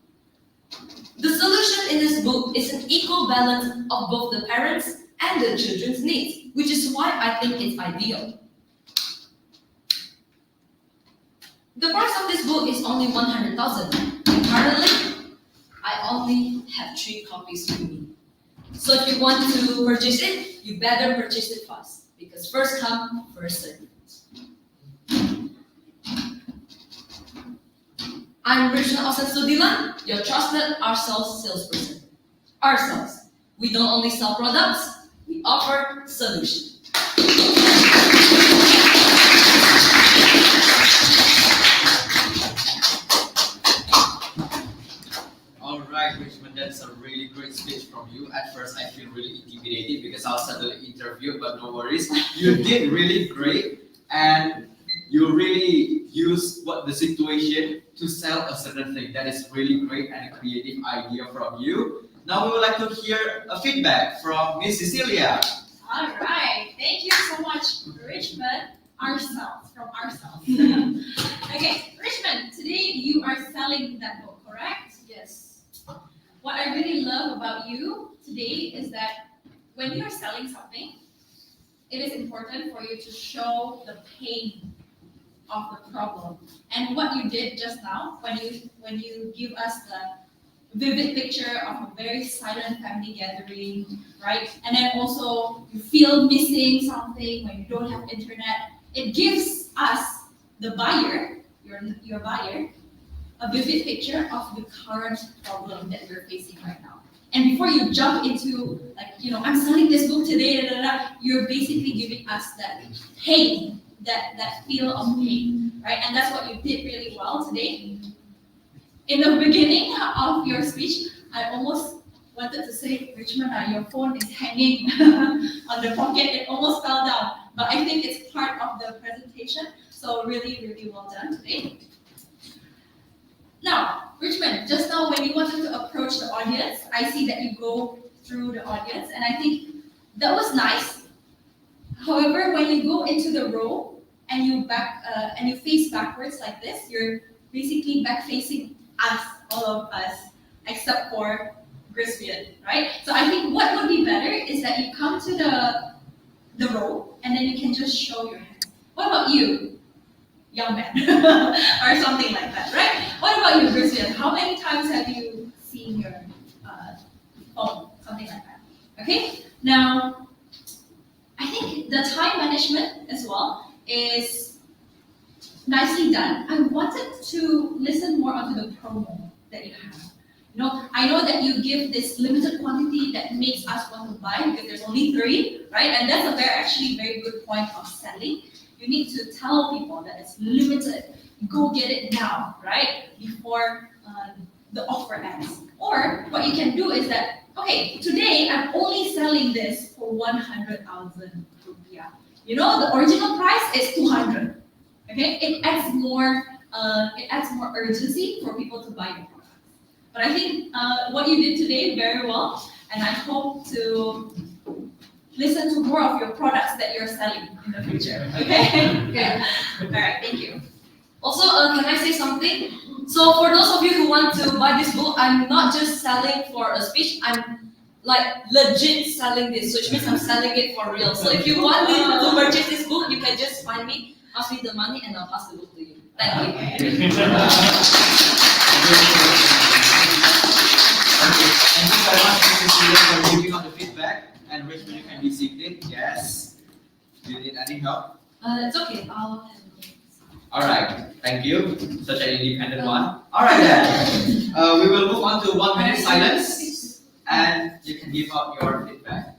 The solution in this book is an equal balance of both the parents and the children's needs, which is why I think it's ideal. The price of this book is only 100,000, and currently, I only have 3 copies with me. So if you want to purchase it, you better purchase it fast, because first come, first served. I'm Rishna Sudilan, your trusted ourselves salesperson. Ourselves. We don't only sell products, we offer solutions. Alright, Richmond, that's a really great speech from you. At first, I feel really intimidated because I was suddenly interviewed, but no worries. You did really great, and you really used the situation to sell a certain thing. That is really great and a creative idea from you. Now we would like to hear a feedback from Miss Cecilia. All right, thank you so much, Richmond. From ourselves. Okay, Richmond, today you are selling that book, correct? Yes. What I really love about you today is that when you are selling something, it is important for you to show the pain of the problem. And what you did just now, when you give us the vivid picture of a very silent family gathering, right? And then also you feel missing something when you don't have internet. It gives us, the buyer, your buyer, a vivid picture of the current problem that we're facing right now. And before you jump into, I'm selling this book today, you're basically giving us that pain, that feel of pain, right? And that's what you did really well today. In the beginning of your speech, I almost wanted to say, Richmond, your phone is hanging on the pocket. It almost fell down. But I think it's part of the presentation. So really, really well done today. Now, Richmond, just now when you wanted to approach the audience, I see that you go through the audience, and I think that was nice. However, when you go into the row and you face backwards like this, you're basically back facing us, all of us, except for Crispian, right? So I think what would be better is that you come to the row and then you can just show your hands. What about you, young man, or something like that, right? What about you, Crispian? How many times have you seen your Okay, now I think the time management as well is nicely done. I wanted to listen more onto the promo that you have. You know, I know that you give this limited quantity that makes us want to buy because there's only 3, right? And that's a actually very good point of selling. You need to tell people that it's limited. Go get it now, right? Before the offer ends. Or what you can do is that, okay, today I'm only selling this for 100,000 rupiah. You know, the original price is 200. Okay, it adds more urgency for people to buy your product. But I think what you did today very well, and I hope to listen to more of your products that you're selling in the future. Okay? Okay. All right, thank you. Also, can I say something? So for those of you who want to buy this book, I'm not just selling for a speech, I'm like legit selling this, which means I'm selling it for real. So if you want me to purchase this book, you can just find me, ask me the money, and I'll pass the book to you. Thank you. Thank you so much, Mrs. Celia, for giving us the feedback. And Richmond, you can be seated. Yes. Do you need any help? It's okay. I'll handle it. All right. Thank you. Such an independent one. All right then. We will move on to 1 minute silence, and you can give up your feedback.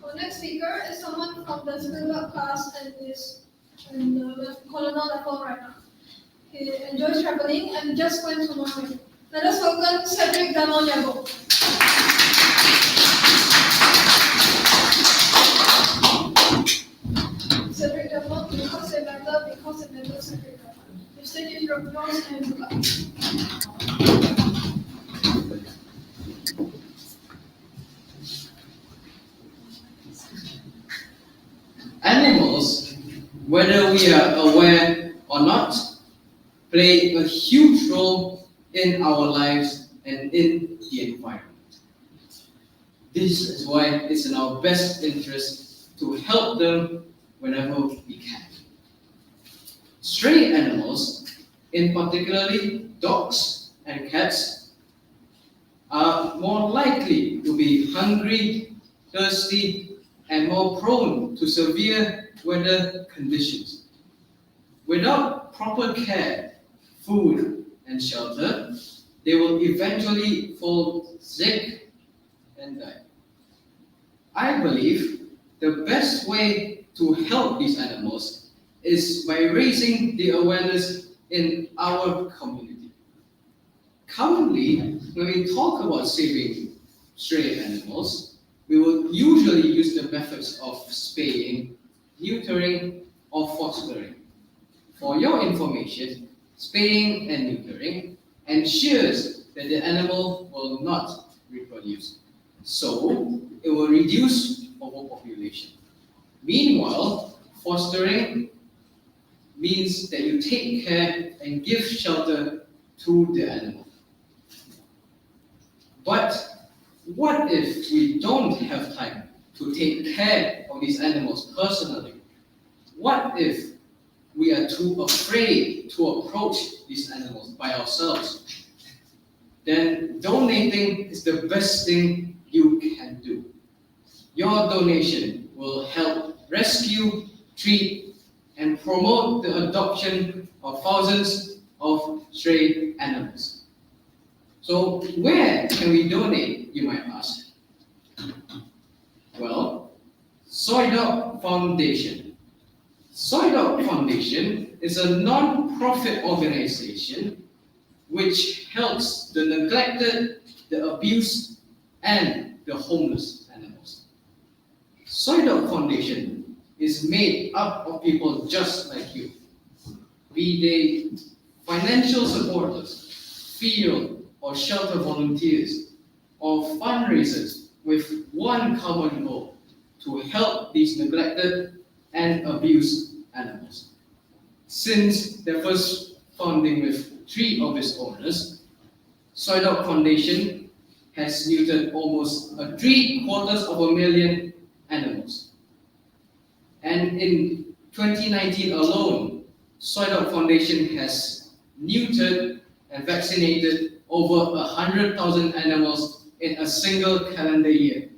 Our next speaker is someone from the student class and is in the colonel level right now. He enjoys traveling and just went to Norway. Let us welcome Cedric Damon Yago. Cedric Damon, because a member, Cedric Damon. The stage is yours and good luck. Animals, whether we are aware or not, play a huge role in our lives and in the environment. This is why it's in our best interest to help them whenever we can. Stray animals, in particularly dogs and cats, are more likely to be hungry, thirsty, and more prone to severe weather conditions. Without proper care, food, and shelter, they will eventually fall sick and die. I believe the best way to help these animals is by raising the awareness in our community. Currently, when we talk about saving stray animals, we will usually use the methods of spaying, neutering, or fostering. For your information, spaying and neutering ensures that the animal will not reproduce, so it will reduce overpopulation. Meanwhile, fostering means that you take care and give shelter to the animal. But what if we don't have time to take care of these animals personally? What if we are too afraid to approach these animals by ourselves? Then donating is the best thing you can do. Your donation will help rescue, treat, and promote the adoption of thousands of stray animals. So where can we donate, you might ask? Well, Soy Dog Foundation. Soy Dog Foundation is a non-profit organization which helps the neglected, the abused, and the homeless animals. Soy Dog Foundation is made up of people just like you, be they financial supporters, field or shelter volunteers, or fundraisers with one common goal: to help these neglected and abused animals. Since their first founding with 3 of its owners, Soy Dog Foundation has neutered almost 750,000 animals. And in 2019 alone, Soy Dog Foundation has neutered and vaccinated over 100,000 animals in a single calendar year.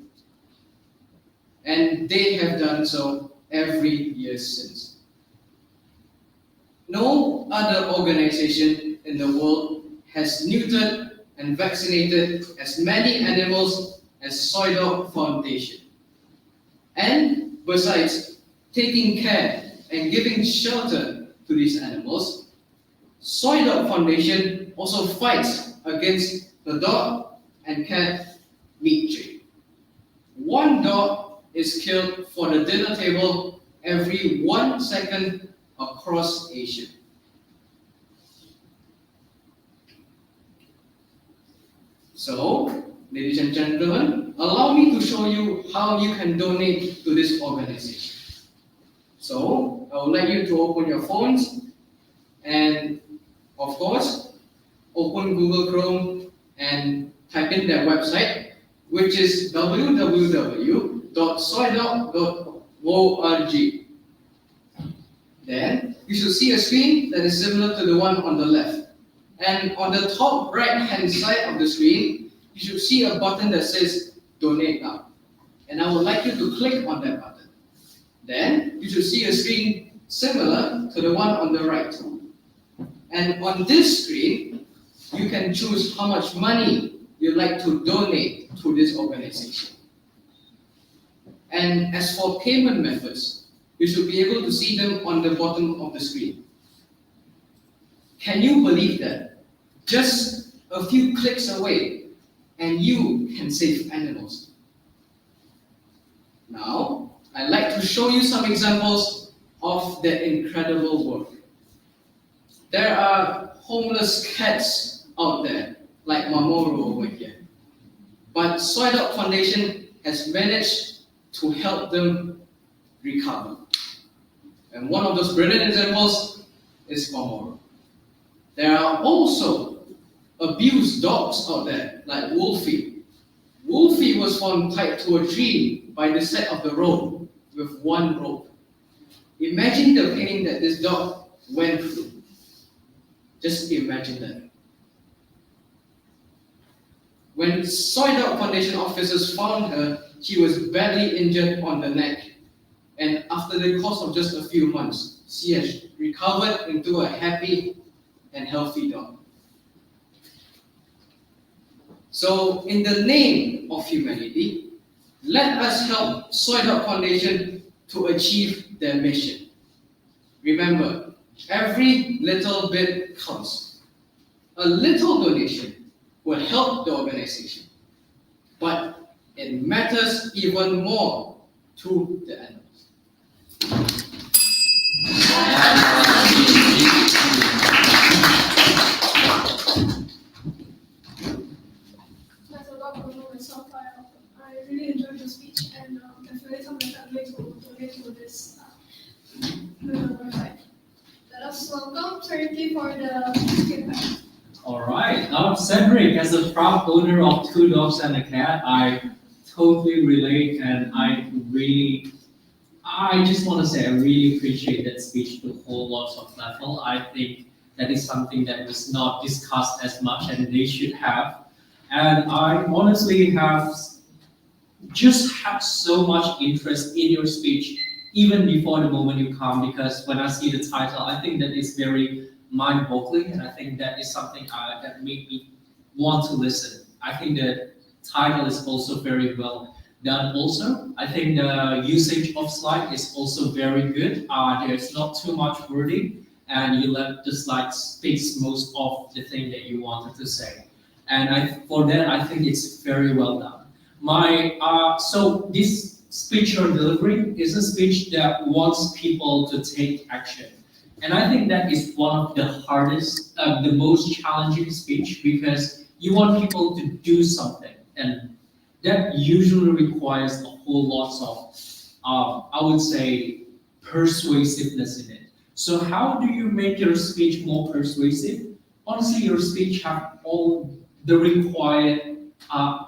And they have done so every year since. No other organization in the world has neutered and vaccinated as many animals as Soy Dog Foundation. And besides taking care and giving shelter to these animals, Soy Dog Foundation also fights against the dog and cat meat trade. 1 dog is killed for the dinner table every 1 second across Asia. So, ladies and gentlemen, allow me to show you how you can donate to this organization. So, I would like you to open your phones and, of course, open Google Chrome and type in their website, which is www.soydog.org. Then you should see a screen that is similar to the one on the left. And on the top right-hand side of the screen, you should see a button that says Donate Now. And I would like you to click on that button. Then you should see a screen similar to the one on the right. And on this screen, you can choose how much money you'd like to donate to this organization. And as for payment methods, you should be able to see them on the bottom of the screen. Can you believe that? Just a few clicks away, and you can save animals. Now, I'd like to show you some examples of their incredible work. There are homeless cats out there, like Mamoru over here. But Soy Dog Foundation has managed to help them recover. And one of those brilliant examples is Mamoru. There are also abused dogs out there, like Wolfie. Wolfie was found tied to a tree by the side of the road with 1 rope. Imagine the pain that this dog went through. Just imagine that. When Soy Dog Foundation officers found her, she was badly injured on the neck. And after the course of just a few months, she has recovered into a happy and healthy dog. So, in the name of humanity, let us help Soy Dog Foundation to achieve their mission. Remember, every little bit counts. A little donation will help the organization, but it matters even more to the animals. That's a lot of myself. I really enjoyed your speech, and definitely some of my family to donate to this website. Let us welcome Charity for the feedback. All right. Cedric, as a proud owner of 2 dogs and a cat, I totally relate, and I just want to say I really appreciate that speech to whole lots of level. I think that is something that was not discussed as much, and they should have. And I honestly have so much interest in your speech, even before the moment you come, because when I see the title, I think that is very mind-boggling, and I think that is something that made me want to listen. I think the title is also very well done. Also, I think the usage of slide is also very good. There's not too much wording, and you let the slide speak most of the thing that you wanted to say. And for that, I think it's very well done. So this speech you're delivering is a speech that wants people to take action. And I think that is one of the hardest, the most challenging speech, because you want people to do something. And that usually requires a whole lot of, I would say, persuasiveness in it. So how do you make your speech more persuasive? Honestly, your speech have all the required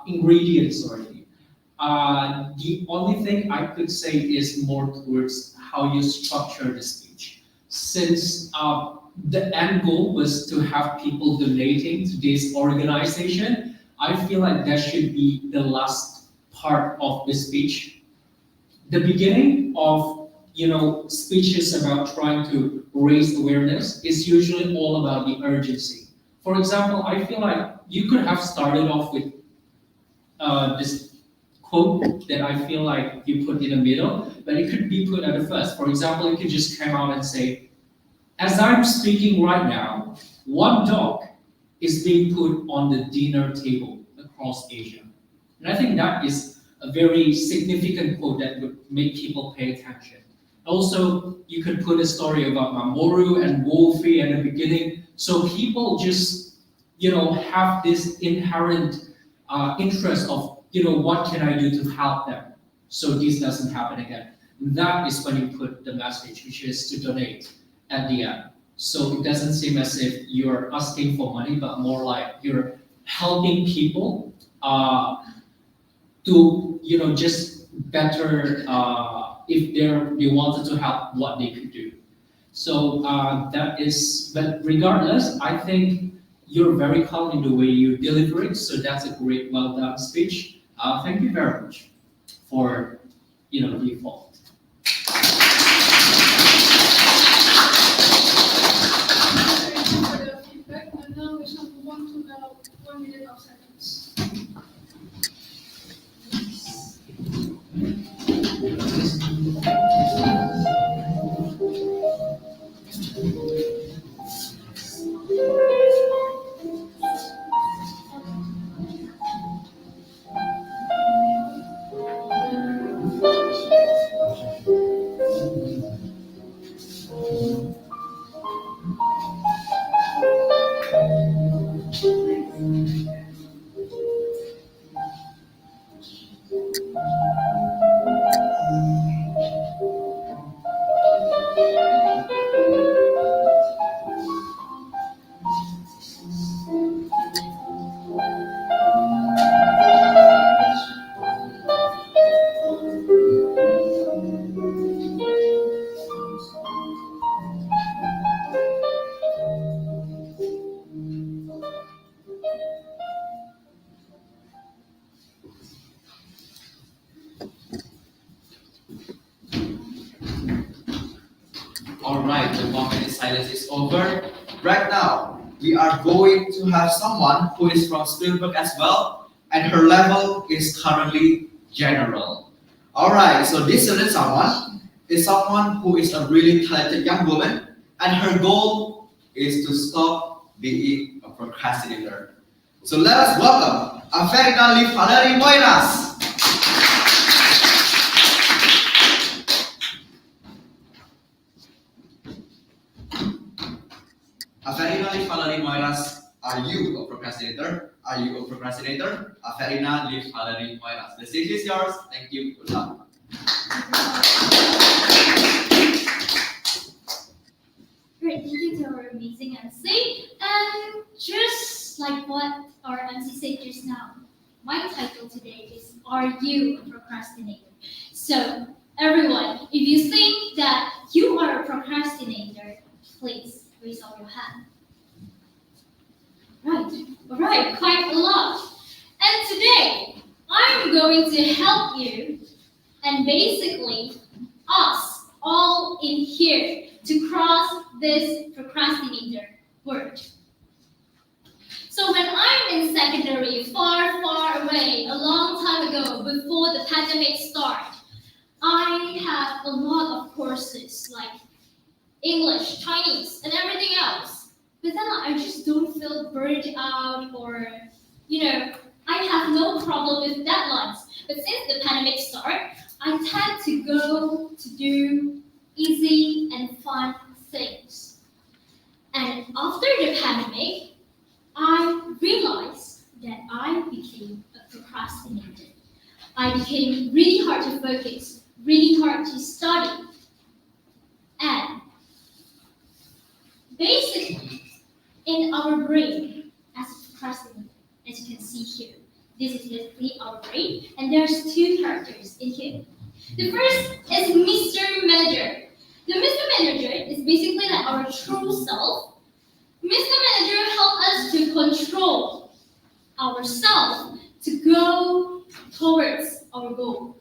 ingredients already. The only thing I could say is more towards how you structure the speech. Since the end goal was to have people donating to this organization, I feel like that should be the last part of the speech. The beginning of speeches about trying to raise awareness is usually all about the urgency. For example, I feel like you could have started off with this quote that I feel like you put in the middle, but it could be put at the first. For example, you could just come out and say, as I'm speaking right now, one dog is being put on the dinner table across Asia. And I think that is a very significant quote that would make people pay attention. Also, you could put a story about Mamoru and Wolfie at the beginning, so people just, have this inherent interest of, what can I do to help them, so this doesn't happen again. That is when you put the message, which is to donate at the end. So it doesn't seem as if you're asking for money, but more like you're helping people to, just better if they wanted to help, what they could do. So but regardless, I think you're very calm in the way you deliver it. So that's a great, well done speech. Thank you very much for, the default. Thank you for the feedback, and now we shall move on to the 1 minute of silence. Alright, the 1 minute silence is over. Right now, we are going to have someone who is from Spielberg as well, and her level is currently general. Alright, so this certain someone is someone who is a really talented young woman, and her goal is to stop being a procrastinator. So let us welcome Averina Valerie Moiras. Averina Valerie Moiras, are you a procrastinator? Are you a procrastinator? Averina Valerie Moiras. The stage is yours. Thank you. Good luck. Great, thank you to our amazing MC. And just like what our MC said just now, my title today is Are You a Procrastinator? So, everyone, if you think that you are a procrastinator, please raise up your hand. Right, quite a lot. And today, I'm going to help you and basically us all in here to cross this procrastinator word. So when I'm in secondary, far, far away, a long time ago, before the pandemic started, I had a lot of courses like English, Chinese, and everything else. But then I just don't feel burned out or, I have no problem with deadlines. But since the pandemic started, I tend to go to do easy and fun things. And after the pandemic, I realized that I became a procrastinator. I became really hard to focus, really hard to study. And basically, in our brain, as a procrastinator, as you can see here, this is literally our brain, and there's two characters in here. The first is Mr. Manager. The Mr. Manager is basically like our true self. Mr. Manager helps us to control ourselves to go towards our goal.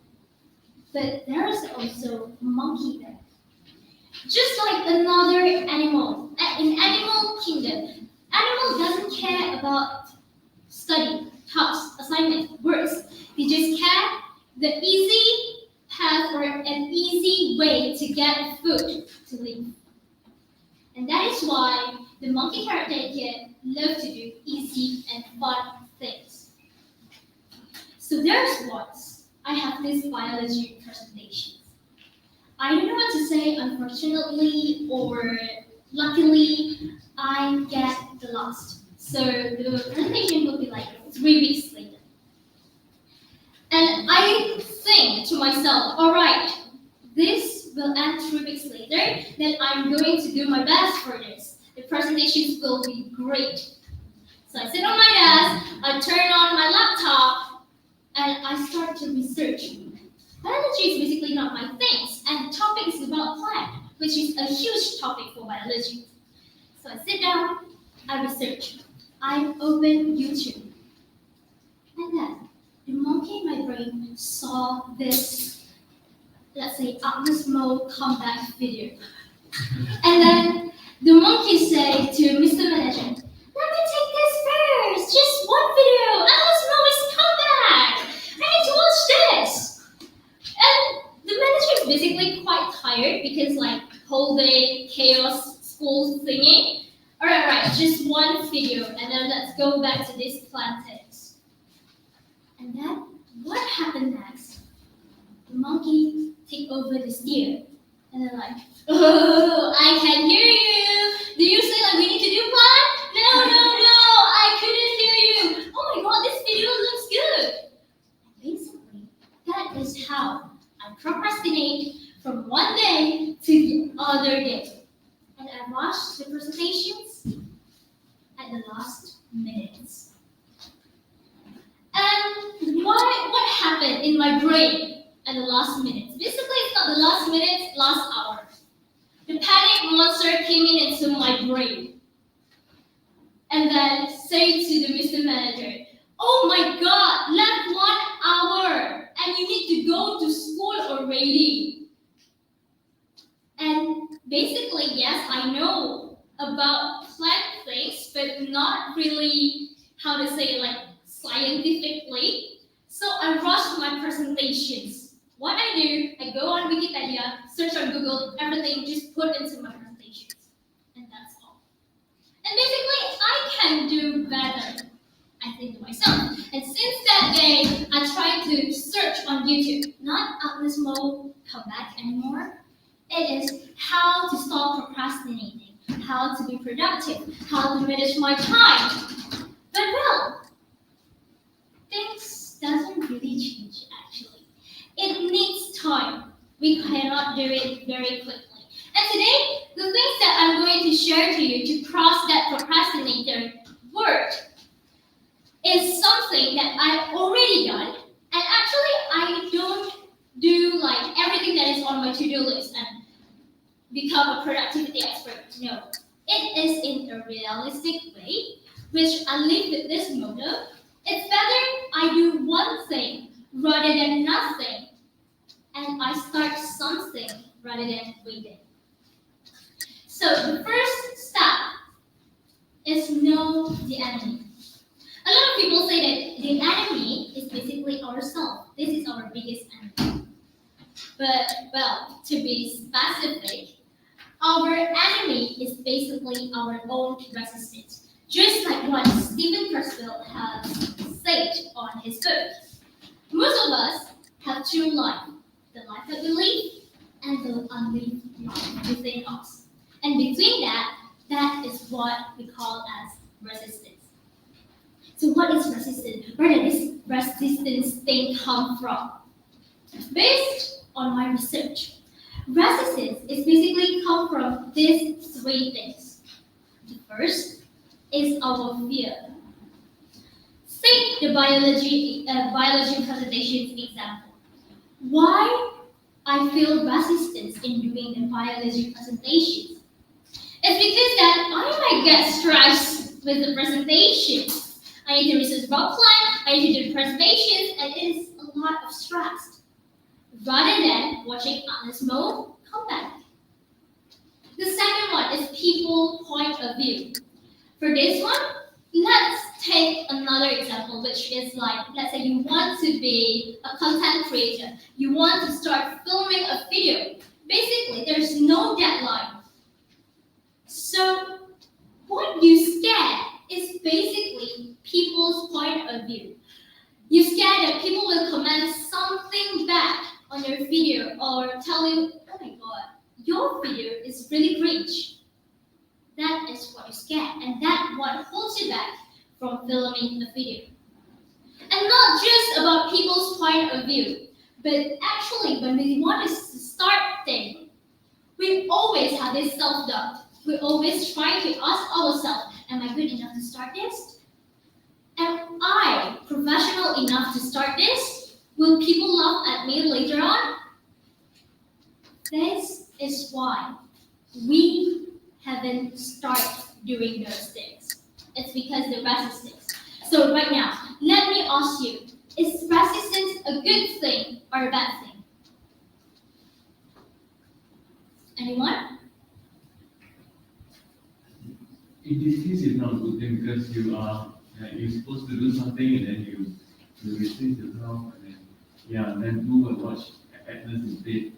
But there is also a monkey there. Just like another animal, in animal kingdom, animal doesn't care about study, tasks, assignment, works. They just care the easy path or an easy way to get food to live. And that is why the monkey character here love to do easy and fun things. So there's once I have this biology presentation. I don't know what to say, unfortunately or luckily, I get the last. So the presentation will be like 3 weeks later. And I think to myself, all right, this will end 3 weeks later, then I'm going to do my best for this. The presentations will be great. So I sit on my desk, I turn on my laptop, and I start to research. Biology is basically not my thing, and the topic is about plant, which is a huge topic for biology. So I sit down, I research, I open YouTube, and then the monkey in my brain saw this, let's say, Atlas mode comeback video. And then the monkey said to Mr. Manager, let me take this first, just one video, Atlas mode is comeback, I need to watch this. And the manager is basically quite tired because like whole day chaos school thingy. Alright, just one video and then let's go back to this plantains. And then what happened next? The monkey take over the steer and they're like, oh, I can hear you. Do you say like we need to do plan? No, I couldn't hear you. Oh my god, this video looks good. Basically, that is how I procrastinate from one day to the other day. And I watched the presentations at the last minutes. And what happened in my brain at the last minutes? Basically, it's not the last minutes, last hour. The panic monster came into my brain. And then say to the Mr. Manager, oh my god, left 1 hour and you need to go to school already. And basically, yes, I know about plant things, but not really how to say it like scientifically. So I rushed my presentations. What I do, I go on Wikipedia, search on Google, everything, just put into my presentations. And that's all. And basically, I can do better, I think to myself. And since that day, I tried to search on YouTube, not Atlas mode comeback anymore. It is how to stop procrastinating, how to be productive, how to manage my time. But well, things doesn't really change actually. It needs time. We cannot do it very quickly. And today, the things that I'm going to share to you to cross that procrastinator word is something that I've already done. And actually, I don't do like everything that is on my to-do list and become a productivity expert. No, it is in a realistic way, which I live with this motto. It's better I do one thing rather than nothing, and I start something rather than waiting. So the first step is know the enemy. A lot of people say that the enemy is basically ourselves. This is our biggest enemy. But, well, to be specific, our enemy is basically our own resistance. Just like what Stephen Pressfield has said on his book. Most of us have two lives, the life that we live and the unlived life within us. And between that is what we call as resistance. So what is resistance? Where did this resistance thing come from? Based on my research, resistance is basically come from these three things. The first is our fear. Take the biology presentations example. Why I feel resistance in doing the biology presentations? It's because that I might get stressed with the presentations. I need to research about plan, I need to do presentations, and it is a lot of stress. Rather than watching others move, come back. The second one is people point of view. For this one, let's take another example, which is like, let's say you want to be a content creator. You want to start filming a video. Basically, there's no deadline. So, what you scared is basically people's point of view. You scared that people will comment something bad on your video or tell you, oh my god, your video is really cringe. That is what you're scared, and that's what holds you back from filming a video. And not just about people's point of view, but actually when we want to start things, we always have this self-doubt. We always try to ask ourselves, am I good enough to start this? Am I professional enough to start this? Will people laugh at me later on? This is why we haven't started doing those things. It's because the resistance. So right now, let me ask you, is resistance a good thing or a bad thing? Anyone? In this case, it's not a good thing because you're supposed to do something and then you resist yourself and then do a watch atlas instead.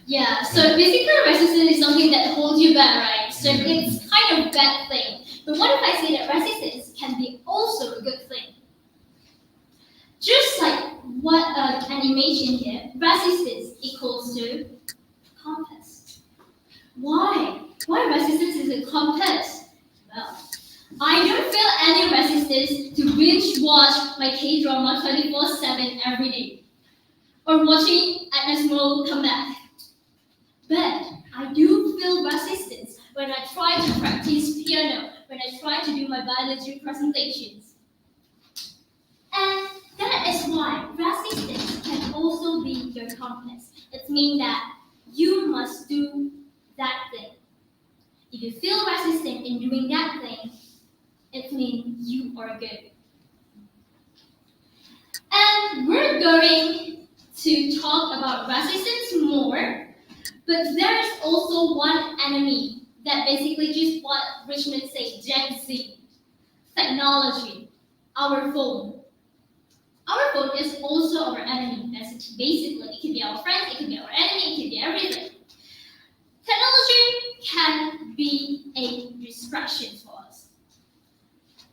Yeah, so basically resistance is something that holds you back, right? So it's kind of bad thing. But what if I say that resistance can be also a good thing? Just like what animation here, resistance equals to compass. Why? Why resistance is a compass? Well, I don't feel any resistance to binge watch my K-drama 24/7 every day. Or watching Agnesmo come back. But I do feel resistance when I try to practice piano, when I try to do my biology presentations. And that is why resistance can also be your compass. It means that you must do that thing. If you feel resistant in doing that thing, it means you are good. And we're going to talk about resistance more. But there is also one enemy that basically just what Richmond said, Gen Z, technology, our phone. Our phone is also our enemy. Basically, it can be our friend, it can be our enemy, it can be everything. Technology can be a distraction for us.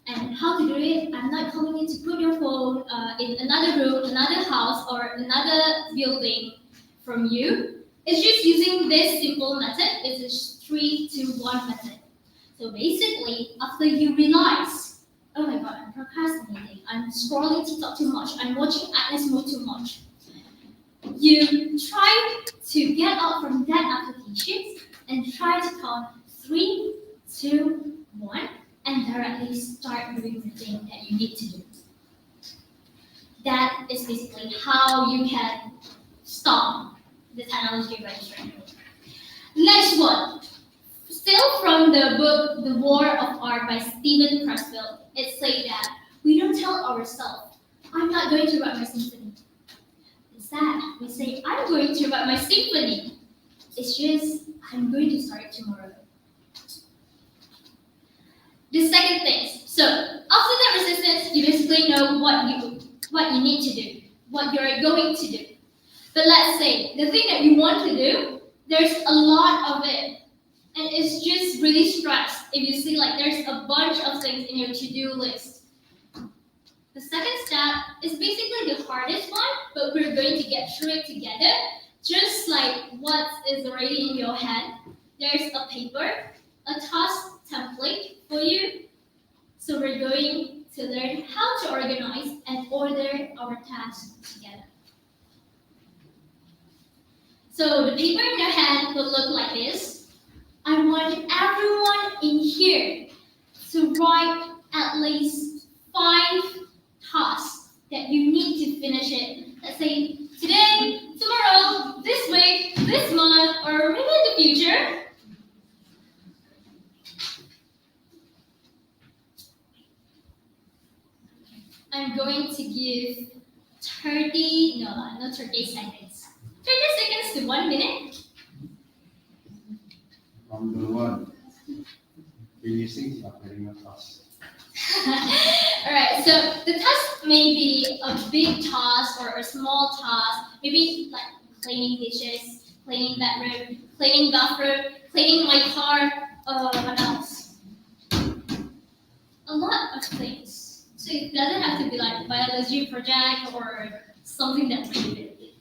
And how to do it? I'm not telling you to put your phone in another room, another house, or another building from you. It's just using this simple method. It's a 3-2-1 method. So basically, after you realize, oh my god, I'm procrastinating, I'm scrolling TikTok too much, I'm watching Agnesmo too much, you try to get out from that application and try to count 3, 2, 1, and directly start doing the thing that you need to do. That is basically how you can stop the technology registration. Next one. Still from the book The War of Art by Stephen Pressfield, it says that we don't tell ourselves, I'm not going to write my symphony. Instead, we say, I'm going to write my symphony. It's just, I'm going to start it tomorrow. The second thing. So after that resistance, you basically know what you need to do, what you're going to do. But let's say the thing that you want to do, there's a lot of it, and it's just really stressed. If you see like there's a bunch of things in your to-do list. The second step is basically the hardest one, but we're going to get through it together. Just like what is already in your head, there's a paper, a task template for you. So we're going to learn how to organize and order our tasks together. So the paper in your hand will look like this. I want everyone in here to write at least 5 tasks that you need to finish it. Let's say today, tomorrow, this week, this month, or maybe in the future. I'm going to give 30 seconds. 30 seconds to 1 minute. Number 1, finishing a very task. Alright, so the task may be a big task or a small task, maybe like cleaning dishes, cleaning bedroom, cleaning bathroom, cleaning my car, what else? A lot of things. So it doesn't have to be like biology project or something that's really big.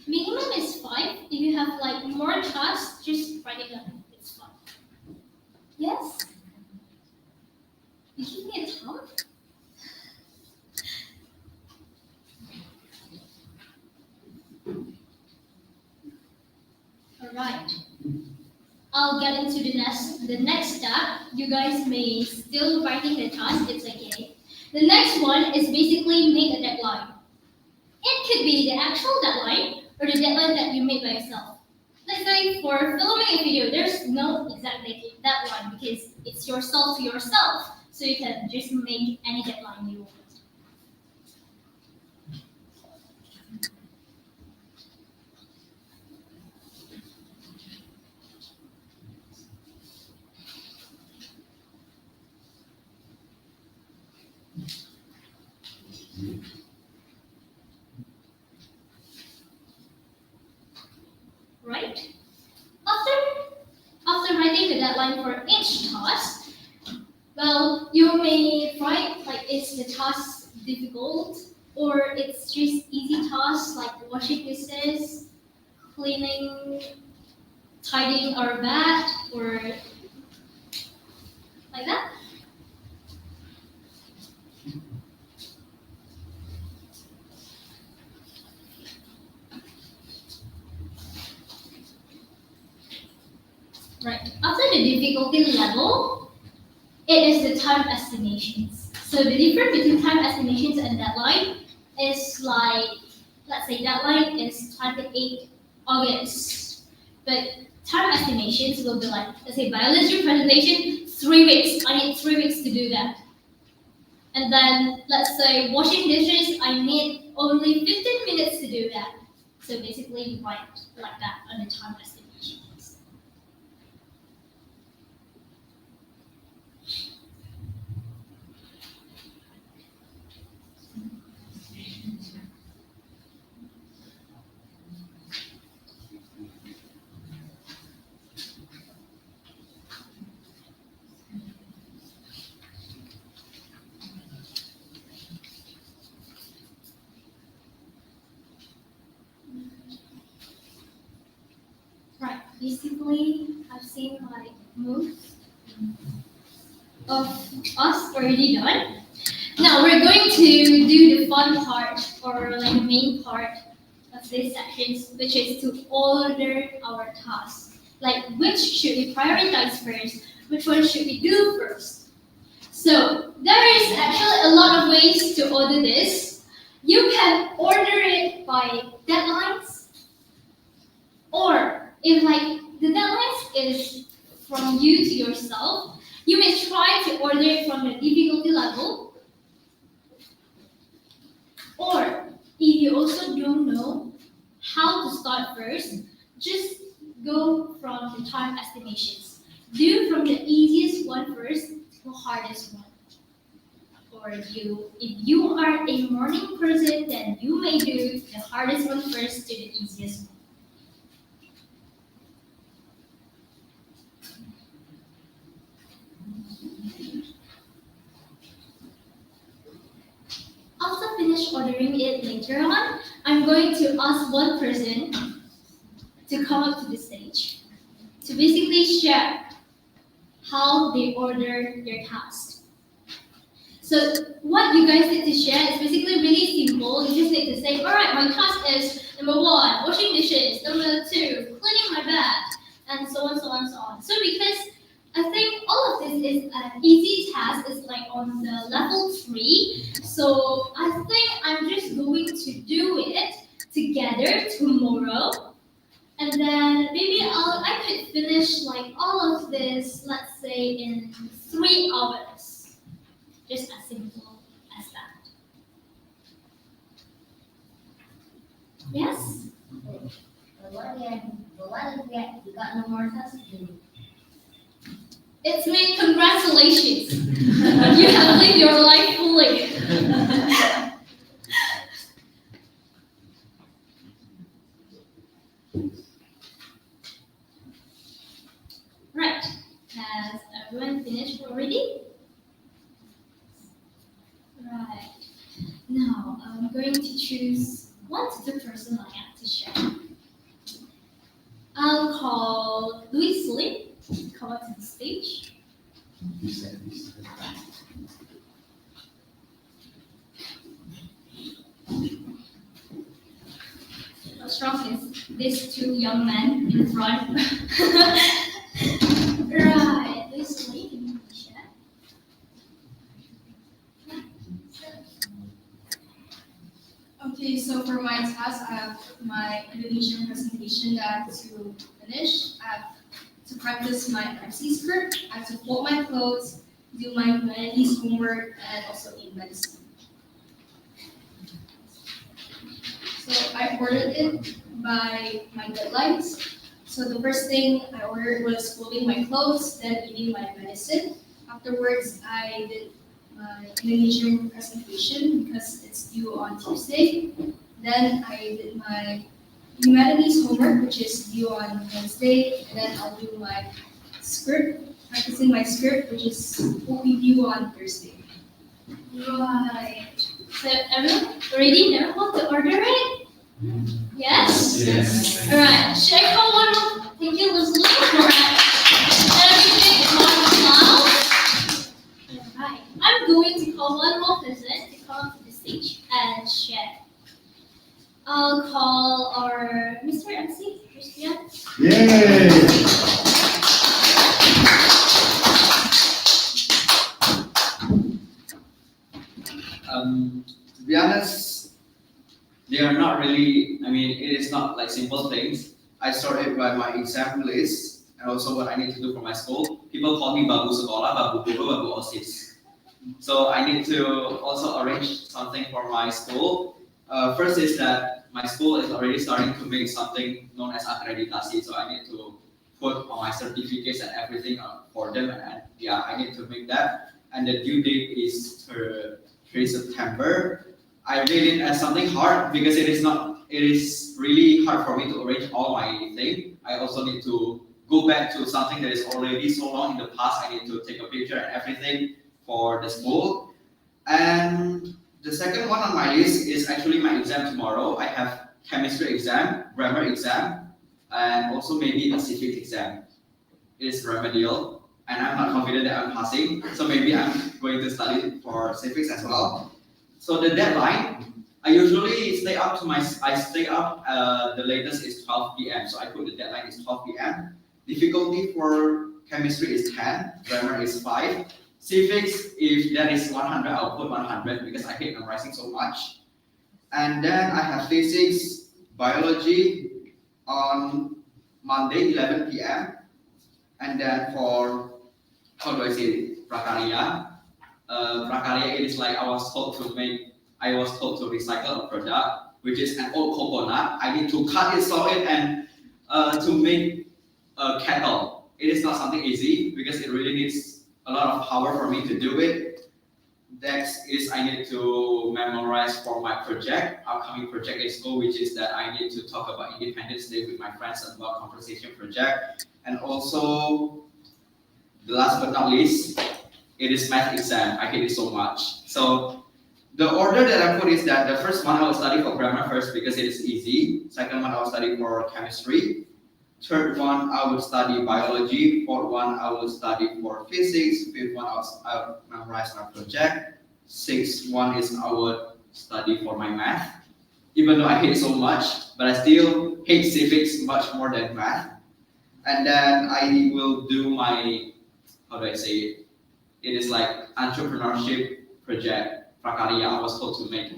Minimum is 5. If you have like more tasks, just write it down. It's fine. Yes? You give me a thumb? Alright. I'll get into the next step. You guys may still writing the task, it's okay. The next one is basically make a deadline. It could be the actual deadline or the deadline that you made by yourself. Let's say for filming a video, there's no exact deadline because it's yourself to yourself. So you can just make any deadline you want. Right? After writing the deadline for each task, well, you may write like is the task difficult or it's just easy tasks like washing dishes, cleaning, tidying our bed, or like that. Right. After the difficulty level, it is the time estimations. So the difference between time estimations and deadline is like, let's say deadline is 28 August, but time estimations will be like, let's say biology presentation, 3 weeks. I need 3 weeks to do that. And then let's say washing dishes, I need only 15 minutes to do that. So basically write like that on the time estimation. Right, basically, I've seen like moves of us already done. Now we're going to do the fun part, or like the main part of this section, which is to order our tasks. Like which should we prioritize first? Which one should we do first? So there is actually a lot of ways to order this. You can order it by deadlines, or if like the deadlines is from you to yourself, you may try to order it from the difficulty level. Or if you also don't know how to start first, just go from the time estimations. Do from the easiest one first to the hardest one. Or if you are a morning person, then you may do the hardest one first to the easiest one. After finish ordering it later on, I'm going to ask one person to come up to the stage to basically share how they order their task. So what you guys need to share is basically really simple. You just need to say, all right, my task is number 1, washing dishes, number 2, cleaning my bed, and so on, so on, so on. So because I think all of this is an easy task, it's like on the level 3. So I think I'm just going to do it together tomorrow. And then maybe I could finish like all of this, let's say in 3 hours. Just as simple as that. Yes? What if you got no more tasks to do? It's me, congratulations. You have lived your life fully. Right. Has everyone finished already? Right. Now I'm going to choose 1 to 2 person I have to share. I'll call Louis Lee to come up to the stage. What's wrong is these 2 young men in front. Right, Louis Lee, can you share? Okay, so for my task, I have my Indonesian presentation that I have to finish. I have to practice my MC script. I have to fold my clothes, do my humanities homework, and also eat medicine. So I ordered it by my deadlines. So the first thing I ordered was folding my clothes, then eating my medicine. Afterwards, I did my Indonesian presentation because it's due on Tuesday. Then I did my humanities homework, which is due on Wednesday. And then I'll do my script, practicing my script, which will be due on Thursday. Right. So everyone already know how to order it? Yes? Yes. Alright, should I call one more? Thank you, Leslie, for everything loud. Alright, I'm going to call one more person to come up to the stage and share. I'll call our Mr. MC, Christian. Yay! To be honest, they are not really, it is not like simple things. I started by my exam list and also what I need to do for my school. People call me Babu Sekolah, Babu Guru, Babu OSIS. So I need to also arrange something for my school. First is that my school is already starting to make something known as accreditasi. So I need to put all my certificates and everything for them. And yeah, I need to make that. And the due date is 3 September. I read it as something hard because it is really hard for me to arrange all my thing. I also need to go back to something that is already so long in the past. I need to take a picture and everything for the school. And the second one on my list is actually my exam tomorrow. I have chemistry exam, grammar exam, and also maybe a civic exam. It is remedial. and I'm not confident that I'm passing. So maybe I'm going to study for civics as well. So the deadline, I usually stay up the latest is 12 p.m. So I put the deadline is 12 p.m. Difficulty for chemistry is 10, grammar is 5. Civics, if there is 100, I'll put 100 because I hate memorizing so much. And then I have physics, biology on Monday, 11 p.m. And then for, how do I say it, prakarya. Prakarya, it is like I was told to recycle a product, which is an old coconut. I need to cut it, saw it, and to make a kettle. It is not something easy because it really needs a lot of power for me to do it. Next is I need to memorize for my upcoming project at school, which is that I need to talk about Independence Day with my friends about conversation project. And also, the last but not least, it is math exam. I hate it so much. So the order that I put is that the first one I will study for grammar first because it is easy. Second one I will study for chemistry. Third one I will study biology. Fourth one I will study for physics. Fifth one I'll memorize my project. Sixth one is I will study for my math. Even though I hate so much, but I still hate civics much more than math. And then I will do my, how do I say it? It is like entrepreneurship project, prakarya. I was told to make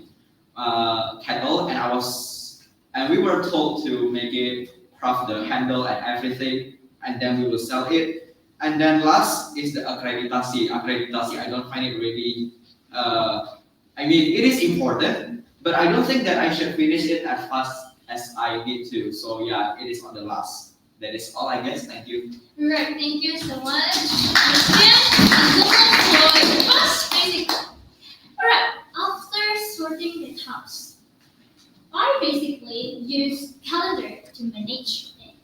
kettle, and we were told to make it, craft the handle and everything, and then we will sell it. And then last is the accreditasi. Accreditasi, I don't find it really. I mean, it is important, but I don't think that I should finish it as fast as I need to. So yeah, it is on the last. That is all, I guess. Thank you. Right, thank you so much. Alright, after sorting the tasks, I basically use calendar to manage it.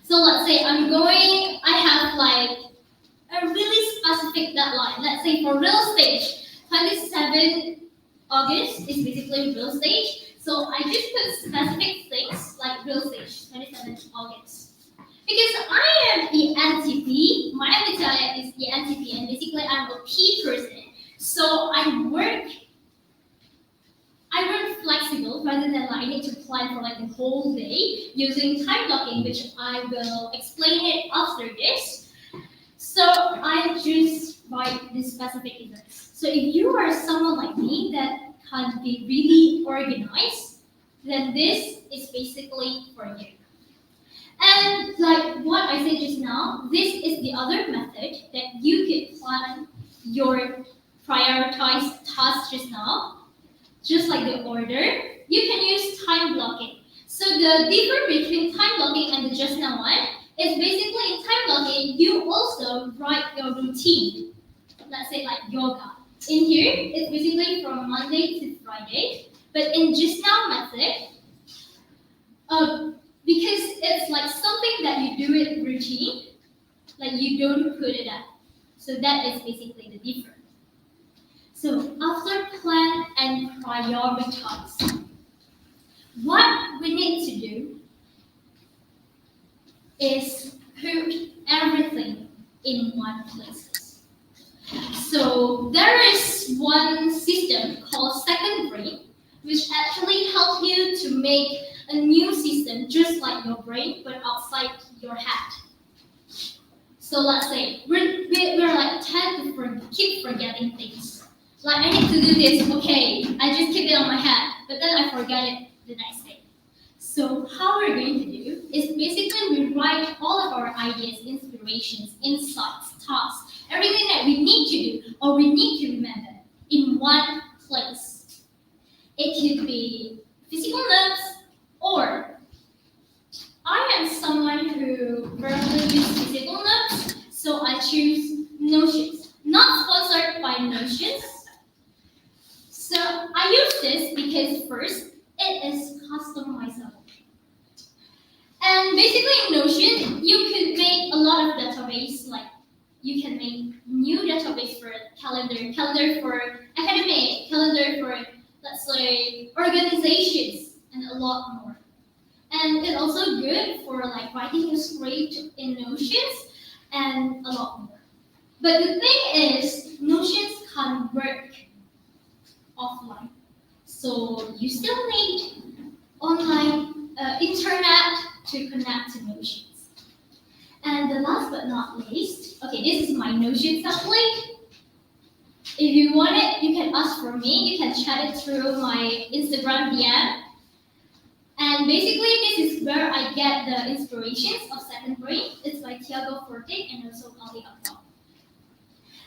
So let's say I have like a really specific deadline. Let's say for real stage, 27 August is basically real stage. So I just put specific things like real stage, 27 August. Because I am ENTP, my MBTI is ENTP, and basically I'm a P person. So I work flexible rather than like I need to plan for like the whole day using time blocking, which I will explain it after this. So I just write the specific events. So if you are someone like me that can be really organized, then this is basically for you. And like what I said just now, this is the other method that you could plan your prioritized tasks just now. Just like the order, you can use time blocking. So the difference between time blocking and the just now one is basically in time blocking, you also write your routine. Let's say like yoga. In here, it's basically from Monday to Friday. But in just now method, because it's like something that you do it routine, like you don't put it up. So that is basically the difference. So after plan and prioritize, what we need to do is put everything in one place. So there is one system called second brain, which actually helps you to make a new system just like your brain, but outside your head. So let's say we're like tend to keep forgetting things. Like I need to do this, okay, I just keep it on my head, but then I forget it the next day. So how we're going to do is basically we write all of our ideas, inspirations, insights, tasks, everything that we need to do or we need to remember in one place. It could be physical notes, or I am someone who rarely uses physical notes, so I choose Notions. Not sponsored by Notions. So I use this because first, it is customizable. And basically in Notion, you can make a lot of database, like you can make new database for calendar for academic, calendar for, let's say, organizations, and a lot more. And it's also good for like writing a script in Notions and a lot more. But the thing is, Notions can't work offline. So you still need online internet to connect to Notions. And the last but not least, okay, this is my Notion template. If you want it, you can ask for me. You can chat it through my Instagram DM. And basically, this is where I get the inspirations of Second Brain. It's by Tiago Forte and also Ali Akbar.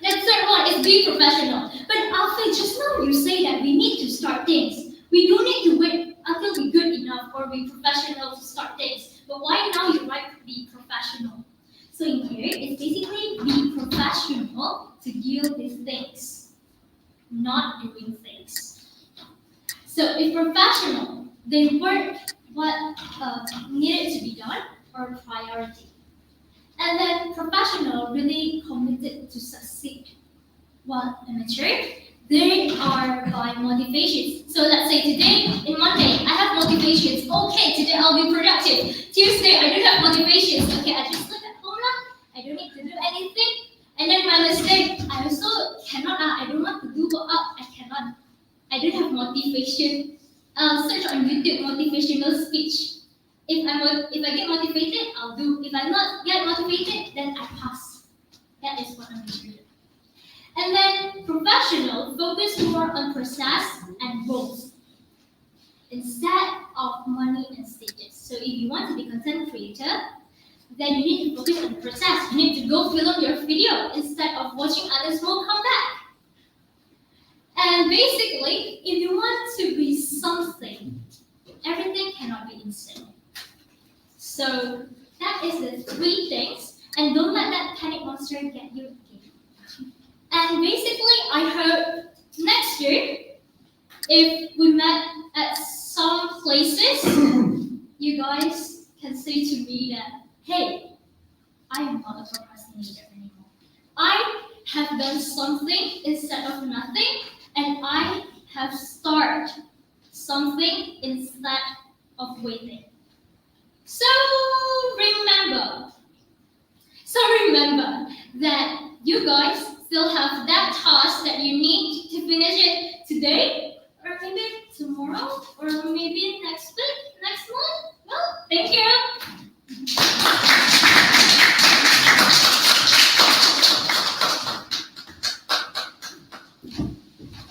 The third one is be professional. But Alfie, just now you say that we need to start things. We don't need to wait until we're good enough or be professional to start things. But why now you write be professional? So in here, it's basically be professional to deal with things, not doing things. So if professional, they work what needed to be done or priority. And then professional really committed to succeed. While amateur, they are by motivations. So let's say today, in Monday, I have motivations. Okay, today I'll be productive. Tuesday, I don't have motivations. Okay, I just look at home now. I don't need to do anything. And then Wednesday, I also cannot, I don't want to do workout. I cannot. I don't have motivation. Search on YouTube motivational speech. If I get motivated, I'll do. If I not get motivated, then I pass. That is what I'm doing. And then professional focus more on process and goals instead of money and status. So if you want to be content creator, then you need to focus on the process. You need to go film your video instead of watching others will come back. And basically, if you want to be something, everything cannot be instant. So that is the three things, and don't let that panic monster get you again. And basically, I hope next year, if we met at some places, you guys can say to me that, hey, I am not a procrastinator anymore. I have done something instead of nothing, and I have started something instead of waiting. So remember that you guys still have that task that you need to finish it today, or maybe tomorrow, or maybe next week, next month. Well, thank you.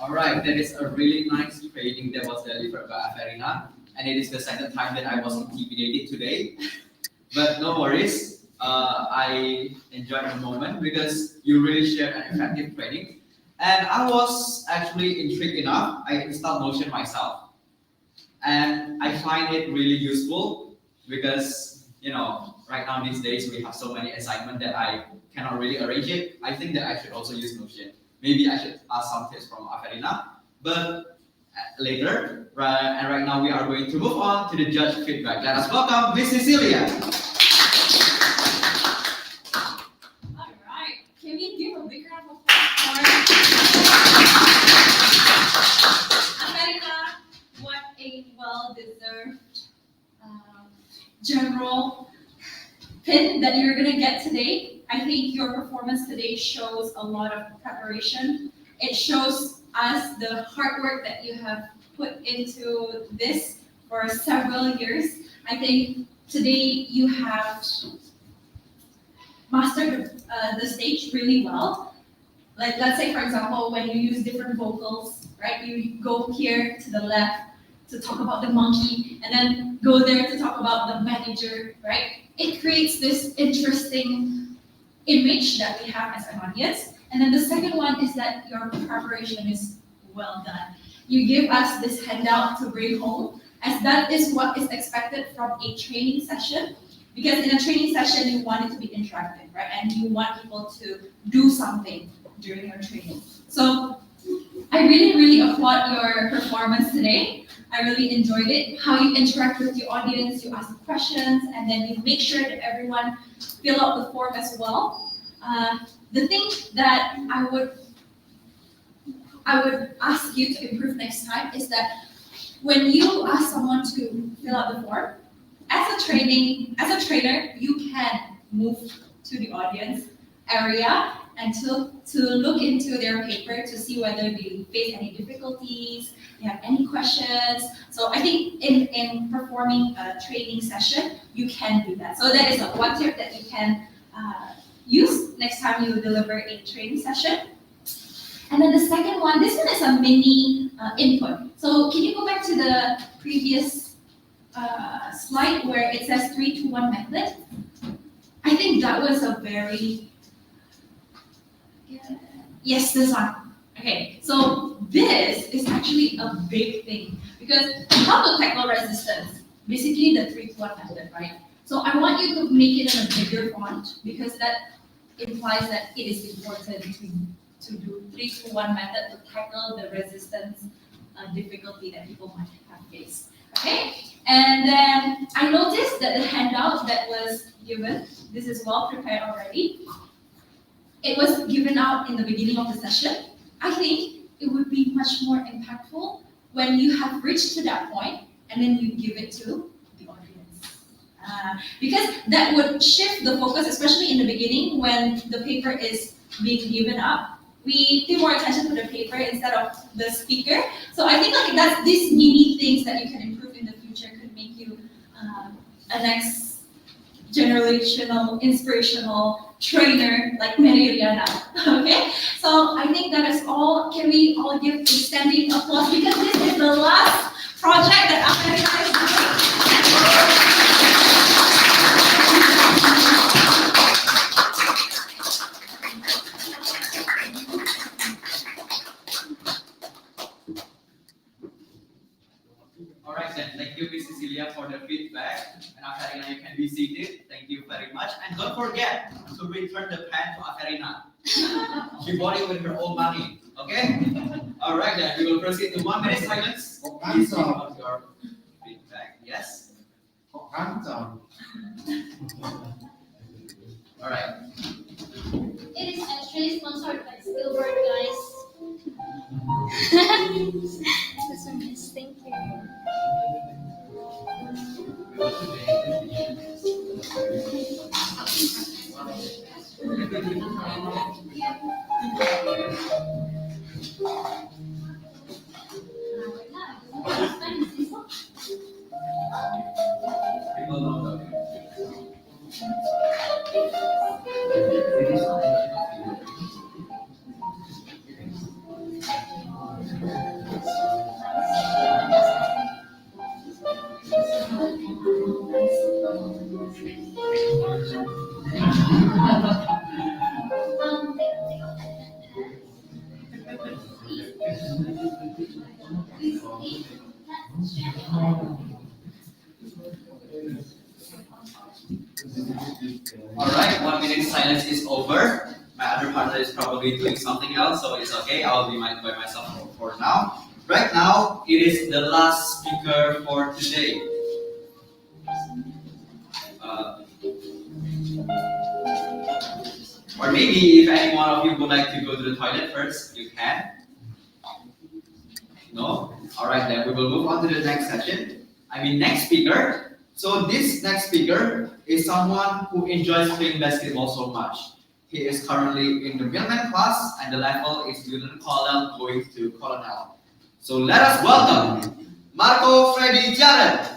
Alright, that is a really nice training that was delivered by Averina. And it is the second time that I was intimidated today. But no worries, I enjoyed the moment because you really shared an effective training. And I was actually intrigued enough, I installed Notion myself. And I find it really useful because, right now these days we have so many assignments that I cannot really arrange it. I think that I should also use Notion. Maybe I should ask some tips from Averina. But later, and right now we are going to move on to the judge feedback. Let us welcome Miss Cecilia. Alright, can we give a big round of applause for America? What a well-deserved general pin that you're gonna get today. I think your performance today shows a lot of preparation. It shows us the hard work that you have put into this for several years. I think today you have mastered the stage really well. Like, let's say, for example, when you use different vocals, right? You go here to the left to talk about the monkey, and then go there to talk about the manager, right? It creates this interesting image that we have as an audience. And then the second one is that your preparation is well done. You give us this handout to bring home, as that is what is expected from a training session. Because in a training session, you want it to be interactive, right? And you want people to do something during your training. So I really, really applaud your performance today. I really enjoyed it. How you interact with your audience, you ask questions, and then you make sure that everyone fill out the form as well. The thing that I would ask you to improve next time is that when you ask someone to fill out the form, as a trainer, you can move to the audience area and to look into their paper to see whether they face any difficulties, they have any questions. So I think in performing a training session, you can do that. So that is one tip that you can use next time you deliver a training session. And then the second one, this one is a mini input. So can you go back to the previous slide where it says 3-2-1 method? I think that was a very, yes, this one. Okay, so this is actually a big thing because how to tackle resistance? Basically the 3-2-1 method, right? So I want you to make it in a bigger font because that implies that it is important to do 3-2-1 method to tackle the resistance difficulty that people might have faced. Okay, and then I noticed that the handout that was given, this is well prepared already. It was given out in the beginning of the session. I think it would be much more impactful when you have reached to that point and then you give it to the audience. Because that would shift the focus, especially in the beginning when the paper is being given up. We pay more attention to the paper instead of the speaker. So I think like that's these mini things that you can improve in the future could make you a next generational, inspirational trainer like Mariana. Okay? So I think that is all. Can we all give a standing applause because this is the last project that America is doing. Alright then, thank you Ms. Cecilia for the feedback. And Afarina, you can be seated. Thank you very much. And don't forget to return the pen to Afarina. She bought it with her own money. Okay? Alright then, we will proceed to 1 minute silence. Please think about your feedback. Yes? Alright. It is actually sponsored by Spielberg, guys. That's a miss. Thank you. Alright, 1 minute silence is over. My other partner is probably doing something else, so it's okay. I'll be by myself for now. Right now, it is the last speaker for today. Or maybe if any one of you would like to go to the toilet first, you can. No? Alright then, we will move on to the next session. Next speaker. So this next speaker is someone who enjoys playing basketball so much. He is currently in the middleman class and the level is Lieutenant Colonel going to Colonel. So let us welcome Marco Freddy Jared.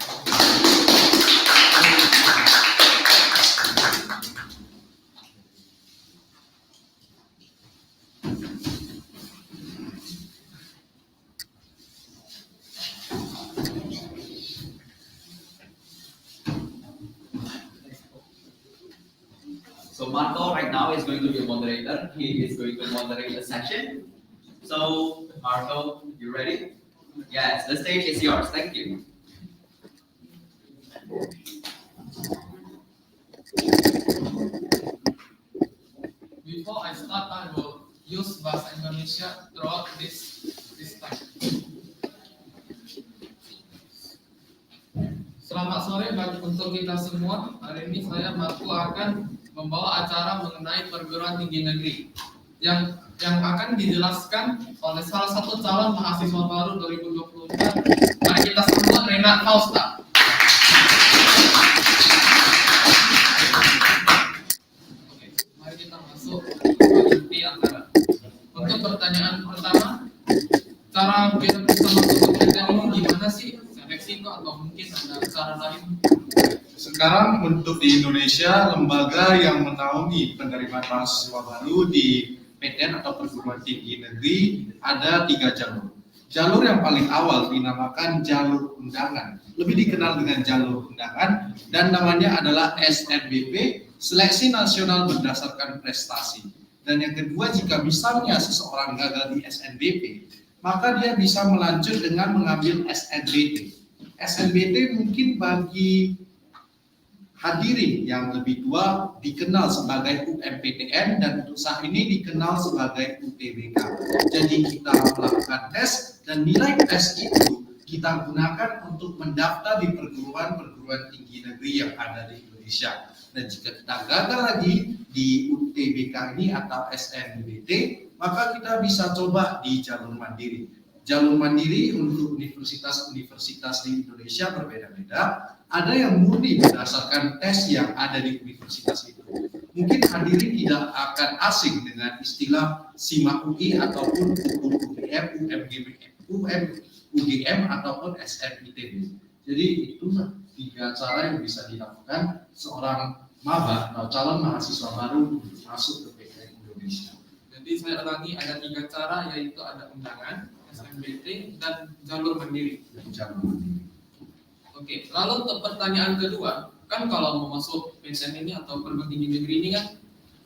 So Marco right now is going to be a moderator. He is going to moderate the session. So Marco, you ready? Yes, the stage is yours. Thank you. Before I start, I will use bahasa Indonesia throughout this time. Selamat sore untuk kita semua. Hari ini saya Marco akan membawa acara mengenai perguruan tinggi negeri yang akan dijelaskan oleh salah satu calon mahasiswa baru 2024. Mari kita sambut Renat Fausta. Oke, mari kita masuk. pertanyaan pertama, cara biar bisa masuk ke penelitian ini gimana sih? Seleksi kok atau mungkin ada cara lain? Sekarang untuk di Indonesia, lembaga yang menaungi penerimaan mahasiswa baru di PTN atau perguruan tinggi negeri ada 3 jalur. Jalur yang paling awal dinamakan jalur undangan, lebih dikenal dengan jalur undangan, dan namanya adalah SNBP, Seleksi Nasional Berdasarkan Prestasi. Dan yang kedua, jika misalnya seseorang gagal di SNBP, maka dia bisa melanjut dengan mengambil SNBT. SNBT mungkin bagi hadirin yang lebih tua dikenal sebagai UMPTN, dan untuk saat ini dikenal sebagai UTBK. Jadi kita melakukan tes, dan nilai tes itu kita gunakan untuk mendaftar di perguruan tinggi negeri yang ada di Indonesia. Dan jika kita gagal lagi di UTBK ini atau SNBT, maka kita bisa coba di jalur mandiri. Jalur mandiri untuk universitas-universitas di Indonesia berbeda-beda. Ada yang murni berdasarkan tes yang ada di universitas itu. Mungkin hadirin tidak akan asing dengan istilah SIMA UI ataupun UGM, UGM ataupun SNITB. Jadi itu 3 cara yang bisa dilakukan seorang maba atau calon mahasiswa baru masuk ke PTN Indonesia. Jadi saya ulangi, ada 3 cara, yaitu ada undangan, SNBT, dan jalur mandiri. Oke, lalu untuk pertanyaan kedua, kan kalau mau masuk PTN ini atau perguruan tinggi negeri ini kan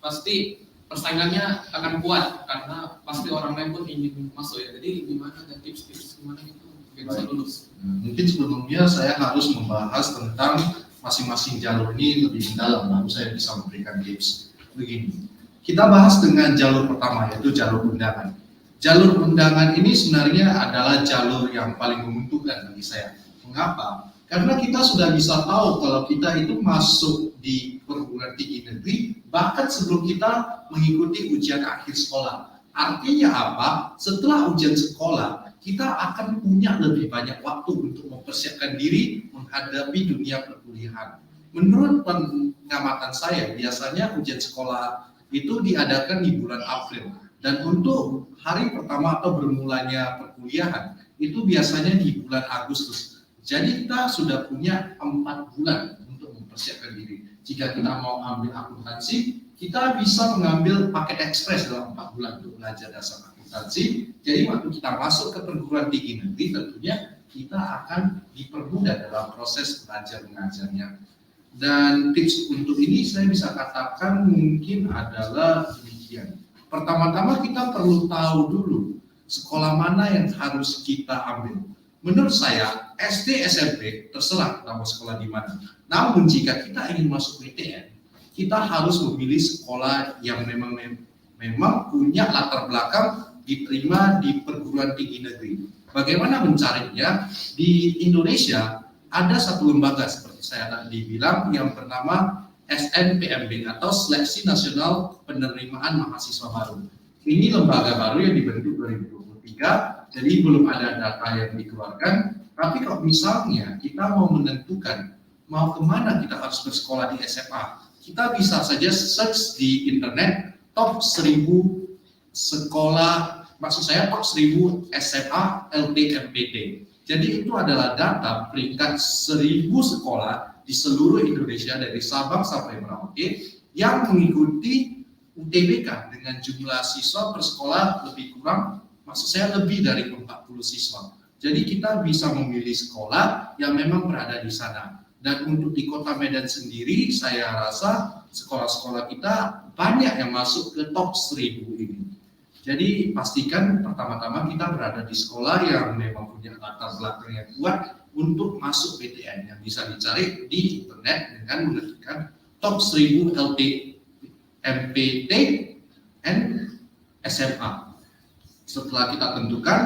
pasti persaingannya akan kuat karena pasti orang lain pun ingin masuk ya. Jadi gimana, ada tips-tips gimana itu biar bisa lulus? Mungkin sebelumnya saya harus membahas tentang masing-masing jalur ini lebih mendalam, baru saya bisa memberikan tips. Begini, kita bahas dengan jalur pertama, yaitu jalur undangan. Jalur undangan ini sebenarnya adalah jalur yang paling menguntungkan bagi saya. Mengapa? Karena kita sudah bisa tahu kalau kita itu masuk di perguruan tinggi negeri bahkan sebelum kita mengikuti ujian akhir sekolah. Artinya apa? Setelah ujian sekolah, kita akan punya lebih banyak waktu untuk mempersiapkan diri menghadapi dunia perkuliahan. Menurut pengamatan saya, biasanya ujian sekolah itu diadakan di bulan April. Dan untuk hari pertama atau bermulanya perkuliahan, itu biasanya di bulan Agustus. Jadi kita sudah punya 4 bulan untuk mempersiapkan diri. Jika kita mau ambil akuntansi, kita bisa mengambil paket ekspres dalam 4 bulan untuk belajar dasar akuntansi. Jadi waktu kita masuk ke perguruan tinggi negeri, tentunya kita akan dipermudah dalam proses belajar mengajarnya. Dan tips untuk ini saya bisa katakan mungkin adalah demikian. Pertama-tama kita perlu tahu dulu sekolah mana yang harus kita ambil. Menurut saya SD, SMP terserah kita mau sekolah di mana. Namun jika kita ingin masuk PTN, kita harus memilih sekolah yang memang punya latar belakang diterima di perguruan tinggi negeri. Bagaimana mencarinya? Di Indonesia ada satu lembaga seperti saya tadi bilang yang bernama SNPMB atau Seleksi Nasional Penerimaan Mahasiswa Baru. Ini lembaga baru yang dibentuk 2023, jadi belum ada data yang dikeluarkan. Tapi kalau misalnya kita mau menentukan mau kemana kita harus bersekolah di SMA, kita bisa saja search di internet top 1000 sekolah, maksud saya top 1000 SMA LTMPT. Jadi itu adalah data peringkat 1000 sekolah di seluruh Indonesia dari Sabang sampai Merauke yang mengikuti UTBK dengan jumlah siswa per sekolah lebih kurang, maksud saya lebih dari 40 siswa. Jadi kita bisa memilih sekolah yang memang berada di sana. Dan untuk di Kota Medan sendiri, saya rasa sekolah-sekolah kita banyak yang masuk ke top 1000 ini. Jadi pastikan pertama-tama kita berada di sekolah yang memang punya latar belakang yang kuat untuk masuk PTN, yang bisa dicari di internet dengan mengetikkan top 1000 LTMPT and SMA. Setelah kita tentukan,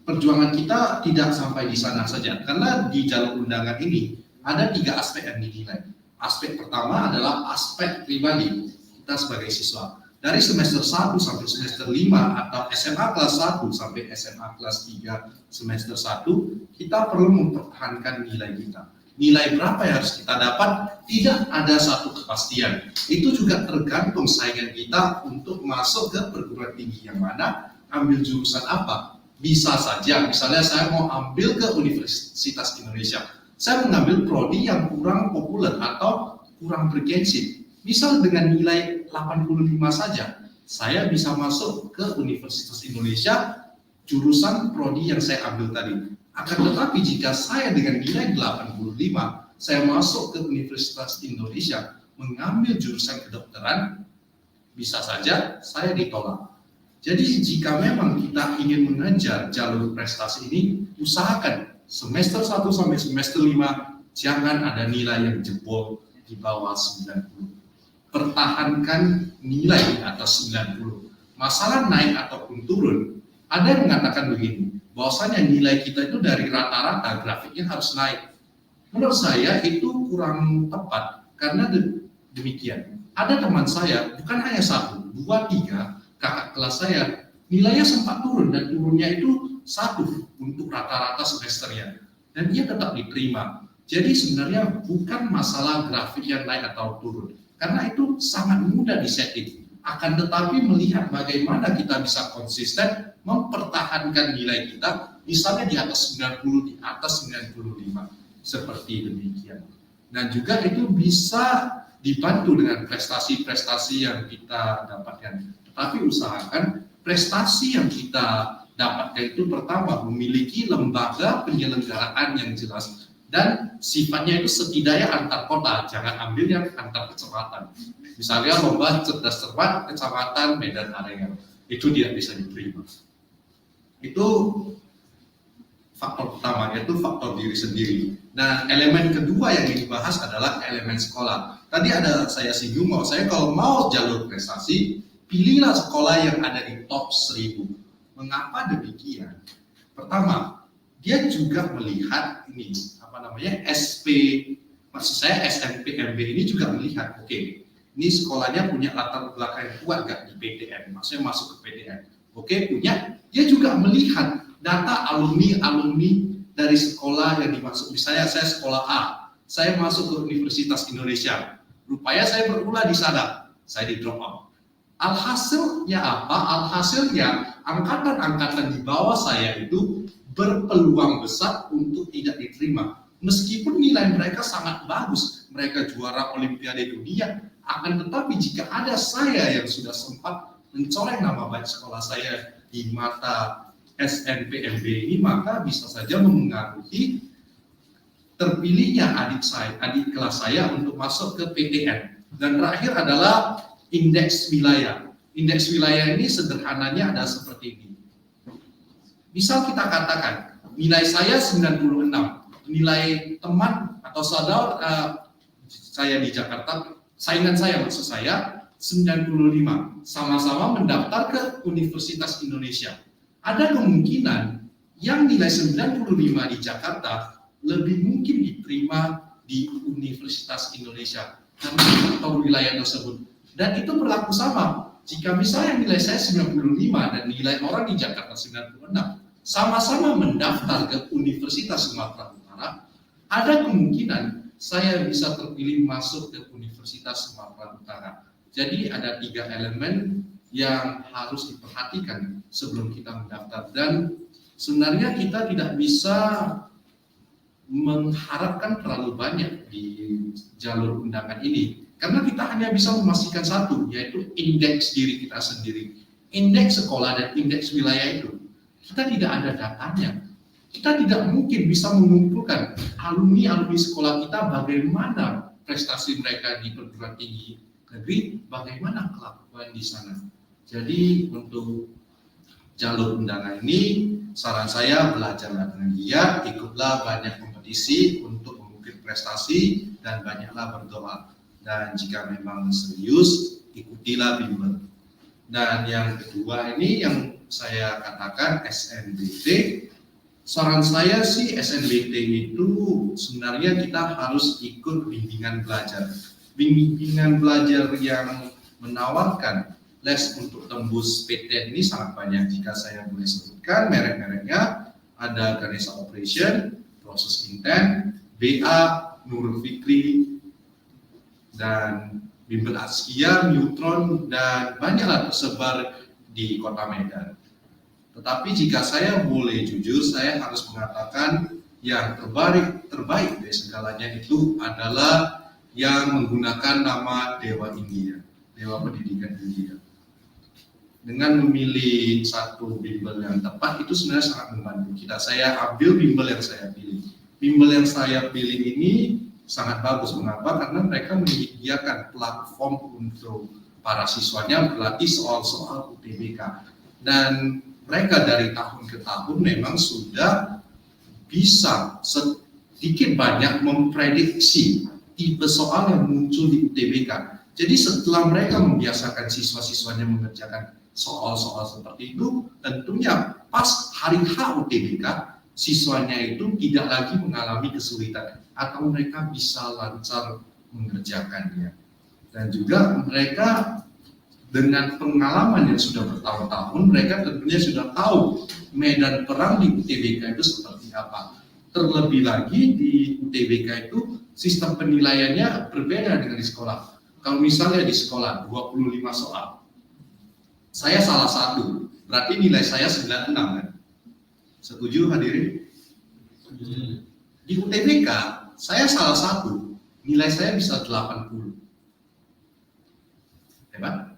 perjuangan kita tidak sampai di sana saja, karena di jalur undangan ini ada 3 aspek yang dinilai. Aspek pertama adalah aspek pribadi kita sebagai siswa. Dari semester 1 sampai semester 5 atau SMA kelas 1 sampai SMA kelas 3 semester 1, kita perlu mempertahankan nilai kita. Nilai berapa yang harus kita dapat, tidak ada satu kepastian. Itu juga tergantung saingan kita untuk masuk ke perguruan tinggi yang mana ambil jurusan apa? Bisa saja, misalnya saya mau ambil ke Universitas Indonesia, saya mengambil prodi yang kurang populer atau kurang bergengsi. Misal dengan nilai 85 saja, saya bisa masuk ke Universitas Indonesia jurusan prodi yang saya ambil tadi. Akan tetapi jika saya dengan nilai 85, saya masuk ke Universitas Indonesia mengambil jurusan kedokteran, bisa saja saya ditolak. Jadi jika memang kita ingin mengejar jalur prestasi ini, usahakan semester 1 sampai semester 5 jangan ada nilai yang jebol di bawah 90. Pertahankan nilai di atas 90. Masalah naik ataupun turun, ada yang mengatakan begini, bahwasanya nilai kita itu dari rata-rata grafiknya harus naik. Menurut saya itu kurang tepat, karena demikian. Ada teman saya, bukan hanya 1, 2, 3, kakak kelas saya, nilainya sempat turun dan turunnya itu 1 untuk rata-rata semesternya. Dan dia tetap diterima. Jadi sebenarnya bukan masalah grafik yang naik atau turun, karena itu sangat mudah disetting. Akan tetapi melihat bagaimana kita bisa konsisten mempertahankan nilai kita, misalnya di atas 90, di atas 95, seperti demikian. Dan juga itu bisa dibantu dengan prestasi-prestasi yang kita dapatkan. Tetapi usahakan prestasi yang kita dapatkan itu pertama memiliki lembaga penyelenggaraan yang jelas dan sifatnya itu setidaknya antar kota, jangan ambil yang antar kecamatan. Misalnya lomba cerdas cermat kecamatan Medan Area, itu tidak bisa diterima. Itu faktor pertama, yaitu faktor diri sendiri. Nah, elemen kedua yang dibahas adalah elemen sekolah. Tadi ada saya singgung bahwa saya kalau mau jalur prestasi, pilihlah sekolah yang ada di top 1000. Mengapa demikian? Pertama, dia juga melihat ini maksud saya SNPMB ini juga melihat, oke, ini sekolahnya punya latar belakang yang kuat gak di PTN, maksudnya masuk ke PTN. Oke, punya. Dia juga melihat data alumni dari sekolah yang dimaksud. Misalnya saya sekolah A, saya masuk ke Universitas Indonesia. Rupanya saya berkuliah di sana, saya di drop out. Alhasilnya apa? Alhasilnya angkatan-angkatan di bawah saya itu berpeluang besar untuk tidak diterima. Meskipun nilai mereka sangat bagus, mereka juara Olimpiade dunia, akan tetapi jika ada saya yang sudah sempat mencoreng nama baik sekolah saya di mata SNPMB ini, maka bisa saja mempengaruhi terpilihnya adik kelas saya untuk masuk ke PTN. Dan terakhir adalah indeks wilayah. Indeks wilayah ini sederhananya ada seperti ini. Misal kita katakan nilai saya 96, nilai teman atau saudara saya di Jakarta, saingan saya maksud saya 95, sama-sama mendaftar ke Universitas Indonesia. Ada kemungkinan yang nilai 95 di Jakarta lebih mungkin diterima di Universitas Indonesia atau wilayah tersebut. Dan itu berlaku sama. Jika misalnya nilai saya 95 dan nilai orang di Jakarta 96, sama-sama mendaftar ke Universitas Sumatera Utara, ada kemungkinan saya bisa terpilih masuk ke Universitas Sumatera Utara. Jadi ada 3 elemen yang harus diperhatikan sebelum kita mendaftar. Dan sebenarnya kita tidak bisa mengharapkan terlalu banyak di jalur undangan ini, karena kita hanya bisa memastikan satu, yaitu indeks diri kita sendiri. Indeks sekolah dan indeks wilayah itu kita tidak ada datanya. Kita tidak mungkin bisa mengumpulkan alumni sekolah kita bagaimana prestasi mereka di perguruan tinggi negeri, bagaimana kelakuan di sana. Jadi untuk jalur undangan ini, saran saya belajarlah dengan giat, ikutlah banyak kompetisi untuk mengukir prestasi, dan banyaklah berdoa. Dan jika memang serius, ikutilah bimbel. Dan yang kedua ini yang saya katakan SNBT. Saran saya sih SNBT itu sebenarnya kita harus ikut bimbingan belajar. Bimbingan belajar yang menawarkan les untuk tembus PTN ini sangat banyak. Jika saya boleh sebutkan merek-mereknya, ada Ganesha Operation, Proses Intent, BA, Nurul Fikri, dan Bimbel Askia, Neutron, dan banyaklah tersebar di Kota Medan. Tetapi jika saya boleh jujur, saya harus mengatakan yang terbaik dari segalanya itu adalah yang menggunakan nama Dewa India, Dewa Pendidikan India. Dengan memilih satu bimbel yang tepat itu sebenarnya sangat membantu kita. Saya ambil bimbel yang saya pilih. Bimbel yang saya pilih ini sangat bagus. Mengapa? Karena mereka menyediakan platform untuk para siswanya berlatih soal-soal UTBK. Dan mereka dari tahun ke tahun memang sudah bisa sedikit banyak memprediksi tipe soal yang muncul di UTBK. Jadi setelah mereka membiasakan siswa-siswanya mengerjakan soal-soal seperti itu, tentunya pas hari H UTBK, siswanya itu tidak lagi mengalami kesulitan atau mereka bisa lancar mengerjakannya. Dan juga mereka dengan pengalaman yang sudah bertahun-tahun, mereka tentunya sudah tahu medan perang di UTBK itu seperti apa. Terlebih lagi di UTBK itu sistem penilaiannya berbeda dengan di sekolah. Kalau misalnya di sekolah 25 soal, saya salah satu, berarti nilai saya 96 kan? Setuju hadirin? Di UTBK, saya salah satu, nilai saya bisa 80. Hebat?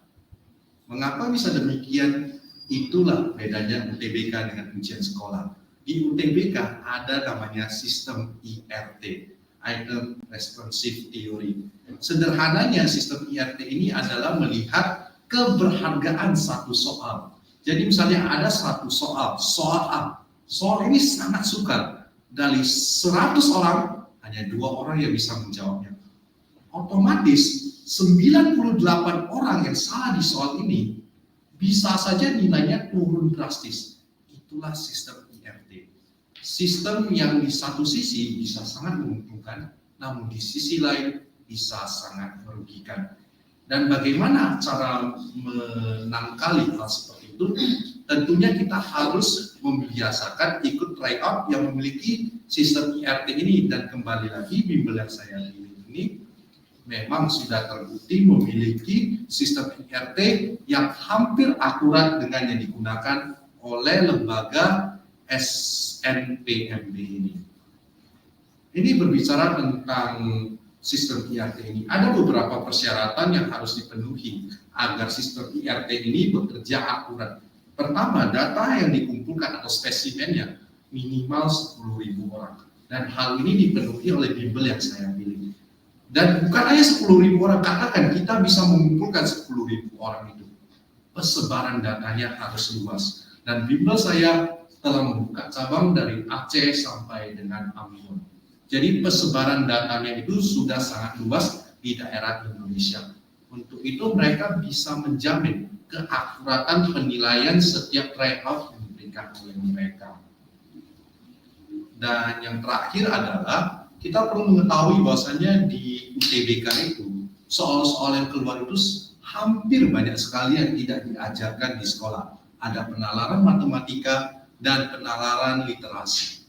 Mengapa bisa demikian? Itulah bedanya UTBK dengan ujian sekolah. Di UTBK ada namanya sistem IRT, Item Responsive Theory. Sederhananya sistem IRT ini adalah melihat keberhargaan satu soal. Jadi misalnya ada satu soal A. Soal ini sangat sukar. Dari 100 orang, hanya 2 orang yang bisa menjawabnya. Otomatis 98 orang yang salah di soal ini bisa saja nilainya turun drastis. Itulah sistem IRT. Sistem yang di satu sisi bisa sangat menguntungkan, namun di sisi lain bisa sangat merugikan. Dan bagaimana cara menangkali hal seperti itu? Tentunya kita harus membiasakan ikut tryout yang memiliki sistem IRT ini. Dan kembali lagi, bimbel yang saya pilih ini memang sudah terbukti memiliki sistem IRT yang hampir akurat dengan yang digunakan oleh lembaga SNPMB ini. Ini berbicara tentang sistem IRT ini. Ada beberapa persyaratan yang harus dipenuhi agar sistem IRT ini bekerja akurat. Pertama, data yang dikumpulkan atau spesimennya minimal 10.000 orang. Dan hal ini dipenuhi oleh bimbel yang saya pilih. Dan bukan hanya 10.000 orang, katakan kita bisa mengumpulkan 10.000 orang itu. Persebaran datanya harus luas. Dan bimbel saya telah membuka cabang dari Aceh sampai dengan Ambon. Jadi persebaran datanya itu sudah sangat luas di daerah Indonesia. Untuk itu mereka bisa menjamin keakuratan penilaian setiap tryout yang diberikan oleh mereka. Dan yang terakhir adalah kita perlu mengetahui bahwasanya di UTBK itu soal-soal yang keluar itu hampir banyak sekali yang tidak diajarkan di sekolah. Ada penalaran matematika dan penalaran literasi.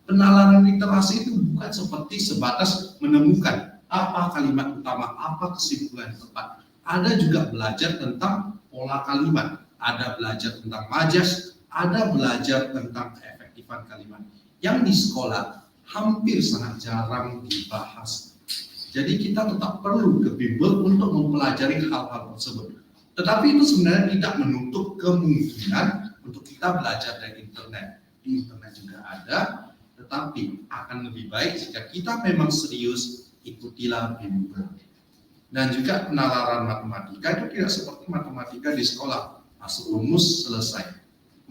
Penalaran literasi itu bukan seperti sebatas menemukan apa kalimat utama, apa kesimpulan tepat. Ada juga belajar tentang pola kalimat, ada belajar tentang majas, ada belajar tentang keefektifan kalimat. Yang di sekolah hampir sangat jarang dibahas. Jadi kita tetap perlu ke bimbel untuk mempelajari hal-hal tersebut. Tetapi itu sebenarnya tidak menutup kemungkinan untuk kita belajar dari internet. Di internet juga ada, tetapi akan lebih baik jika kita memang serius ikutilah bimbel. Dan juga penalaran matematika itu tidak seperti matematika di sekolah. Masuk rumus selesai.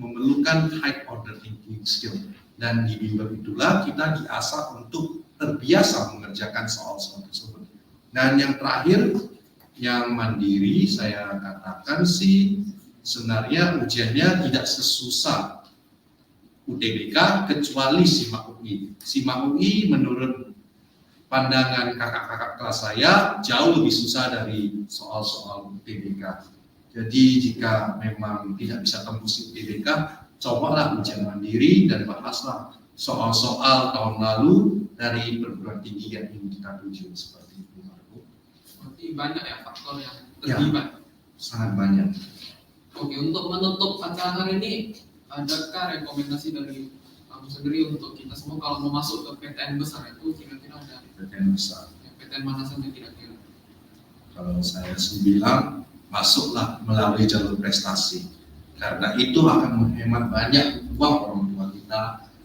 Memerlukan high order thinking skill. Dan di bimbel itulah kita diasah untuk terbiasa mengerjakan soal-soal tersebut. Dan yang terakhir, yang mandiri saya katakan sih sebenarnya ujiannya tidak sesusah UTBK kecuali SIMAK UI. SIMAK UI menurut pandangan kakak-kakak kelas saya jauh lebih susah dari soal-soal UTBK. Jadi jika memang tidak bisa tembus UTBK, cobalah ujian mandiri dan bahaslah soal-soal tahun lalu dari perguruan tinggi yang ingin kita tuju seperti itu. Berarti banyak ya faktor yang terlibat. Ya, sangat banyak. Oke, untuk menutup acara hari ini, adakah rekomendasi dari kamu sendiri untuk kita semua kalau mau masuk ke PTN besar itu kira-kira ada PTN besar. PTN mana saja kira-kira? Kalau saya sih bilang masuklah melalui jalur prestasi karena itu akan menghemat banyak uang orang tua kita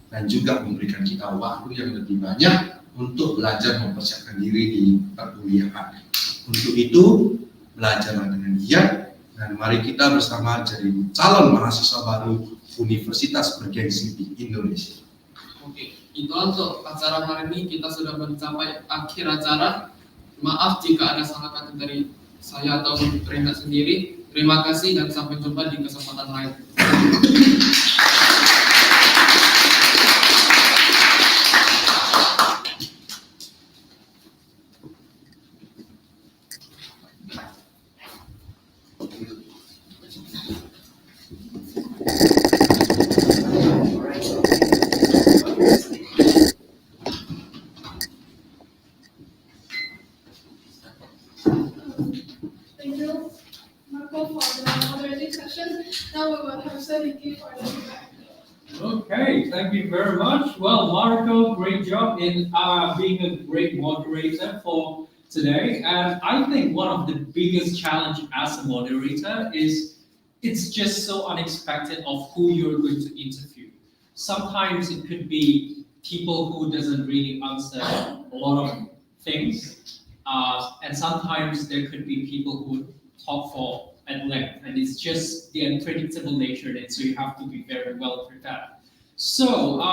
dan juga memberikan kita waktu yang lebih banyak untuk belajar mempersiapkan diri di perkuliahan. Untuk itu belajarlah dengan giat dan mari kita bersama jadi calon mahasiswa baru universitas bergengsi di Indonesia. Oke, itu untuk acara hari ini kita sudah mencapai akhir acara. Maaf jika ada salah kata dari saya atau Renat sendiri. Terima kasih dan sampai jumpa di kesempatan lain. Thank you, Marco, for the moderating session. Now we will have Sesi for the feedback. Okay, thank you very much. Well, Marco, great job in being a great moderator for today. And I think one of the biggest challenge as a moderator is it's just so unexpected of who you're going to interview. Sometimes it could be people who doesn't really answer a lot of things. And sometimes there could be people who talk for at length, and it's just the unpredictable nature of it, so you have to be very well prepared. So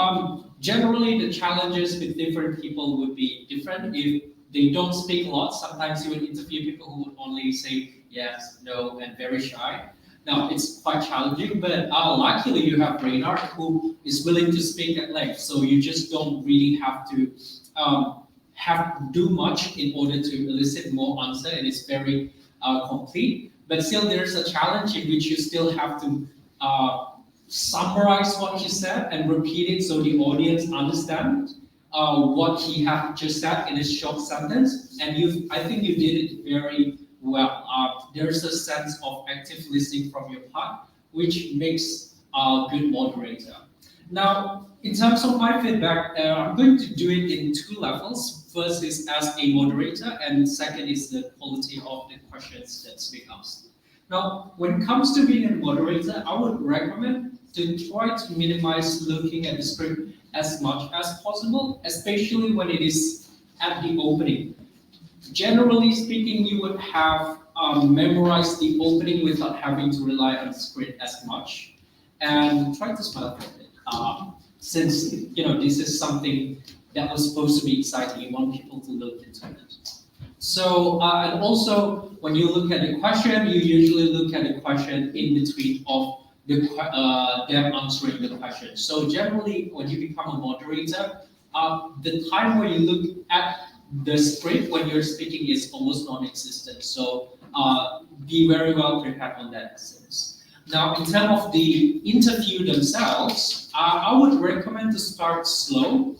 generally the challenges with different people would be different. If they don't speak a lot, sometimes you will interview people who would only say yes, no, and very shy. Now it's quite challenging, but luckily you have Reynard who is willing to speak at length, so you just don't really have to do much in order to elicit more answer, and it's very complete. But still, there's a challenge in which you still have to summarize what he said and repeat it so the audience understand what he had just said in a short sentence. And I think you did it very well. There's a sense of active listening from your part, which makes a good moderator. Now, in terms of my feedback, I'm going to do it in two levels. First is as a moderator, and second is the quality of the questions that's being asked. Now, when it comes to being a moderator, I would recommend to try to minimize looking at the script as much as possible, especially when it is at the opening. Generally speaking, you would have memorized the opening without having to rely on the script as much, and try to smile from it. Since this is something that was supposed to be exciting, you want people to look into it. So, and also, when you look at the question, you usually look at the question in between of them answering the question. So generally, when you become a moderator, the time where you look at the script when you're speaking is almost non-existent. So be very well prepared on that essence. Now, in terms of the interview themselves, I would recommend to start slow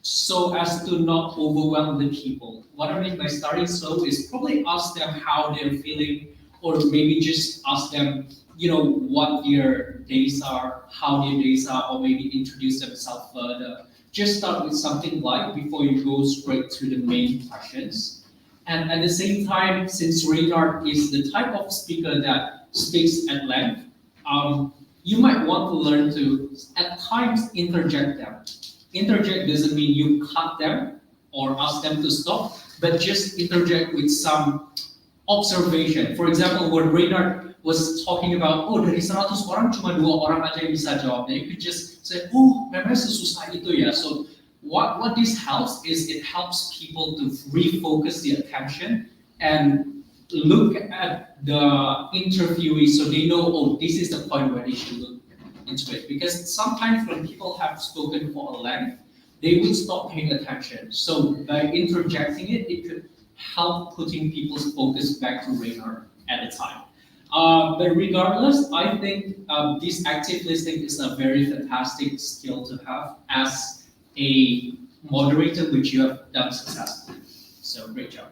so as to not overwhelm the people. What I mean by starting slow is probably ask them how they're feeling, or maybe just ask them, what their days are, how their days are, or maybe introduce themselves further. Just start with something light before you go straight to the main questions. And at the same time, since Reynard is the type of speaker that speaks at length, you might want to learn to, at times, interject them. Interject doesn't mean you cut them or ask them to stop, but just interject with some observation. For example, when Reynard was talking about, dari 100 orang cuma 2 orang aja yang bisa jawab. You could just say, memang sesusah itu ya. So what this helps is it helps people to refocus the attention and look at the interviewee so they know, this is the point where they should look into it. Because sometimes when people have spoken for a length, they would stop paying attention. So by interjecting it, it could help putting people's focus back to Reynard at the time. But regardless, I think this active listening is a very fantastic skill to have as a moderator, which you have done successfully. So great job.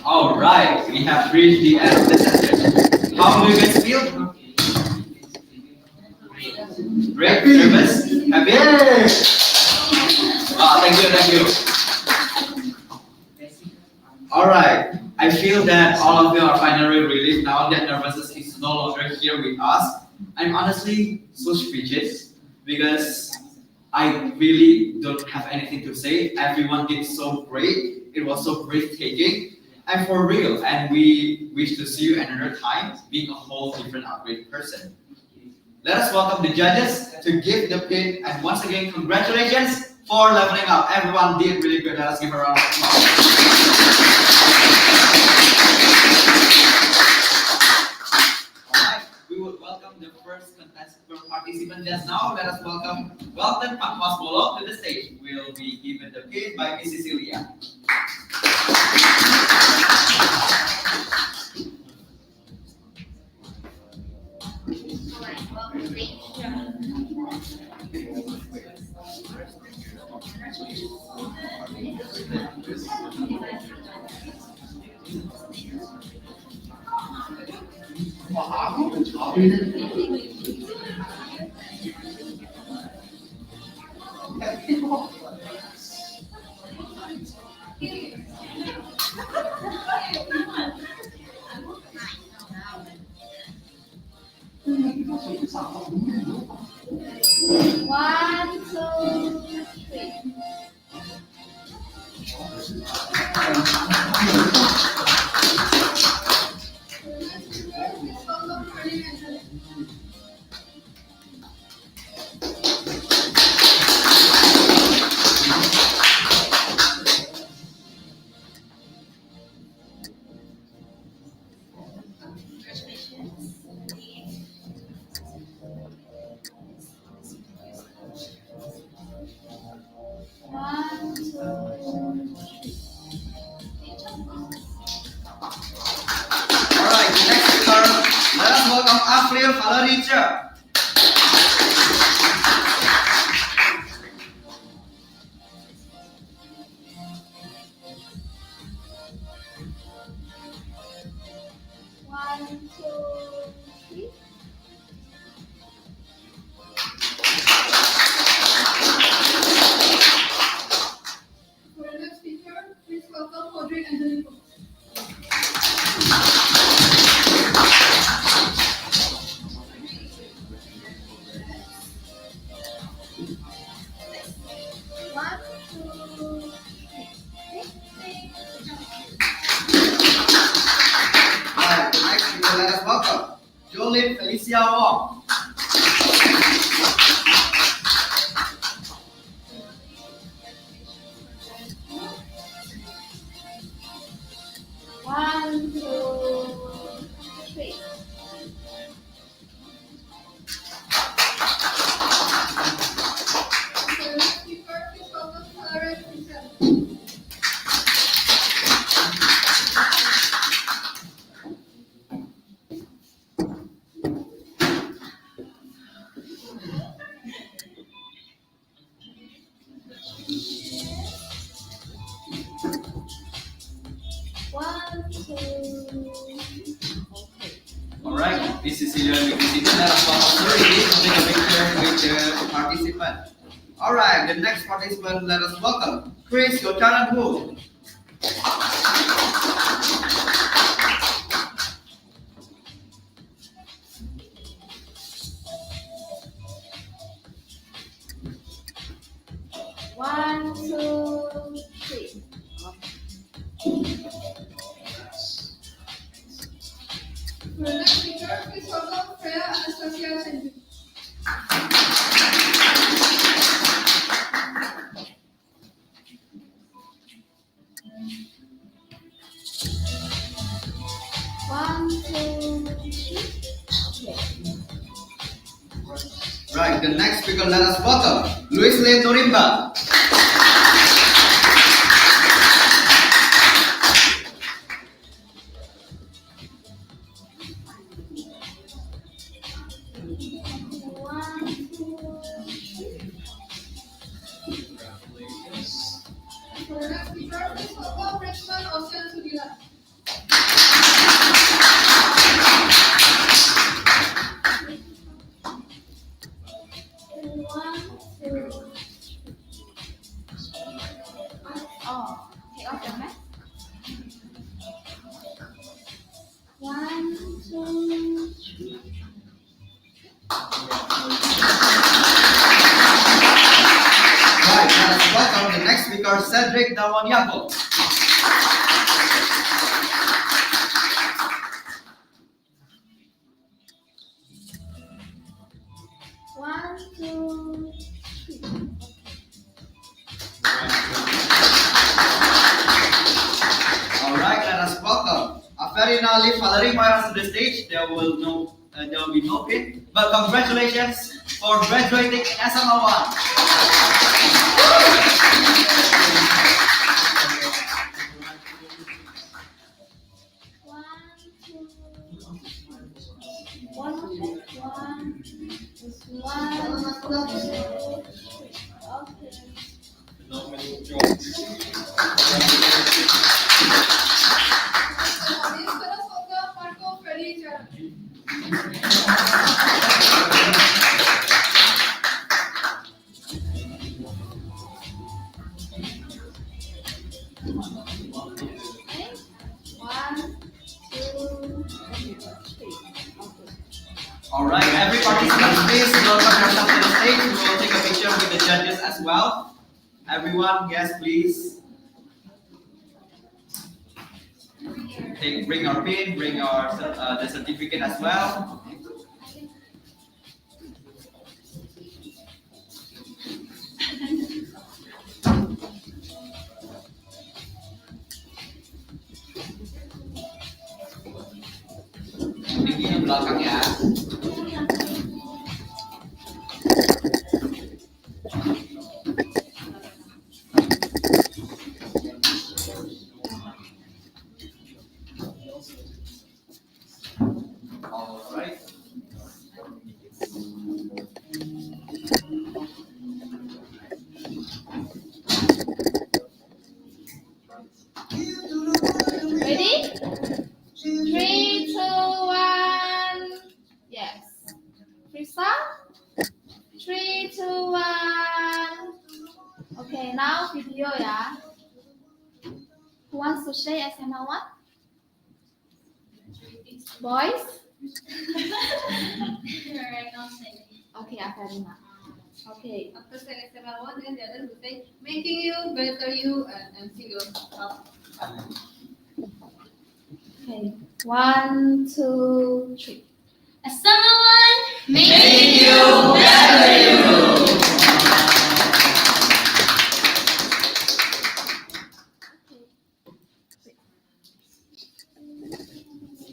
All right, we have reached the end of the session. How do you guys feel? Great, nervous, happy? Thank you. All right, I feel that all of you are finally relieved now that nervousness is no longer here with us. I'm honestly so speechless because I really don't have anything to say. Everyone did so great. It was so breathtaking. And for real, and we wish to see you another time being a whole different upgrade person. Let us welcome the judges to give the pin, and once again, congratulations for leveling up. Everyone did really good. Let us give a round of applause. Alright, we would welcome the first participant just now. Let us welcome Welton Pakmasbolo to the stage. Will be given the pin by Miss Cecilia. One, two, three. One, two, Alright, the next speaker, let us welcome April Valerica. one, two, three. For the next speaker, please welcome Audrey Angelico. One, two, three. Alright, the next speaker, let us welcome Jolene Felicia Wong. One, two, three. For the next speaker, please welcome Clarence Michelle. One, two. Alright, Miss Cecilia and Miss Cecilia, let us welcome Suri to take a picture with the participant. Alright, the next participant, let us welcome Chris Yochanan Wu. One, two, three. For the next speaker, please welcome Freya Anastasia Senju. One, two, three. Okay. Right, the next speaker, let us welcome Luis Len Norimba. One, two, For the next speaker, please welcome Richmond Ocean Sudila. one, two. Oh, take off your mask. One, two, three. Right, let us welcome the next speaker, Cedric Darwaniago. One, two, three. Alright, let us welcome Aferina Lee Valerie Moira to the stage. There will be no pin, but congratulations for graduating in SML1. One, two. One, two, one. One, two, three. Okay. Please let us welcome Marco Freddy Jara. One, two, three. Okay. Alright, every participant, please welcome yourself to the stage. We will take a picture with the judges as well. Everyone, yes, please. Bring our pin, bring our the certificate as well. Tinggi di belakang ya. Alright. Ready? 3, 2, 1. Yes. Freestyle. 3, 2, 1. Okay, now video ya. Who wants to share SML1? Boys? Alright, I'll say. Okay, Afarina. Okay. After saying SML1, then the other will say, making you, better you, and single up. Okay. 1, 2, 3. SMLONE, Making you